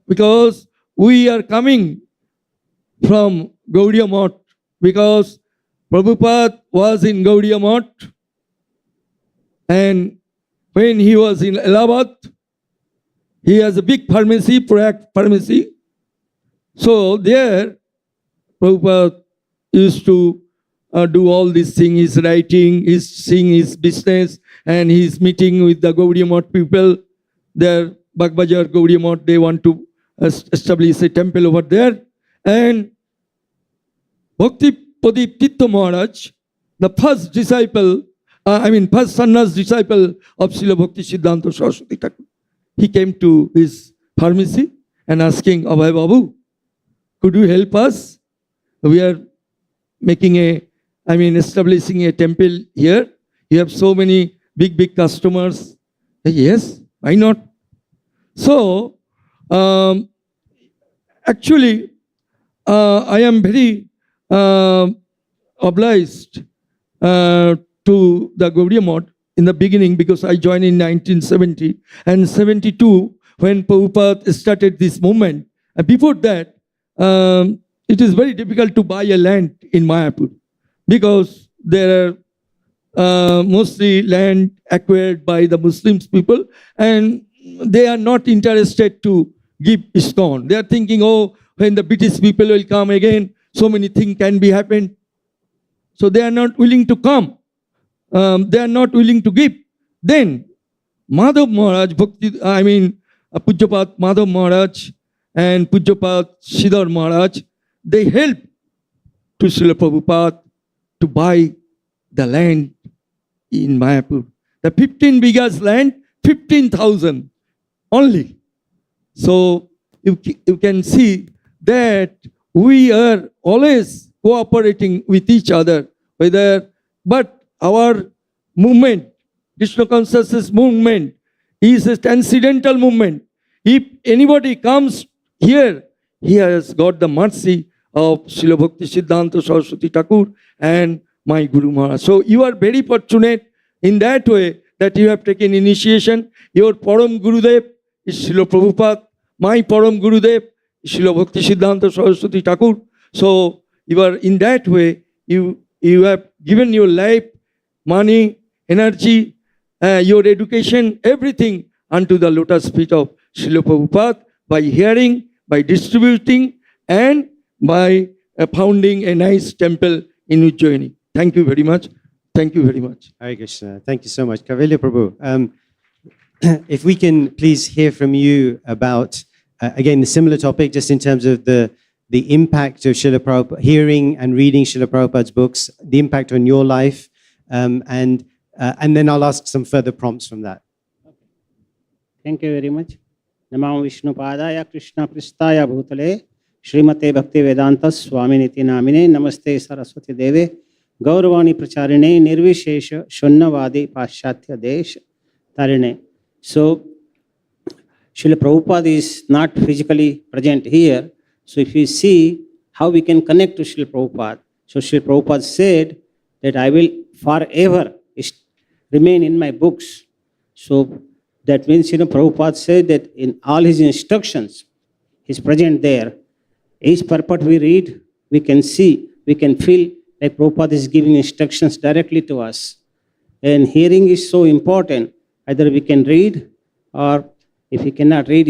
because we are coming from Gaudiya Math, because Prabhupada was in Gaudiya Math, and when he was in Allahabad, he has a big pharmacy, Prayag pharmacy. So there, Prabhupada used to do all these things. He's writing, he's seeing his business, and he's meeting with the Gaudiya Math people. There, Bagbajar Gaudiya Math, they want to establish a temple over there. And Bhakti Pradip Tirtha Maharaj, the first disciple, first sannyas disciple of Srila Bhakti Siddhanta Saraswati Thakur, he came to his pharmacy and asking, Abhay Babu, could you help us? We are making establishing a temple here. You have so many big customers. Yes, why not? So, actually, I am very obliged to the Gaudiya Math in the beginning because I joined in 1970 and 72 when Prabhupada started this movement. And before that, it is very difficult to buy a land in Mayapur because there are mostly land acquired by the Muslims people, and they are not interested to give ISKCON. They are thinking, oh, when the British people will come again, so many things can be happened. So they are not willing to come. They are not willing to give. Then Madhav Maharaj, Pujyapat Madhav Maharaj and Pujyapat Sridhar Maharaj, they help to Srila Prabhupada to buy the land in Mayapur. The 15 bighas land, 15,000 only. So you can see that we are always cooperating with each other, but our movement, Krishna consciousness movement, is a transcendental movement. If anybody comes here, he has got the mercy of Srila Bhakti Siddhanta Saraswati Thakur and my Guru Maharaj. So you are very fortunate in that way that you have taken initiation. Your Param Gurudev is Srila Prabhupada. My Param Gurudev is Srila Bhakti Siddhanta Saraswati Thakur. So you are in that way, you have given your life, money, energy, your education, everything unto the lotus feet of Srila Prabhupada by hearing, by distributing, and by founding a nice temple in Ujjaini. Thank you very much. Thank you very much. Hare Krishna. Thank you so much. Kaivalya Prabhu, if we can please hear from you about, again, the similar topic, just in terms of the impact of Srila Prabhupada, hearing and reading Srila Prabhupada's books, the impact on your life, and then I'll ask some further prompts from that. Thank you very much. Namo Vishnu Padaya Krishna Pristaya Bhutale Srimate Bhakti Vedanta Swami Niti Namine Namaste Saraswati Deve Gauravani Pracharine Nirvishesha Shunnavadi Paschatya Desh Tarine. So Srila Prabhupada is not physically present here. So if you see how we can connect to Srila Prabhupada. So Srila Prabhupada said that I will forever remain in my books. So that means, Prabhupada said that in all his instructions, he's present there. Each purport we read, we can see, we can feel like Prabhupada is giving instructions directly to us. And hearing is so important. Either we can read, or if we cannot read,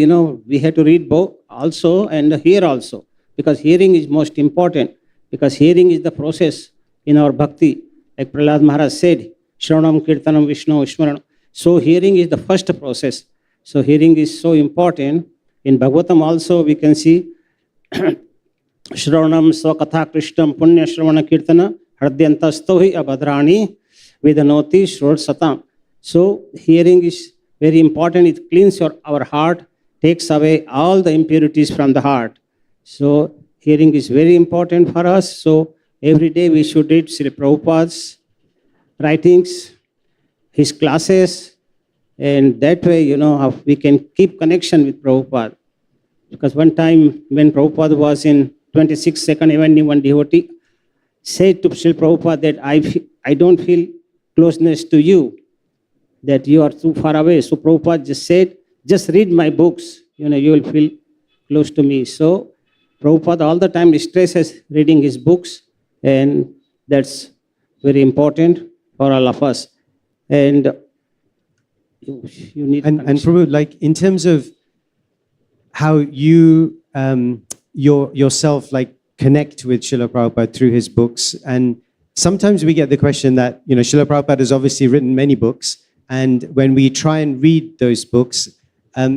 we have to read both also and hear also. Because hearing is most important. Because hearing is the process in our bhakti. Like Prahlad Maharaj said, Shravanam Kirtanam Vishnu Smaranam. So hearing is the first process. So hearing is so important. In Bhagavatam also we can see Shravanam Swakatha Krishnam Punya Shravana Kirtana Hardyantastohi Abhadrani Vedanoti Shrod Satam. So hearing is very important. It cleans our heart, takes away all the impurities from the heart. So hearing is very important for us. So every day we should read Srila Prabhupada's writings, his classes, and that way, we can keep connection with Prabhupada. Because one time when Prabhupada was in 26 Second Avenue, one devotee said to Srila Prabhupada that I don't feel closeness to you, that you are too far away. So Prabhupada just said, just read my books, you will feel close to me. So Prabhupada all the time stresses reading his books, and that's very important for all of us. And you need and Prabhu, like in terms of how you yourself like connect with Srila Prabhupada through his books, and sometimes we get the question that Srila Prabhupada has obviously written many books, and when we try and read those books,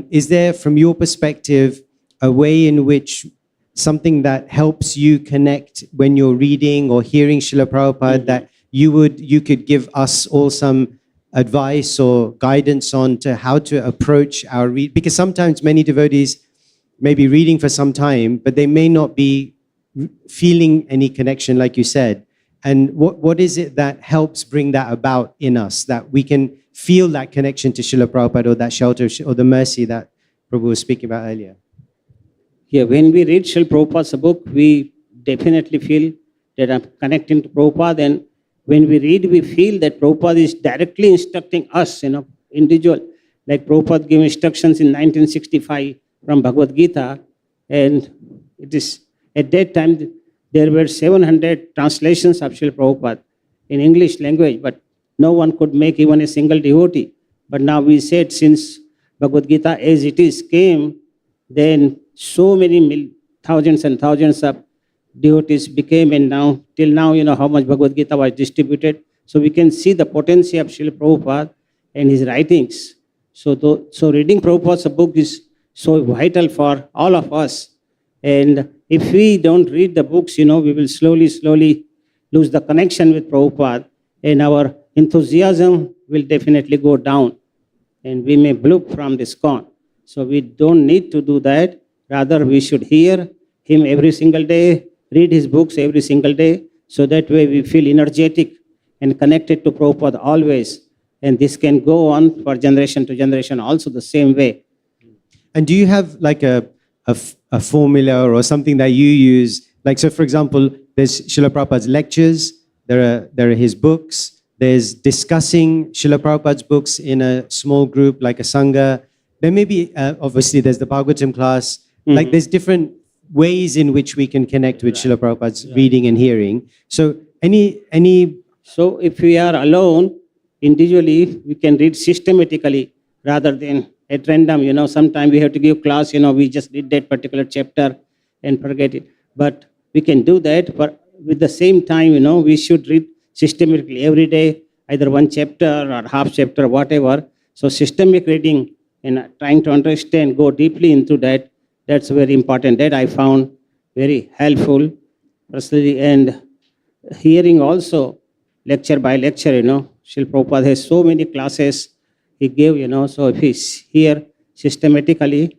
is there from your perspective a way in which something that helps you connect when you're reading or hearing Srila Prabhupada that you could give us all some advice or guidance on to how to approach our read? Because sometimes many devotees may be reading for some time, but they may not be feeling any connection, like you said. And what is it that helps bring that about in us, that we can feel that connection to Srila Prabhupada, or that shelter or the mercy that Prabhu was speaking about earlier? Yeah, when we read Srila Prabhupada's book, we definitely feel that I'm connecting to Prabhupada. And when we read, we feel that Prabhupada is directly instructing us, individual. Like Prabhupada gave instructions in 1965 from Bhagavad Gita. And it is, at that time, there were 700 translations of Srila Prabhupada. in English language, but no one could make even a single devotee. But now we said since Bhagavad Gita as it is came, then so many thousands and thousands of devotees became, and now, till now, how much Bhagavad Gita was distributed. So we can see the potency of Srila Prabhupada and his writings. So reading Prabhupada's book is so vital for all of us. And if we don't read the books, we will slowly lose the connection with Prabhupada, and our enthusiasm will definitely go down, and we may bloop from this ISKCON. So we don't need to do that. Rather, we should hear him every single day, read his books every single day, so that way we feel energetic and connected to Prabhupada always. And this can go on for generation to generation also the same way. And do you have like a formula or something that you use? Like, so for example, there's Srila Prabhupada's lectures, there are his books, there's discussing Srila Prabhupada's books in a small group like a Sangha. Then maybe, obviously, there's the Bhagavatam class. Like, there's different ways in which we can connect with Srila Prabhupada's reading and hearing. So, So, if we are alone, individually, we can read systematically rather than at random. Sometimes we have to give class, we just read that particular chapter and forget it. But we can do that, but with the same time, we should read systematically every day, either one chapter or half chapter, whatever. So, systemic reading and trying to understand, go deeply into that, that's very important. That I found very helpful personally. And hearing also, lecture by lecture, Srila Prabhupada has so many classes he gave, so if he's here systematically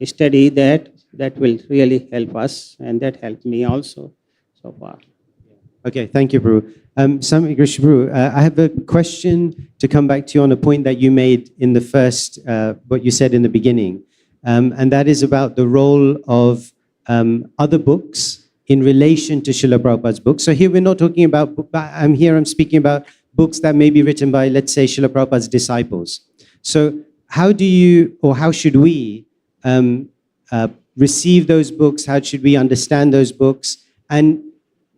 study that will really help us, and that helped me also so far. okay, thank you, Prabhu. Sankarshan Prabhu, I have a question to come back to you on a point that you made in the first, what you said in the beginning, and that is about the role of other books in relation to Srila Prabhupada's books. So here we're not talking about, I'm speaking about books that may be written by, let's say, Srila Prabhupada's disciples. So how do you, or how should we receive those books? How should we understand those books? And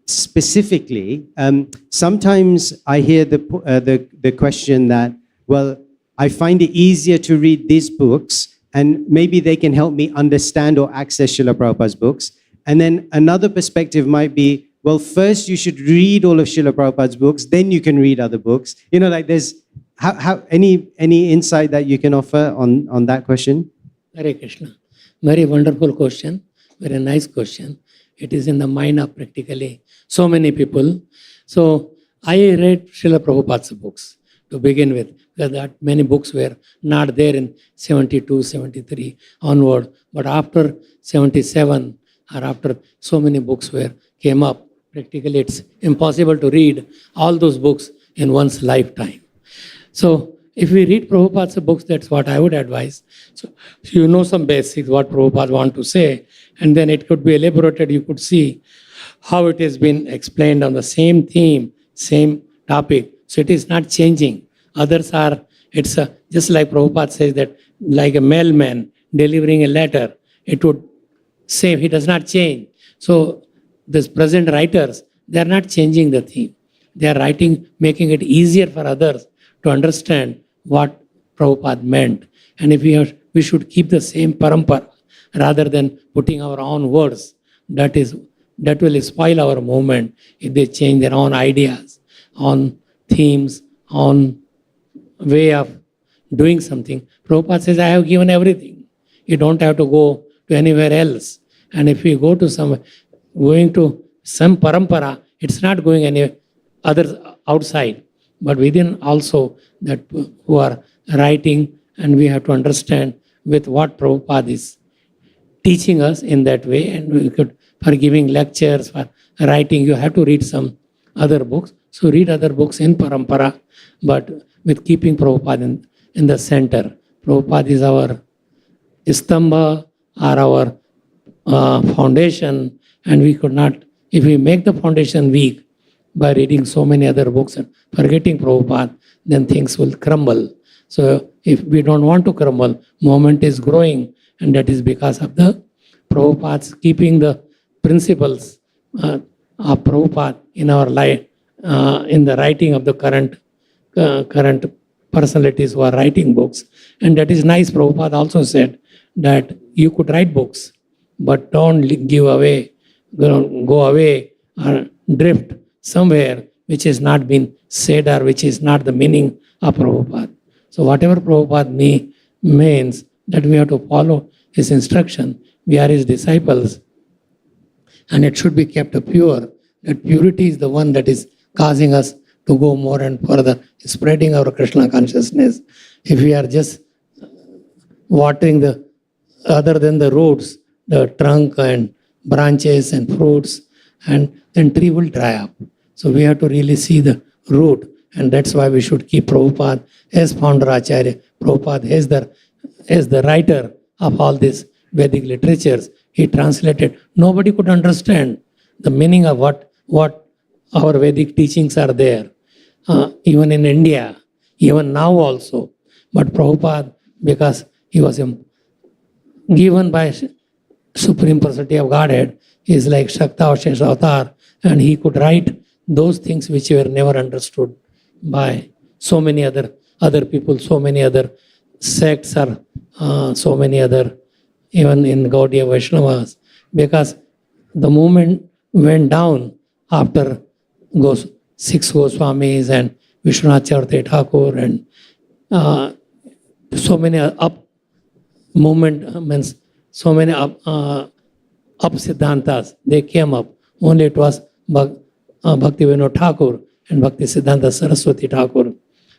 specifically, sometimes I hear the question that, well, I find it easier to read these books, and maybe they can help me understand or access Srila Prabhupada's books. And then another perspective might be, well, first you should read all of Srila Prabhupada's books, then you can read other books. Like there's, any insight that you can offer on that question? Hare Krishna. Very wonderful question. Very nice question. It is in the mind of practically so many people. So I read Srila Prabhupada's books to begin with, because that many books were not there in 72, 73 onward. But after 77, or after so many books came up, practically it's impossible to read all those books in one's lifetime. So if we read Prabhupada's books, that's what I would advise. So you know some basics, what Prabhupada want to say, and then it could be elaborated. You could see how it has been explained on the same theme, same topic. So it is not changing. Others are, it's just like Prabhupada says that, like a mailman delivering a letter, it would say he does not change. So these present writers, they are not changing the theme. They are writing, making it easier for others to understand what Prabhupada meant. And if we should keep the same parampara rather than putting our own words, that will spoil our movement if they change their own ideas, on themes, on way of doing something. Prabhupada says, I have given everything. You don't have to go to anywhere else. And if we go to going to some parampara, it's not going any other outside, but within also that who are writing, and we have to understand with what Prabhupada is teaching us in that way. And we could, for giving lectures, for writing, you have to read some other books. So read other books in parampara, but with keeping Prabhupada in the center. Prabhupada is our istambha, or our foundation, and we could not, if we make the foundation weak by reading so many other books and forgetting Prabhupada, then things will crumble. So if we don't want to crumble, movement is growing, and that is because of the Prabhupada's keeping the principles of Prabhupada in our life, in the writing of the current personalities who are writing books. And that is nice. Prabhupada also said that you could write books, but don't give away, go away or drift somewhere which has not been said or which is not the meaning of Prabhupada. So whatever Prabhupada means that we have to follow his instruction. We are his disciples and it should be kept pure. That purity is the one that is causing us to go more and further, spreading our Krishna consciousness. If we are just watering the other than the roots, the trunk and branches and fruits, and then tree will dry up. So we have to really see the root, and that's why we should keep Prabhupada as founder Acharya. Prabhupada as the writer of all these Vedic literatures. He translated. Nobody could understand the meaning of what our Vedic teachings are there. Even in India, even now also. But Prabhupada, because he was given by Supreme Personality of Godhead, is like Shakta Avashesh Avatar, and he could write those things which were never understood by so many other people, so many other sects, or so many other, even in Gaudiya Vaishnavas, because the movement went down after six Goswamis and Vishwanath Chakravarti Thakur and so many up movement means so many up Siddhantas. They came up. Only it was Bhakti Vinod Thakur and Bhakti Siddhanta Saraswati Thakur.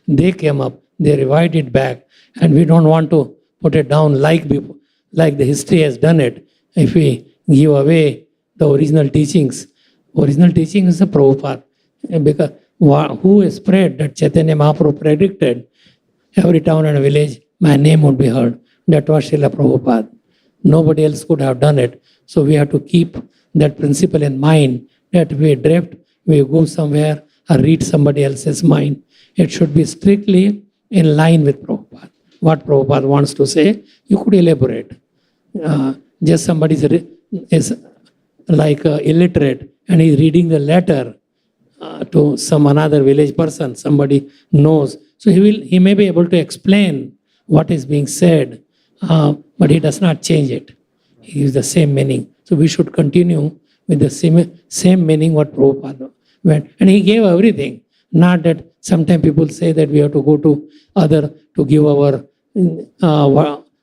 They came up. They revived it back, and we don't want to put it down like before, like the history has done it. If we give away the original teachings is the Prabhupada. Because who spread that Chaitanya Mahaprabhu predicted every town and village, my name would be heard. That was Srila Prabhupada. Nobody else could have done it. So we have to keep that principle in mind, that we drift, we go somewhere or read somebody else's mind. It should be strictly in line with Prabhupada. What Prabhupada wants to say, you could elaborate. Just somebody is like illiterate and he's reading the letter to some another village person, somebody knows. So he may be able to explain what is being said, but he does not change it. He gives the same meaning. So we should continue with the same meaning what Prabhupada went. And he gave everything. Not that sometimes people say that we have to go to other to give our,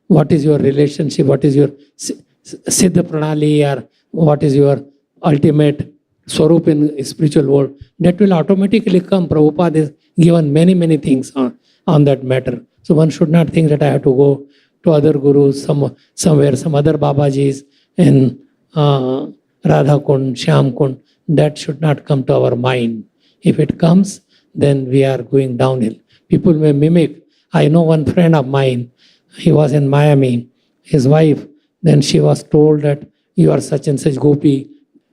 what is your relationship, what is your Siddha Pranali, or what is your ultimate Swarup in spiritual world. That will automatically come. Prabhupada has given many things on that matter. So one should not think that I have to go to other gurus, somewhere, some other Babajis in Radha Kund, Shyam Kund. That should not come to our mind. If it comes, then we are going downhill. People may mimic. I know one friend of mine, he was in Miami, his wife, then she was told that you are such and such gopi,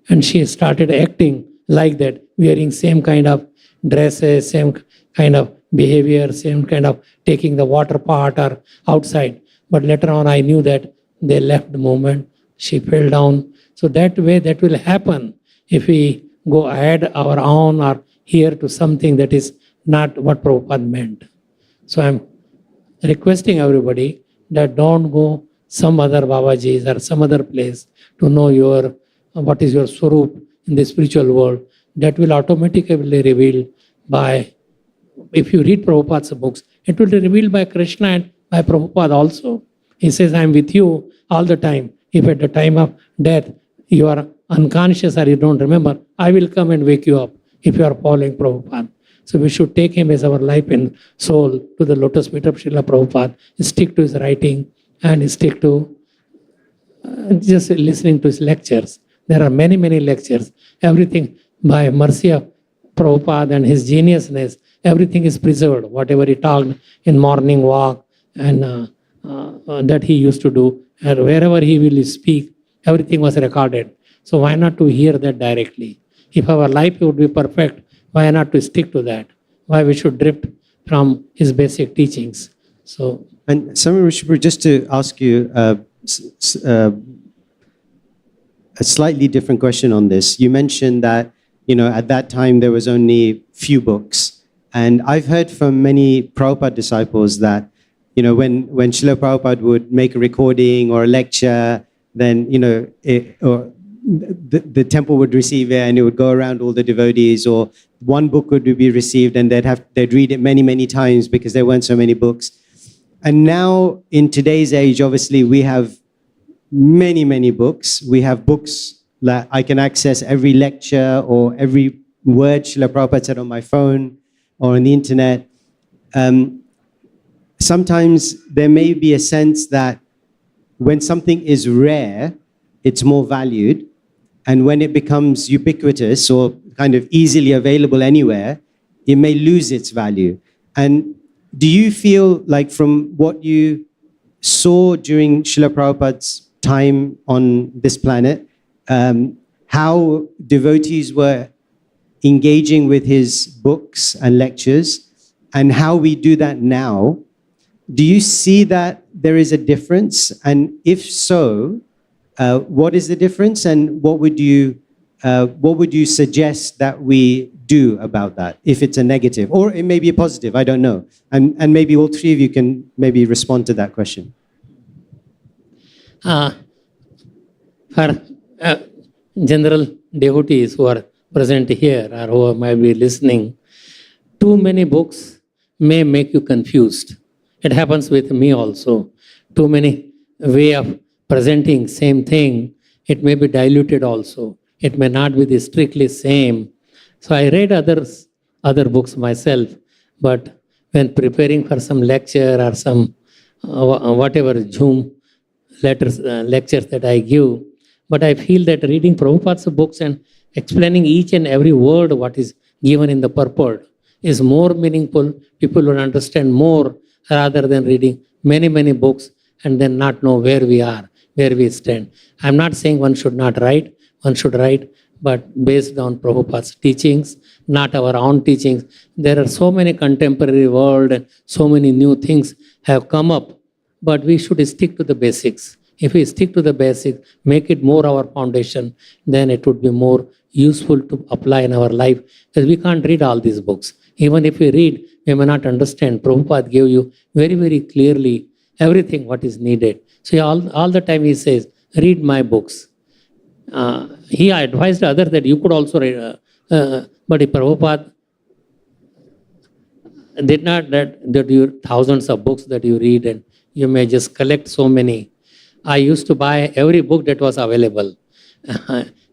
and she started acting like that, wearing same kind of dresses, same kind of behavior, same kind of taking the water pot or outside. But later on I knew that they left the movement, she fell down. So that way that will happen if we go ahead our own or here to something that is not what Prabhupada meant. So I'm requesting everybody that don't go some other Babajis or some other place to know what is your Swarup in the spiritual world. That will automatically be revealed by, if you read Prabhupada's books, it will be revealed by Krishna and by Prabhupada also. He says, I am with you all the time. If at the time of death you are unconscious or you don't remember, I will come and wake you up if you are following Prabhupada. So we should take him as our life and soul to the lotus feet of Srila Prabhupada, stick to his writing and stick to just listening to his lectures. There are many lectures. Everything by mercy of Prabhupada and his geniusness, everything is preserved. Whatever he talked in morning walk and that he used to do, and wherever he will speak, everything was recorded. So why not to hear that directly? If our life would be perfect, why not to stick to that? Why we should drift from his basic teachings? So, and Swami Rishi, just to ask you a slightly different question on this. You mentioned that at that time there was only few books. And I've heard from many Prabhupada disciples that, when Srila Prabhupada would make a recording or a lecture, then, the temple would receive it and it would go around all the devotees, or one book would be received and they'd read it many, many times because there weren't so many books. And now in today's age, obviously we have many, many books. We have books that I can access every lecture or every word Srila Prabhupada said on my phone or on the internet. Sometimes there may be a sense that when something is rare, it's more valued. And when it becomes ubiquitous or kind of easily available anywhere, it may lose its value. And do you feel like from what you saw during Srila Prabhupada's time on this planet, how devotees were engaging with his books and lectures, and how we do that now, do you see that there is a difference? And if so, what is the difference, and what would you suggest that we do about that, if it's a negative, or it may be a positive, I don't know. And maybe all three of you can maybe respond to that question. For general devotees who are present here or who might be listening, too many books may make you confused. It happens with me also. Too many way of presenting same thing, it may be diluted also. It may not be the strictly same. So I read other books myself, but when preparing for some lecture or some whatever Zoom lectures that I give, but I feel that reading Prabhupada's books and explaining each and every word what is given in the purport is more meaningful. People will understand more rather than reading many, many books and then not know where we are, where we stand. I'm not saying one should not write, one should write, but based on Prabhupada's teachings, not our own teachings. There are so many contemporary world and so many new things have come up, but we should stick to the basics. If we stick to the basics, make it more our foundation, then it would be more useful to apply in our life, because we can't read all these books. Even if we read, we may not understand. Prabhupada gave you very, very clearly everything what is needed. So all the time he says, read my books. He advised others that you could also read, but if Prabhupada did not that you thousands of books that you read and you may just collect so many. I used to buy every book that was available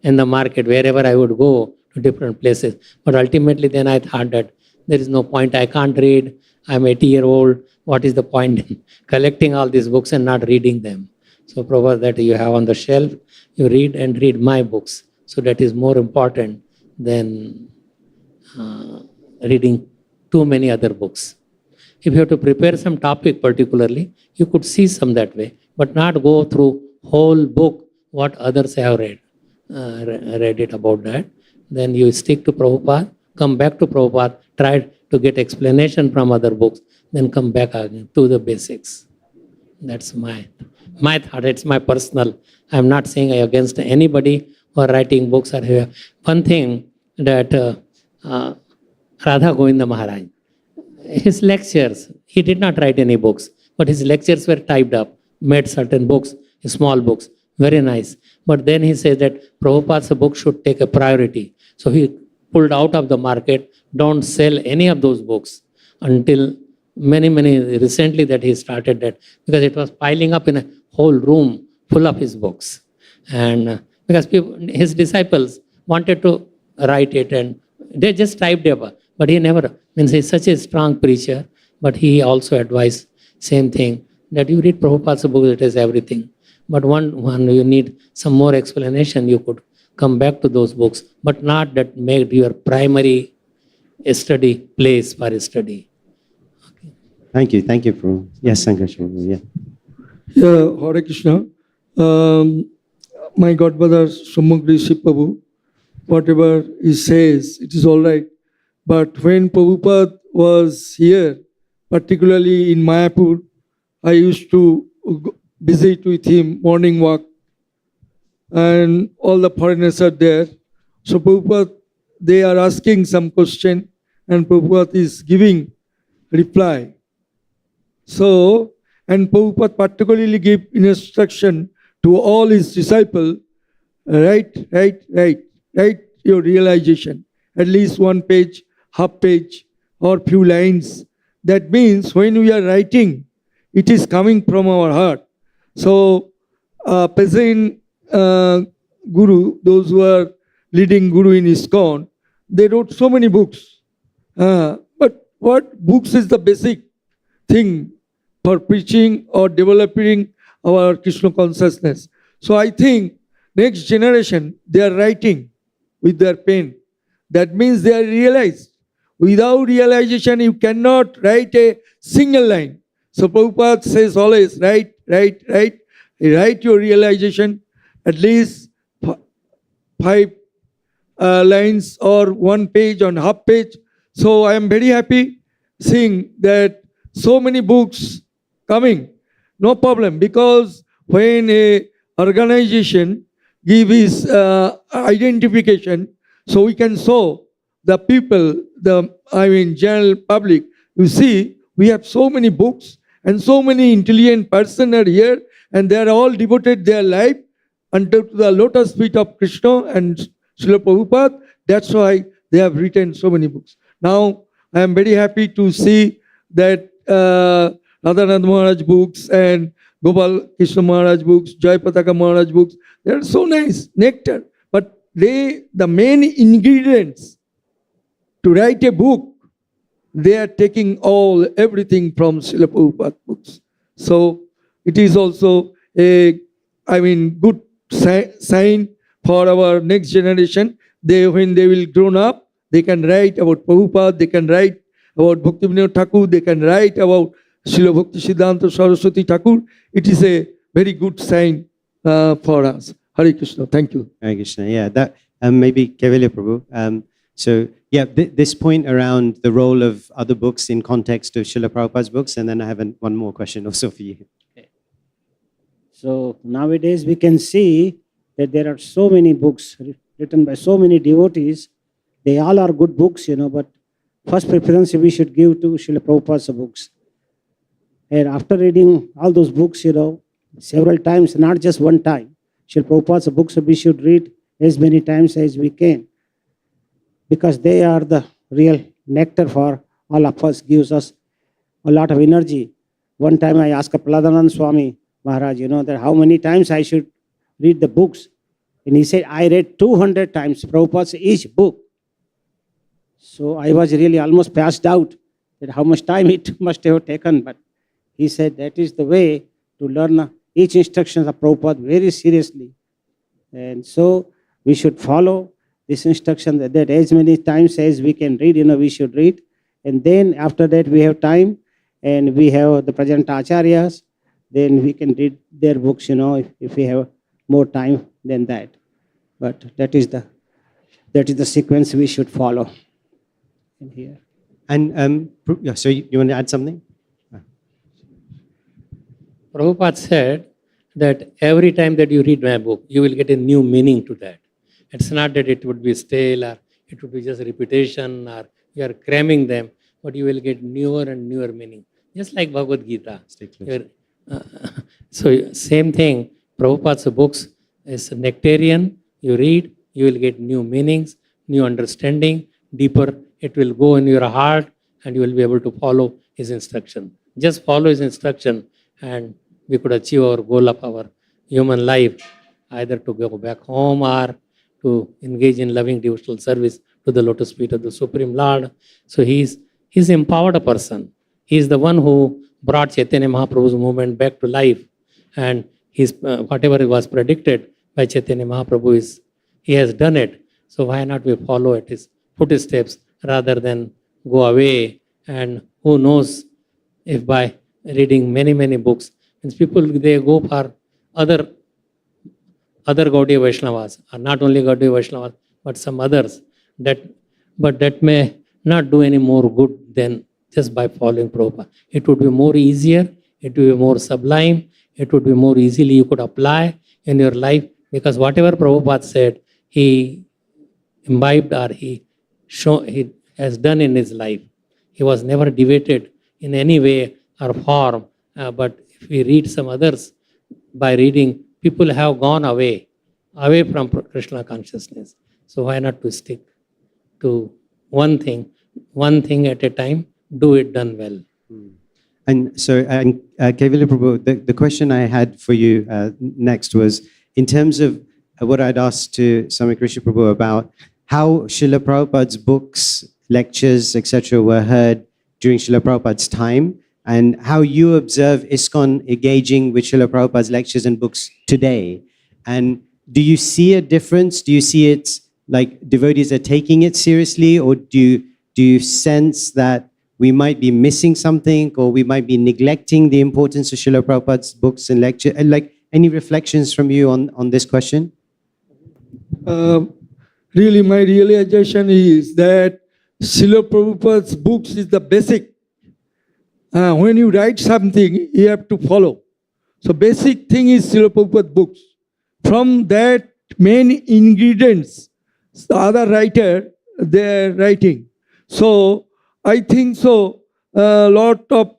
in the market, wherever I would go to different places. But ultimately then I thought that there is no point, I can't read, I'm 80-year-old, what is the point in collecting all these books and not reading them? So Prabhupada, that you have on the shelf, you read and read my books. So that is more important than reading too many other books. If you have to prepare some topic particularly, you could see some that way, but not go through whole book what others have read it about that. Then you stick to Prabhupada, come back to Prabhupada, try to get explanation from other books, then come back again to the basics. That's my thought. It's my personal. I'm not saying against anybody who are writing books or here. One thing that Radha Govinda Maharaj, his lectures, he did not write any books, but his lectures were typed up, made certain books, small books, very nice. But then he says that Prabhupada's book should take a priority. So he pulled out of the market, don't sell any of those books until many recently that he started that, because it was piling up in a whole room full of his books. And because his disciples wanted to write it and they just typed it up, but he never, he's such a strong preacher, but he also advised same thing, that you read Prabhupada's book, it is everything. But when you need some more explanation, you could come back to those books, but not that made your primary study place for study. Thank you, Prabhu. Yes, Sankarshan. Yeah. Yeah, Hare Krishna. My godbrother Rishi Prabhu, whatever he says, it is all right. But when Prabhupada was here, particularly in Mayapur, I used to visit with him, morning walk, and all the foreigners are there. So Prabhupada, they are asking some question and Prabhupada is giving reply. So, and Prabhupada particularly gave instruction to all his disciples, write your realization, at least 1 page, half page, or few lines. That means when we are writing, it is coming from our heart. So, present Guru, those who are leading Guru in ISKCON, they wrote so many books. But what books is the basic thing for preaching or developing our Krishna consciousness? So I think next generation, they are writing with their pen. That means they are realized. Without realization, you cannot write a single line. So Prabhupada says always, write your realization, at least 5 lines or 1 page or half page. So I am very happy seeing that so many books coming. No problem, because when a organization give his identification, so we can show the people, general public. You see, we have so many books and so many intelligent persons are here, and they are all devoted their life unto the lotus feet of Krishna and Srila Prabhupada. That's why they have written so many books. Now, I am very happy to see that Radhapada Maharaj books and Gopal Krishna Maharaj books, Jai Pataka Maharaj books, they are so nice, nectar. But the main ingredients to write a book, they are taking everything from Srila Prabhupada books. So it is also a, good sign for our next generation. When they will grown up, they can write about Prabhupada, they can write about Bhaktivinoda Thakur, they can write about Srila Bhakti Siddhanta Saraswati Thakur. It is a very good sign for us. Hare Krishna. Thank you. Hare Krishna. Yeah, that maybe Kaivalya Prabhu. So yeah, this point around the role of other books in context of Srila Prabhupada's books, and then I have one more question also for you. Okay. So nowadays we can see that there are so many books written by so many devotees. They all are good books, but first preference we should give to Srila Prabhupada's books. And after reading all those books, several times, not just one time, Srila Prabhupada's books we should read as many times as we can, because they are the real nectar for all of us, gives us a lot of energy. One time I asked Prahladanand Swami Maharaj, that how many times I should read the books. And he said, I read 200 times Prabhupada's each book. So I was really almost passed out that how much time it must have taken. But he said that is the way to learn each instruction of Prabhupada very seriously. And so we should follow this instruction that as many times as we can read, we should read. And then after that we have time and we have the present acharyas, then we can read their books, if we have more time than that. But that is the sequence we should follow in here. And so you want to add something? Prabhupada said that every time that you read my book, you will get a new meaning to that. It's not that it would be stale or it would be just repetition or you are cramming them, but you will get newer and newer meaning. Just like Bhagavad Gita. So same thing, Prabhupada's books is nectarian. You read, you will get new meanings, new understanding, deeper. It will go in your heart and you will be able to follow his instruction. Just follow his instruction and we could achieve our goal of our human life, either to go back home or to engage in loving devotional service to the lotus feet of the Supreme Lord. So he's empowered a person. He's the one who brought Chaitanya Mahaprabhu's movement back to life. And whatever was predicted by Chaitanya Mahaprabhu, he has done it. So why not we follow at his footsteps rather than go away? And who knows if by reading many, many books, means people, they go for other Gaudiya Vaishnavas, or not only Gaudiya Vaishnavas, but some others. But that may not do any more good than just by following Prabhupada. It would be more easier, it would be more sublime, it would be more easily you could apply in your life, because whatever Prabhupada said, he imbibed or he he has done in his life. He was never deviated in any way or form. But if we read some others, by reading, people have gone away from Krishna consciousness. So why not to stick to one thing at a time, do it done well. And so, Kaivalya Prabhu, the question I had for you next was, in terms of what I'd asked to Samika Rishi Prabhu about how Srila Prabhupada's books, lectures, etc. were heard during Srila Prabhupada's time, and how you observe ISKCON engaging with Srila Prabhupada's lectures and books today. And do you see a difference? Do you see it like devotees are taking it seriously, or do you sense that we might be missing something, or we might be neglecting the importance of Srila Prabhupada's books and lectures? And like, any reflections from you on this question? Really, my realization is that Srila Prabhupada's books is the basic. When you write something, you have to follow. So basic thing is Srila Prabhupada's books. From that main ingredients, the other writer, they're writing. So I think so. A lot of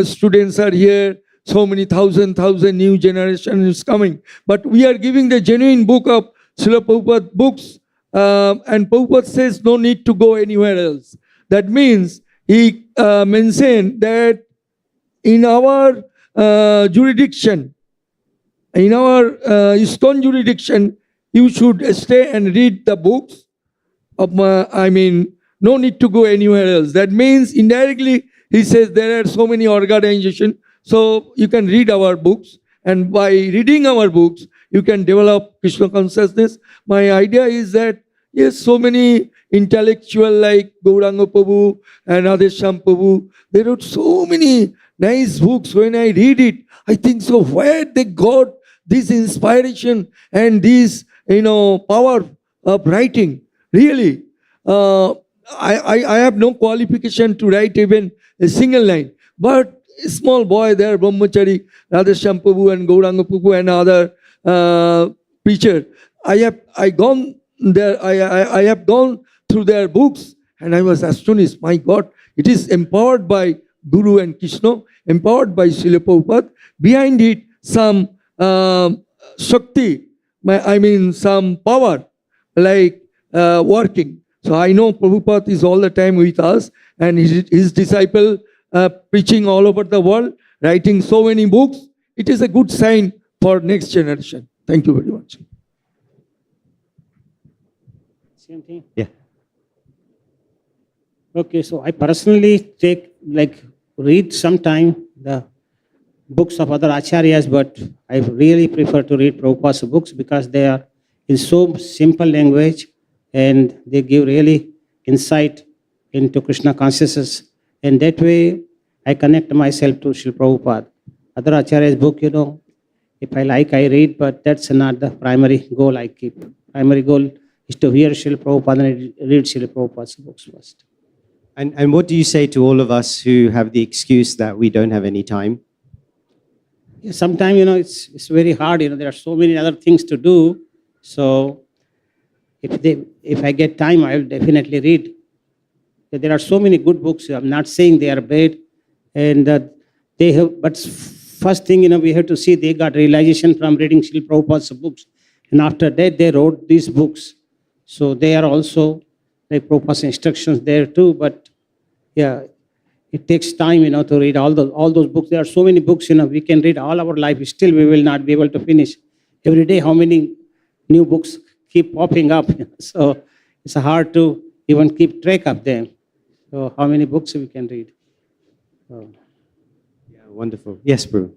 students are here. So many thousand new generation is coming. But we are giving the genuine book of Srila Prabhupada books. And Prabhupada says no need to go anywhere else. That means he mentioned that in our jurisdiction, in our ISKCON jurisdiction, you should stay and read the books of no need to go anywhere else. That means indirectly he says there are so many organizations, so you can read our books, and by reading our books, you can develop Krishna consciousness. My idea is that yes, so many intellectual like Gauranga Prabhu and Radhapada Prabhu, they wrote so many nice books. When I read it, I think so, where they got this inspiration and this power of writing. Really, I have no qualification to write even a single line. But a small boy there, Brahmachari, Radhapada Prabhu and Gauranga Prabhu and other preacher, I have gone there. I have gone through their books, and I was astonished. My God, it is empowered by Guru and Krishna, empowered by Srila Prabhupada. Behind it, some Shakti, some power, like working. So I know Prabhupada is all the time with us, and his disciple preaching all over the world, writing so many books. It is a good sign for next generation. Thank you very much. Same thing? Yeah. Okay, so I personally read sometime the books of other acharyas, but I really prefer to read Prabhupada's books because they are in so simple language and they give really insight into Krishna consciousness. And that way, I connect myself to Srila Prabhupada. Other acharyas' book, if I like, I read, but that's not the primary goal I keep. Primary goal is to hear Srila Prabhupada and read Srila Prabhupada's books first. And what do you say to all of us who have the excuse that we don't have any time? Yeah, sometimes, it's very hard. There are so many other things to do. So if I get time, I will definitely read. There are so many good books. I'm not saying they are bad. And they have, but first thing, we have to see they got realization from reading Srila Prabhupada's books. And after that, they wrote these books. So they are also like Prabhupada's instructions there too. But yeah, it takes time, to read all those books. There are so many books, we can read all our life. Still, we will not be able to finish. Every day, how many new books keep popping up? So it's hard to even keep track of them. So how many books we can read? Oh. Yeah, wonderful. Yes, Prabhu.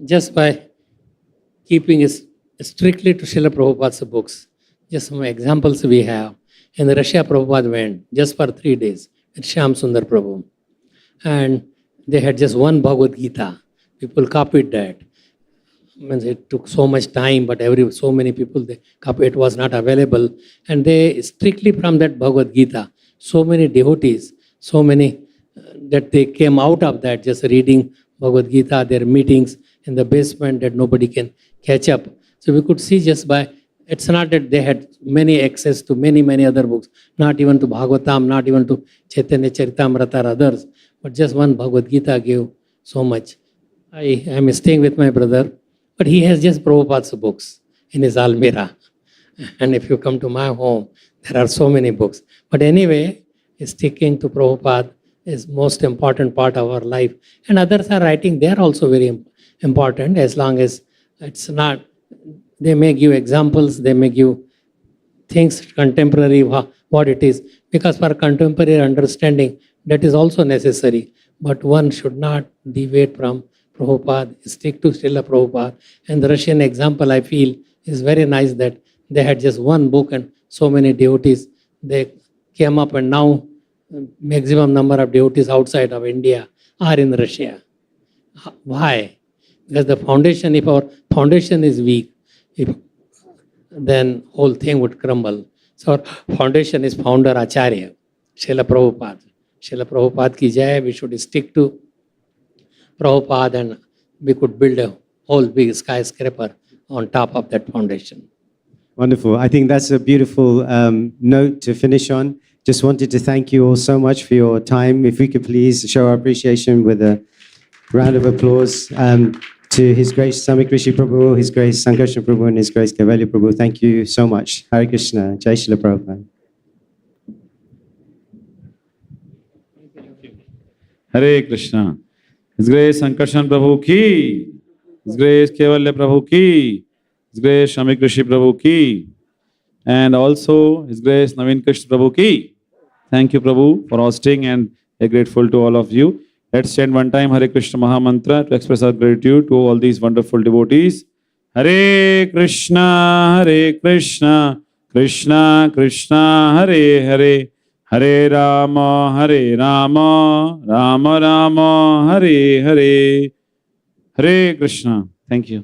Just by keeping it strictly to Srila Prabhupada's books, just some examples we have. In Russia, Prabhupada went just for 3 days with Shyam Sundar Prabhu. And they had just one Bhagavad Gita. People copied that. It took so much time, but so many people, they copied. It was not available. And they strictly from that Bhagavad Gita, so many devotees, so many that they came out of that, just reading Bhagavad Gita, their meetings in the basement that nobody can catch up. So we could see just by it's not that they had many access to many other books, not even to Bhagavatam, not even to Chaitanya Charitamrita or others, but just one Bhagavad Gita gave so much. I am staying with my brother, but he has just Prabhupada's books in his almirah. And if you come to my home, there are so many books. But anyway, sticking to Prabhupada is most important part of our life. And others are writing, they are also very important, as long as it's not, they may give examples, they may give things contemporary, what it is. Because for contemporary understanding, that is also necessary. But one should not deviate from Prabhupada, stick to Srila Prabhupada. And the Russian example, I feel, is very nice that they had just one book and so many devotees. They came up, and now maximum number of devotees outside of India are in Russia. Why? Because the foundation, if our foundation is weak, then whole thing would crumble. So our foundation is founder Acharya, Srila Prabhupada. Srila Prabhupada ki jai, we should stick to Prabhupada and we could build a whole big skyscraper on top of that foundation. Wonderful. I think that's a beautiful note to finish on. Just wanted to thank you all so much for your time. If we could please show our appreciation with a round of applause to His Grace Samika Rishi Prabhu, His Grace Sankarshan Prabhu, and His Grace Kaivalya Prabhu. Thank you so much. Hare Krishna. Jai Srila Prabhupada. Hare Krishna. His Grace Sankarshan Prabhu ki, His Grace Kaivalya Prabhu ki, His Grace Samika Rishi Prabhu ki, and also His Grace Navina Prabhu ki. Thank you, Prabhu, for hosting, and we're grateful to all of you. Let's chant one time Hare Krishna Maha Mantra to express our gratitude to all these wonderful devotees. Hare Krishna, Krishna Krishna, Hare Hare, Hare Rama, Rama Rama, Hare Hare. Hare Krishna. Thank you.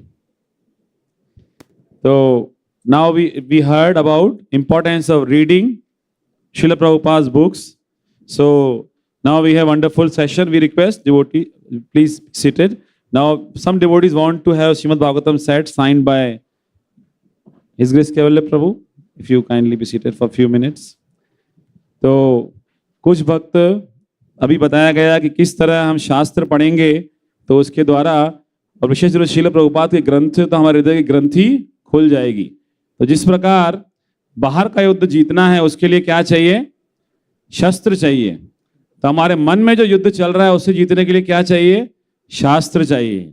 So now we heard about importance of reading Srila Prabhupada's books. So now we have a wonderful session. We request devotee, please be seated. Now some devotees want to have Srimad Bhagavatam set signed by His Grace Kaivalya Prabhu. If you kindly be seated for a few minutes. तो कुछ भक्त अभी बताया गया कि किस तरह हम शास्त्र पढ़ेंगे तो उसके द्वारा और विशेष रूप से श्रील प्रभुपाद के ग्रंथ तो हमारे हृदय की ग्रंथि खुल जाएगी। तो जिस प्रकार बाहर का युद्ध जीतना है उसके लिए क्या चाहिए? शस्त्र चाहिए। तो हमारे मन में जो युद्ध चल रहा है उससे जीतने के लिए क्या चाहिए? शास्त्र चाहिए।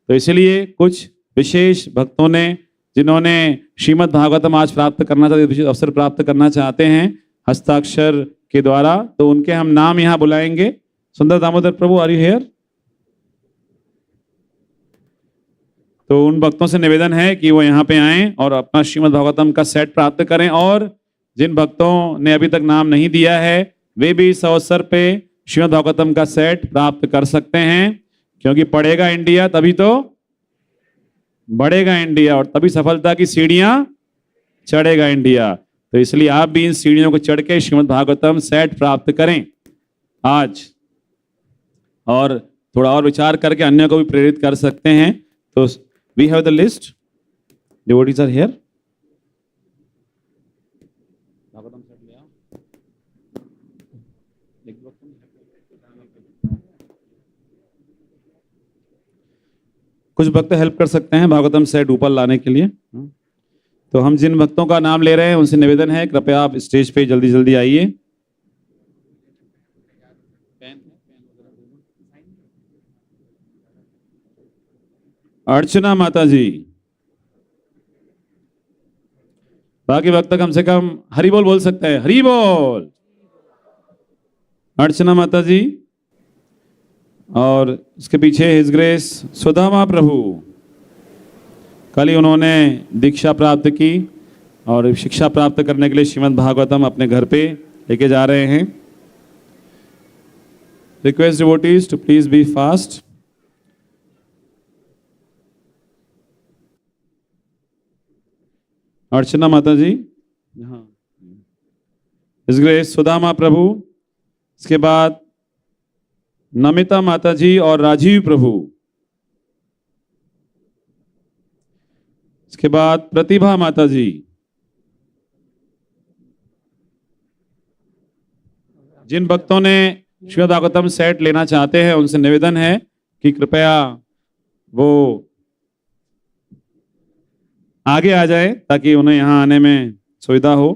तो इसलिए कुछ विशेष भक्तों ने जिन्होंने श्रीमद् भागवतम आज प्राप्त करना चाहते अवसर प्राप्त करना चाहते हैं हस्ताक्षर के द्वारा, तो उनके हम नाम यहाँ बुलाएंगे। सुंदर दामोदर प्रभु, आर यू हियर? तो उन भक्तों से निवेदन है कि वो यहाँ पे आएं और अपना श्रीमद् भागवतम का सेट प्राप्त करें, और जिन भक्तों ने अभी तक नाम नहीं दिया है वे भी इस अवसर पे श्रीमद् भागवतम का सेट प्राप्त कर सकते हैं, क्योंकि पढ़ेगा इंडिया तभी तो बढ़ेगा इंडिया, और तभी सफलता की सीढ़ियां चढ़ेगा इंडिया। तो इसलिए आप भी इन सीढ़ियों को चढ़ के श्रीमद् भागवतम सेट प्राप्त करें आज, और थोड़ा और विचार करके अन्य को भी प्रेरित कर सकते हैं। तो we have the list, devotees are here. कुछ भक्त हेल्प कर सकते हैं भागवतम सेट ऊपर लाने के लिए। तो हम जिन भक्तों का नाम ले रहे हैं उनसे निवेदन है कृपया आप स्टेज पे जल्दी जल्दी आइए। अर्चना माता जी, बाकी भक्त कम से कम हरि बोल सकते हैं। हरि बोल। अर्चना माता जी, और उसके पीछे हिज ग्रेस सुदामा प्रभु, कल ही उन्होंने दीक्षा प्राप्त की और शिक्षा प्राप्त करने के लिए श्रीमद् भागवतम अपने घर पे लेके जा रहे हैं। Request devotees to please be fast. Archana Mata ji, his grace Sudama Prabhu, इसके बाद नमिता माता जी और राजीव प्रभु, इसके बाद प्रतिभा माता जी। जिन भक्तों ने श्रीमद् भागवतम सेट लेना चाहते हैं उनसे निवेदन है कि कृपया वो आगे आ जाए ताकि उन्हें यहाँ आने में सुविधा हो।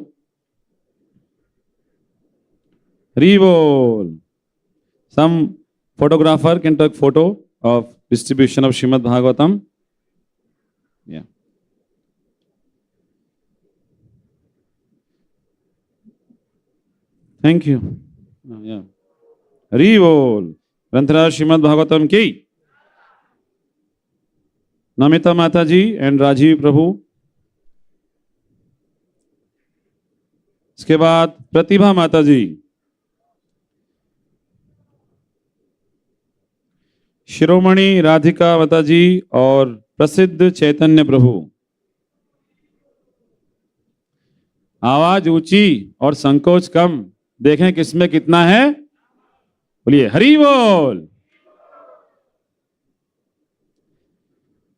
हरि बोल। Some photographer can take photo of distribution of Shrimad Bhagavatam. Yeah. Thank you. Yeah. Hari बोल। ग्रंथराज श्रीमद् भागवतम की। नमिता माता जी एंड राजीव प्रभु। इसके बाद प्रतिभा माता जी, शिरोमणि राधिका माता जी और प्रसिद्ध चैतन्य प्रभु। आवाज ऊंची और संकोच कम, देखें किसमें कितना है। बोलिए हरि बोल।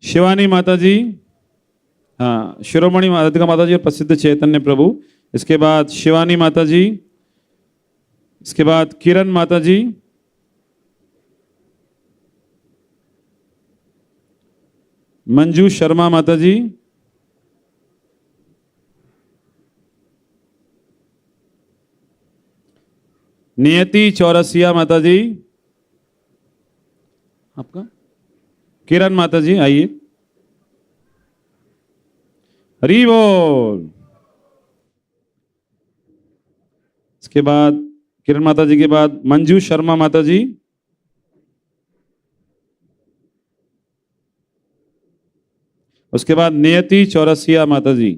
शिवानी माता जी, हाँ, शिरोमणि राधिका माता जी और प्रसिद्ध चैतन्य प्रभु। इसके बाद शिवानी माता जी, इसके बाद किरण माता जी, मंजू शर्मा माता जी, नियति चौरसिया माता जी, आपका किरण माता जी आइए। हरि बोल। इसके बाद किरण माता जी के बाद मंजू शर्मा माता जी, उसके बाद नियति चौरसिया माता जी,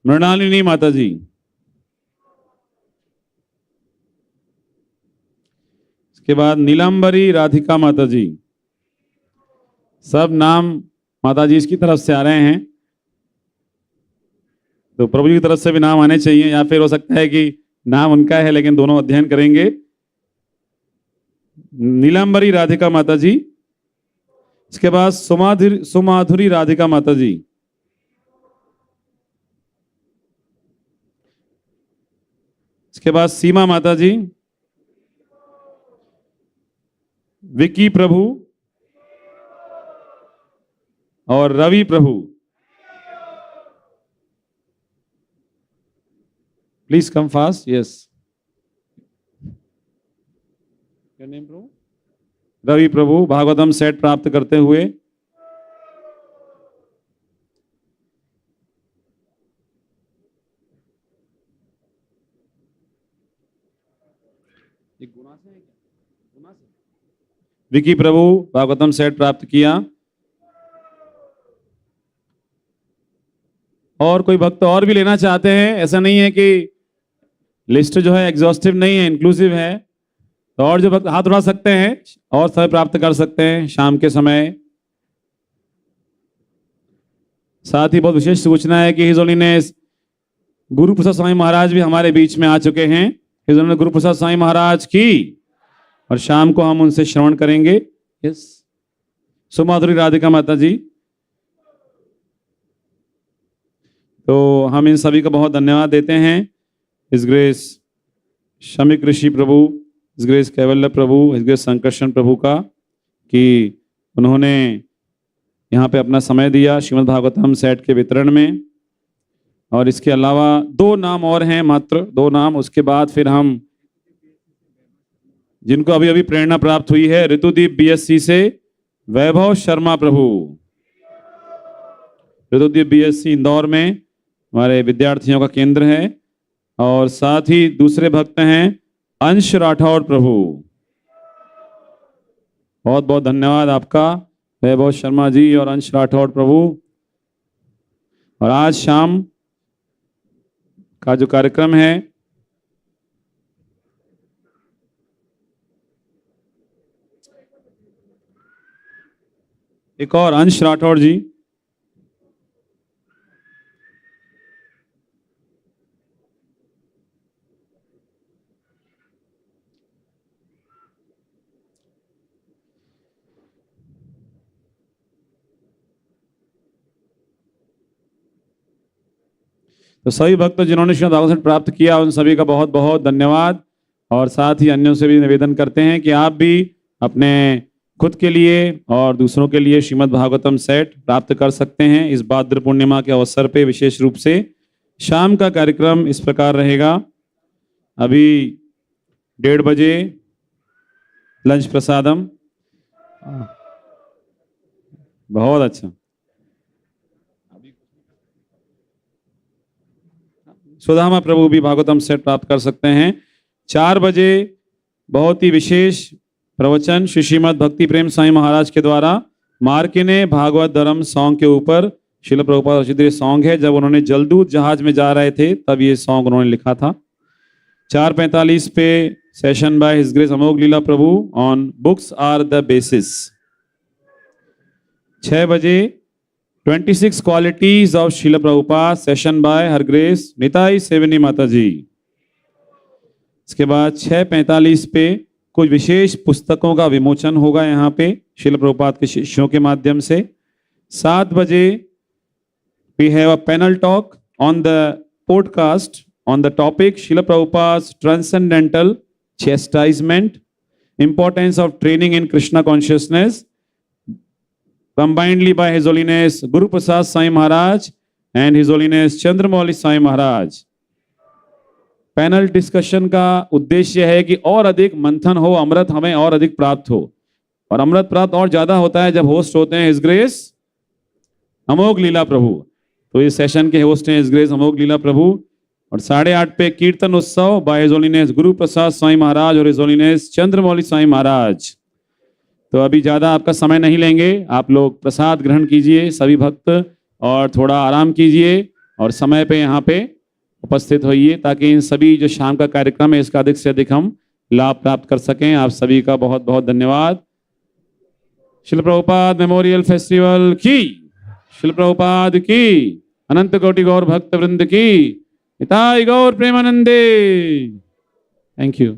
मृणालिनी माता जी, इसके बाद नीलांबरी राधिका माता जी। सब नाम माता जी इसकी तरफ से आ रहे हैं, तो प्रभु जी की तरफ से भी नाम आने चाहिए, या फिर हो सकता है कि नाम उनका है लेकिन दोनों अध्ययन करेंगे। नीलांबरी राधिका माता जी, इसके बाद सुमाधुरी राधिका माता जी, इसके बाद सीमा माता जी, विकी प्रभु और Ravi Prabhu. Please come fast. Yes, क्या नेम प्रभु? रवि प्रभु भागवतम सेट प्राप्त करते हुए। विकी प्रभु भागवतम सेट प्राप्त किया। और कोई भक्त और भी लेना चाहते हैं, ऐसा नहीं है कि लिस्ट जो है एग्जॉस्टिव नहीं है, इंक्लूसिव है, तो और जो भक्त हाथ उठा सकते हैं और समय प्राप्त कर सकते हैं शाम के समय। साथ ही बहुत विशेष सूचना है कि हिज होलीनेस गुरु प्रसाद स्वामी महाराज भी हमारे बीच में आ चुके हैं। हिज होलीनेस गुरु प्रसाद स्वामी महाराज की, और शाम को हम उनसे श्रवण करेंगे। यस, सुमाधुरी राधिका माता जी। तो हम इन सभी को बहुत धन्यवाद देते हैं, इस ग्रेस शमिक ऋषि प्रभु, इस ग्रेस कैवल्य प्रभु, इस ग्रेस संकर्षण प्रभु का, कि उन्होंने यहाँ पे अपना समय दिया श्रीमद् भागवतम सेट के वितरण में। और इसके अलावा 2 नाम और हैं, मात्र 2 नाम। उसके बाद फिर हम, जिनको अभी अभी प्रेरणा प्राप्त हुई है, ऋतुदीप बीएससी से वैभव शर्मा प्रभु। ऋतुदीप बीएससी इंदौर में हमारे विद्यार्थियों का केंद्र है। और साथ ही दूसरे भक्त हैं अंश राठौर प्रभु। बहुत बहुत धन्यवाद आपका वैभव शर्मा जी और अंश राठौर प्रभु। और आज शाम का जो कार्यक्रम है, एक और अंश राठौर जी, तो सभी भक्त जिन्होंने श्रीमद् भागवत प्राप्त किया उन सभी का बहुत बहुत धन्यवाद। और साथ ही अन्यों से भी निवेदन करते हैं कि आप भी अपने खुद के लिए और दूसरों के लिए श्रीमद् भागवतम सेट प्राप्त कर सकते हैं। इस भाद्र पूर्णिमा के अवसर पे विशेष रूप से शाम का कार्यक्रम इस प्रकार रहेगा। अभी 1:30 बजे लंच प्रसादम। बहुत अच्छा। सुदामा प्रभु भी भागवतम सेट प्राप्त कर सकते हैं। 4 बजे बहुत ही विशेष प्रवचन श्री श्रीमद् भक्ति प्रेम स्वामी महाराज के द्वारा मार्किने भागवत धर्म सॉन्ग के ऊपर श्रील प्रभुपाद रचित ये सॉन्ग है। जब उन्होंने जलदूत जहाज में जा रहे थे तब ये सॉन्ग उन्होंने लिखा था। 4:45 पे session by his grace Amogh Leela Prabhu on books are the basis. 6 बजे 26 qualities of Srila Prabhupada session by her grace Nitai Sevini Mata ji. इसके बाद 6:45 पे कुछ विशेष पुस्तकों का विमोचन होगा यहाँ पे श्रील प्रभुपाद के शिष्यों के माध्यम से। 7 बजे we have a panel talk on the podcast on the topic Srila Prabhupada's transcendental chastisement, importance of training in Krishna consciousness, combinedly by His Holiness Guru Prasad Sai Maharaj and His Holiness Chandramauli Sai Maharaj। Panel discussion का उद्देश्य है कि और अधिक मंथन हो, अमृत हमें और अधिक प्राप्त हो। और अमृत प्राप्त और ज्यादा होता है जब होस्ट होते हैं हिज ग्रेस अमोघ लीला प्रभु। तो इस सेशन के होस्ट हैं हिज ग्रेस अमोघ लीला प्रभु। और 8:30 पे कीर्तन उत्सव by his holiness Guru Prasad Swami Maharaj और हिज होलीनेस चंद्रमौली स्वामी महाराज। तो अभी ज्यादा आपका समय नहीं लेंगे, आप लोग प्रसाद ग्रहण कीजिए सभी भक्त और थोड़ा आराम कीजिए और समय पे यहाँ पे उपस्थित होइए ताकि इन सभी जो शाम का कार्यक्रम है इसका अधिक से अधिक हम लाभ प्राप्त कर सकें। आप सभी का बहुत बहुत धन्यवाद। श्रील प्रभुपाद मेमोरियल फेस्टिवल की, श्रील प्रभुपाद की, अनंत कोटि गौर भक्त वृंद की, निताई गौर प्रेमानंदे। Thank you.